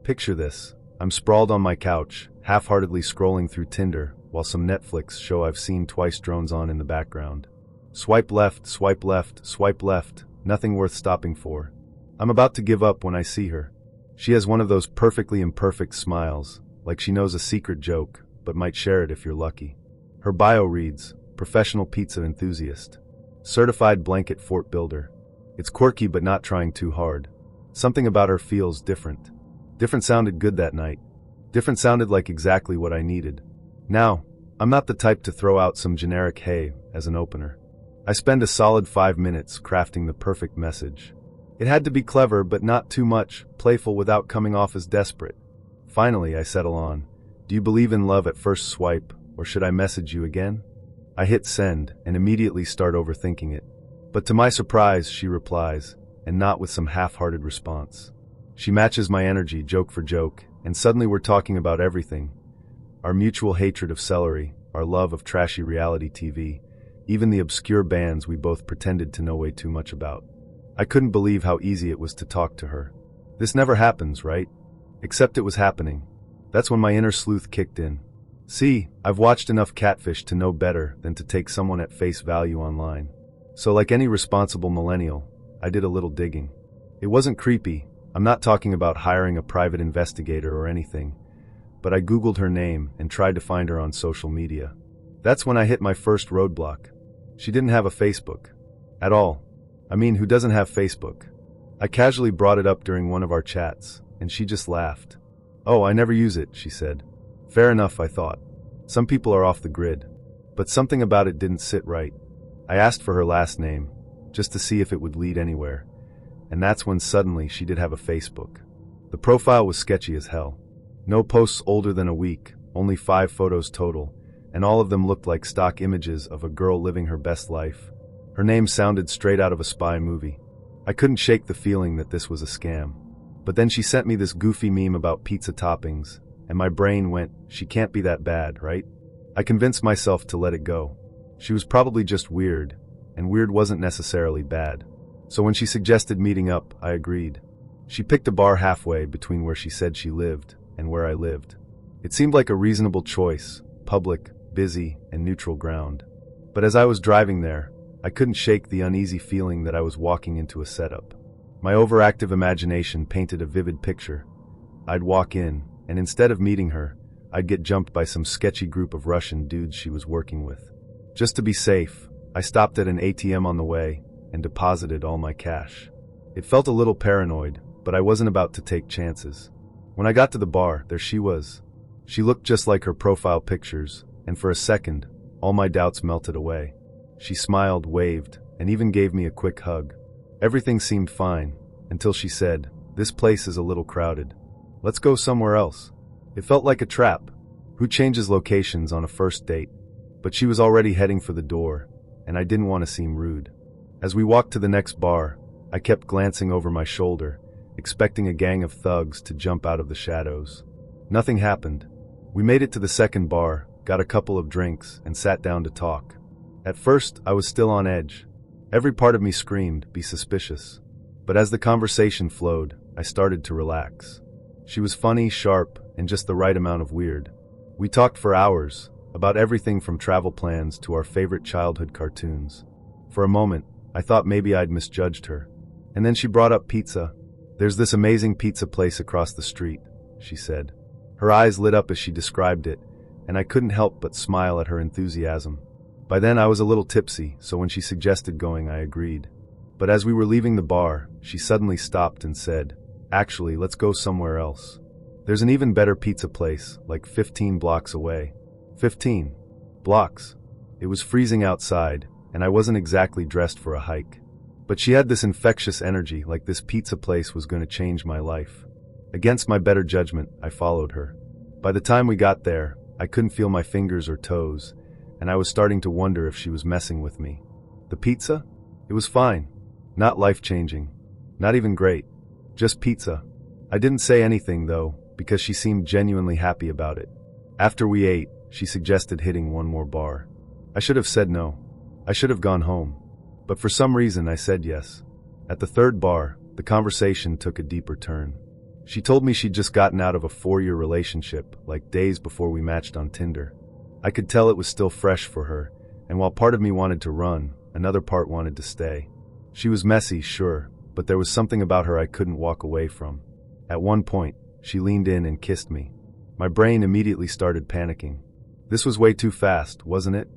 Picture this. I'm sprawled on my couch, half-heartedly scrolling through Tinder, while some Netflix show I've seen twice drones on in the background. Swipe left, swipe left, swipe left, nothing worth stopping for. I'm about to give up when I see her. She has one of those perfectly imperfect smiles, like she knows a secret joke, but might share it if you're lucky. Her bio reads, professional pizza enthusiast. Certified blanket fort builder. It's quirky but not trying too hard. Something about her feels different. Different sounded good that night. Different sounded like exactly what I needed. Now, I'm not the type to throw out some generic hey as an opener. I spend a solid 5 minutes crafting the perfect message. It had to be clever but not too much, playful without coming off as desperate. Finally, I settle on, do you believe in love at first swipe, or should I message you again? I hit send and immediately start overthinking it. But to my surprise, she replies, and not with some half-hearted response. She matches my energy joke for joke, and suddenly we're talking about everything. Our mutual hatred of celery, our love of trashy reality TV, even the obscure bands we both pretended to know way too much about. I couldn't believe how easy it was to talk to her. This never happens, right? Except it was happening. That's when my inner sleuth kicked in. See, I've watched enough Catfish to know better than to take someone at face value online. So like any responsible millennial, I did a little digging. It wasn't creepy. I'm not talking about hiring a private investigator or anything, but I Googled her name and tried to find her on social media. That's when I hit my first roadblock. She didn't have a Facebook. At all. I mean, who doesn't have Facebook? I casually brought it up during one of our chats, and she just laughed. Oh, I never use it, she said. Fair enough, I thought. Some people are off the grid. But something about it didn't sit right. I asked for her last name, just to see if it would lead anywhere. And that's when suddenly she did have a Facebook. The profile was sketchy as hell. No posts older than a week, only 5 photos total, and all of them looked like stock images of a girl living her best life. Her name sounded straight out of a spy movie. I couldn't shake the feeling that this was a scam. But then she sent me this goofy meme about pizza toppings, and my brain went, she can't be that bad, right? I convinced myself to let it go. She was probably just weird, and weird wasn't necessarily bad. So when she suggested meeting up, I agreed. She picked a bar halfway between where she said she lived and where I lived. It seemed like a reasonable choice, public, busy, and neutral ground. But as I was driving there, I couldn't shake the uneasy feeling that I was walking into a setup. My overactive imagination painted a vivid picture. I'd walk in, and instead of meeting her, I'd get jumped by some sketchy group of Russian dudes she was working with. Just to be safe, I stopped at an ATM on the way and deposited all my cash. It felt a little paranoid, but I wasn't about to take chances. When I got to the bar, there she was. She looked just like her profile pictures, and for a second, all my doubts melted away. She smiled, waved, and even gave me a quick hug. Everything seemed fine, until she said, "This place is a little crowded. Let's go somewhere else." It felt like a trap. Who changes locations on a first date? But she was already heading for the door, and I didn't want to seem rude. As we walked to the next bar, I kept glancing over my shoulder, expecting a gang of thugs to jump out of the shadows. Nothing happened. We made it to the second bar, got a couple of drinks, and sat down to talk. At first, I was still on edge. Every part of me screamed, "Be suspicious." But as the conversation flowed, I started to relax. She was funny, sharp, and just the right amount of weird. We talked for hours, about everything from travel plans to our favorite childhood cartoons. For a moment, I thought maybe I'd misjudged her. And then she brought up pizza. "There's this amazing pizza place across the street," she said. Her eyes lit up as she described it, and I couldn't help but smile at her enthusiasm. By then I was a little tipsy, so when she suggested going, I agreed. But as we were leaving the bar, she suddenly stopped and said, "Actually, let's go somewhere else. There's an even better pizza place, like 15 blocks away." 15 blocks. It was freezing outside, and I wasn't exactly dressed for a hike. But she had this infectious energy, like this pizza place was going to change my life. Against my better judgment, I followed her. By the time we got there, I couldn't feel my fingers or toes, and I was starting to wonder if she was messing with me. The pizza? It was fine. Not life-changing. Not even great. Just pizza. I didn't say anything, though, because she seemed genuinely happy about it. After we ate, she suggested hitting one more bar. I should have said no. I should have gone home. But for some reason, I said yes. At the third bar, the conversation took a deeper turn. She told me she'd just gotten out of a 4-year relationship, like days before we matched on Tinder. I could tell it was still fresh for her, and while part of me wanted to run, another part wanted to stay. She was messy, sure, but there was something about her I couldn't walk away from. At one point, she leaned in and kissed me. My brain immediately started panicking. This was way too fast, wasn't it?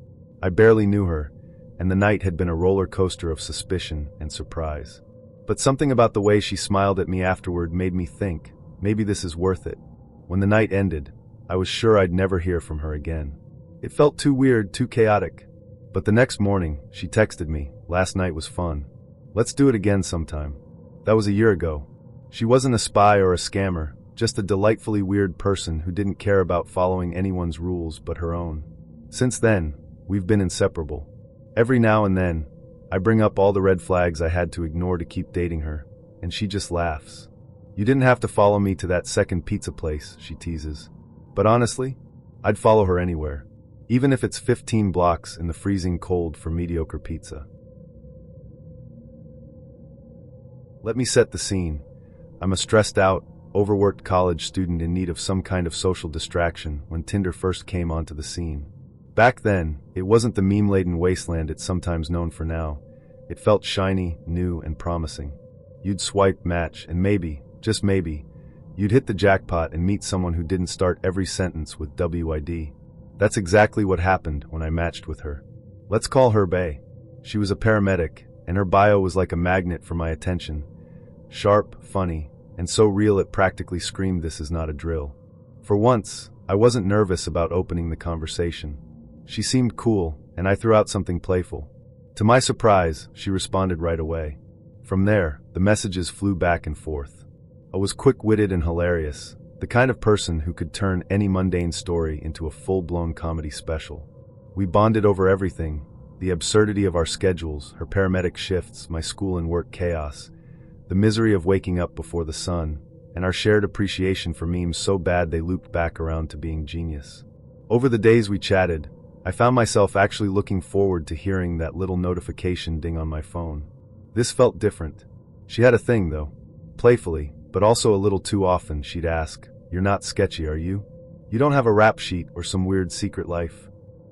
I barely knew her, and the night had been a roller coaster of suspicion and surprise. But something about the way she smiled at me afterward made me think, maybe this is worth it. When the night ended, I was sure I'd never hear from her again. It felt too weird, too chaotic. But the next morning, she texted me, "Last night was fun. Let's do it again sometime." That was a year ago. She wasn't a spy or a scammer, just a delightfully weird person who didn't care about following anyone's rules but her own. Since then, we've been inseparable. Every now and then, I bring up all the red flags I had to ignore to keep dating her, and she just laughs. "You didn't have to follow me to that second pizza place," she teases. But honestly, I'd follow her anywhere, even if it's 15 blocks in the freezing cold for mediocre pizza. Let me set the scene. I'm a stressed out, overworked college student in need of some kind of social distraction when Tinder first came onto the scene. Back then, it wasn't the meme-laden wasteland it's sometimes known for now. It felt shiny, new, and promising. You'd swipe, match, and maybe, just maybe, you'd hit the jackpot and meet someone who didn't start every sentence with WID. That's exactly what happened when I matched with her. Let's call her Bae. She was a paramedic, and her bio was like a magnet for my attention. Sharp, funny, and so real it practically screamed, "This is not a drill." For once, I wasn't nervous about opening the conversation. She seemed cool, and I threw out something playful. To my surprise, she responded right away. From there, the messages flew back and forth. I was quick-witted and hilarious, the kind of person who could turn any mundane story into a full-blown comedy special. We bonded over everything, the absurdity of our schedules, her paramedic shifts, my school and work chaos, the misery of waking up before the sun, and our shared appreciation for memes so bad they looped back around to being genius. Over the days we chatted, I found myself actually looking forward to hearing that little notification ding on my phone. This felt different. She had a thing, though. Playfully, but also a little too often, she'd ask, "You're not sketchy, are you? You don't have a rap sheet or some weird secret life?"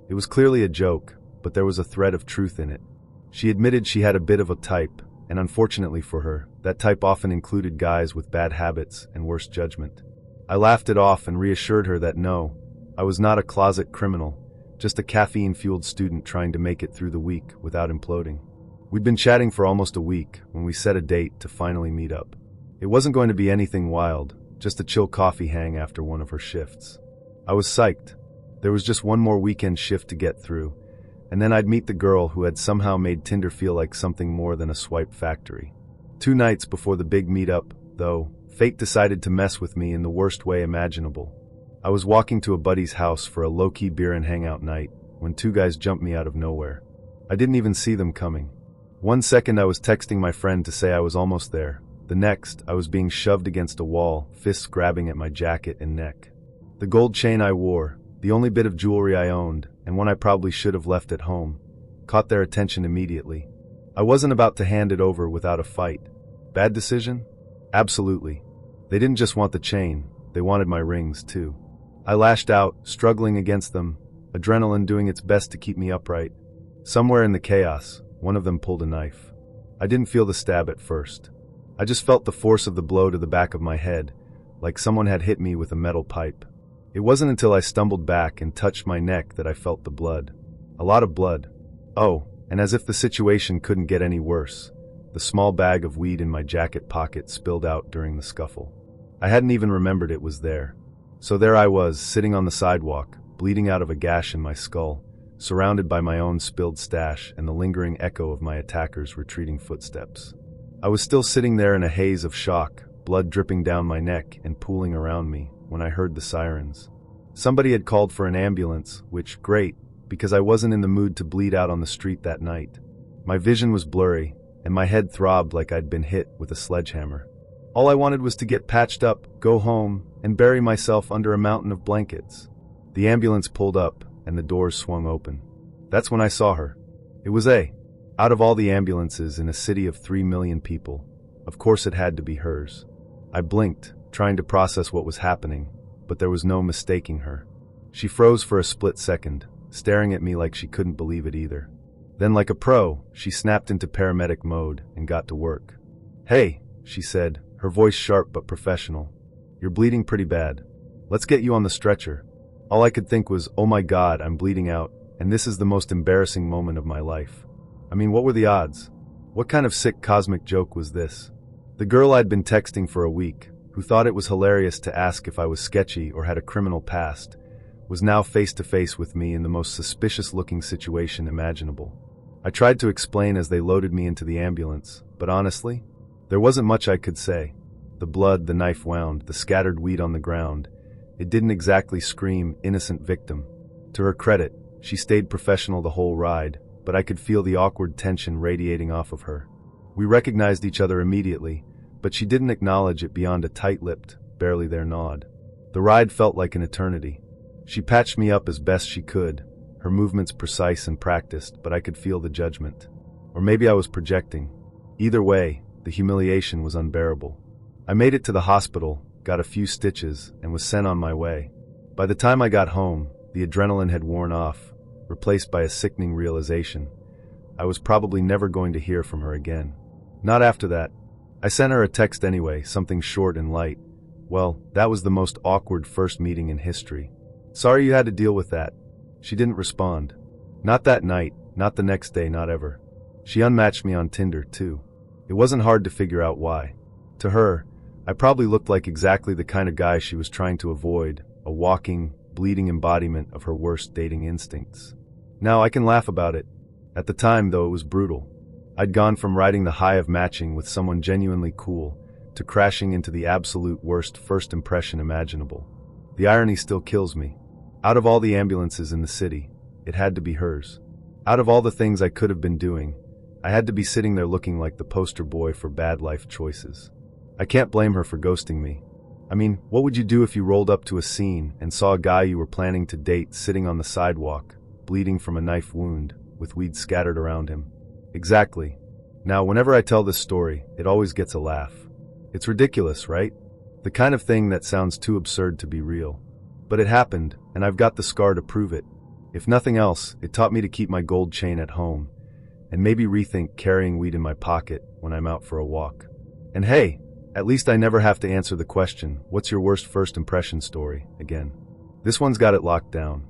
It was clearly a joke, but there was a thread of truth in it. She admitted she had a bit of a type, and unfortunately for her, that type often included guys with bad habits and worse judgment. I laughed it off and reassured her that no, I was not a closet criminal, just a caffeine-fueled student trying to make it through the week without imploding. We'd been chatting for almost a week when we set a date to finally meet up. It wasn't going to be anything wild, just a chill coffee hang after one of her shifts. I was psyched. There was just one more weekend shift to get through, and then I'd meet the girl who had somehow made Tinder feel like something more than a swipe factory. 2 nights before the big meetup, though, fate decided to mess with me in the worst way imaginable. I was walking to a buddy's house for a low-key beer and hangout night when 2 guys jumped me out of nowhere. I didn't even see them coming. 1 second I was texting my friend to say I was almost there. The next, I was being shoved against a wall, fists grabbing at my jacket and neck. The gold chain I wore, the only bit of jewelry I owned, and one I probably should have left at home, caught their attention immediately. I wasn't about to hand it over without a fight. Bad decision? Absolutely. They didn't just want the chain, they wanted my rings too. I lashed out, struggling against them, adrenaline doing its best to keep me upright. Somewhere in the chaos, one of them pulled a knife. I didn't feel the stab at first. I just felt the force of the blow to the back of my head, like someone had hit me with a metal pipe. It wasn't until I stumbled back and touched my neck that I felt the blood. A lot of blood. Oh, and as if the situation couldn't get any worse, the small bag of weed in my jacket pocket spilled out during the scuffle. I hadn't even remembered it was there. So there I was, sitting on the sidewalk, bleeding out of a gash in my skull, surrounded by my own spilled stash and the lingering echo of my attackers' retreating footsteps. I was still sitting there in a haze of shock, blood dripping down my neck and pooling around me, when I heard the sirens. Somebody had called for an ambulance, which, great, because I wasn't in the mood to bleed out on the street that night. My vision was blurry, and my head throbbed like I'd been hit with a sledgehammer. All I wanted was to get patched up, go home, and bury myself under a mountain of blankets. The ambulance pulled up, and the doors swung open. That's when I saw her. It was out of all the ambulances in a city of 3 million people, of course it had to be hers. I blinked, trying to process what was happening, but there was no mistaking her. She froze for a split second, staring at me like she couldn't believe it either. Then, like a pro, she snapped into paramedic mode and got to work. "Hey," she said, her voice sharp but professional. "You're bleeding pretty bad. Let's get you on the stretcher." All I could think was, oh my God, I'm bleeding out, and this is the most embarrassing moment of my life. I mean, what were the odds? What kind of sick cosmic joke was this? The girl I'd been texting for a week, who thought it was hilarious to ask if I was sketchy or had a criminal past, was now face to face with me in the most suspicious-looking situation imaginable. I tried to explain as they loaded me into the ambulance, but honestly, there wasn't much I could say. The blood, the knife wound, the scattered weed on the ground, it didn't exactly scream innocent victim. To her credit, she stayed professional the whole ride, but I could feel the awkward tension radiating off of her. We recognized each other immediately, but she didn't acknowledge it beyond a tight-lipped, barely there nod. The ride felt like an eternity. She patched me up as best she could, her movements precise and practiced, but I could feel the judgment. Or maybe I was projecting. Either way, the humiliation was unbearable. I made it to the hospital, got a few stitches, and was sent on my way. By the time I got home, the adrenaline had worn off, replaced by a sickening realization. I was probably never going to hear from her again. Not after that. I sent her a text anyway, something short and light. Well, that was the most awkward first meeting in history. Sorry you had to deal with that. She didn't respond. Not that night, not the next day, not ever. She unmatched me on Tinder, too. It wasn't hard to figure out why. To her, I probably looked like exactly the kind of guy she was trying to avoid, a walking, bleeding embodiment of her worst dating instincts. Now I can laugh about it. At the time, though, it was brutal. I'd gone from riding the high of matching with someone genuinely cool to crashing into the absolute worst first impression imaginable. The irony still kills me. Out of all the ambulances in the city, it had to be hers. Out of all the things I could have been doing, I had to be sitting there looking like the poster boy for bad life choices. I can't blame her for ghosting me. I mean, what would you do if you rolled up to a scene and saw a guy you were planning to date sitting on the sidewalk, bleeding from a knife wound, with weed scattered around him? Exactly. Now, whenever I tell this story, it always gets a laugh. It's ridiculous, right? The kind of thing that sounds too absurd to be real. But it happened, and I've got the scar to prove it. If nothing else, it taught me to keep my gold chain at home, and maybe rethink carrying weed in my pocket when I'm out for a walk. And hey, at least I never have to answer the question, what's your worst first impression story, again. This one's got it locked down.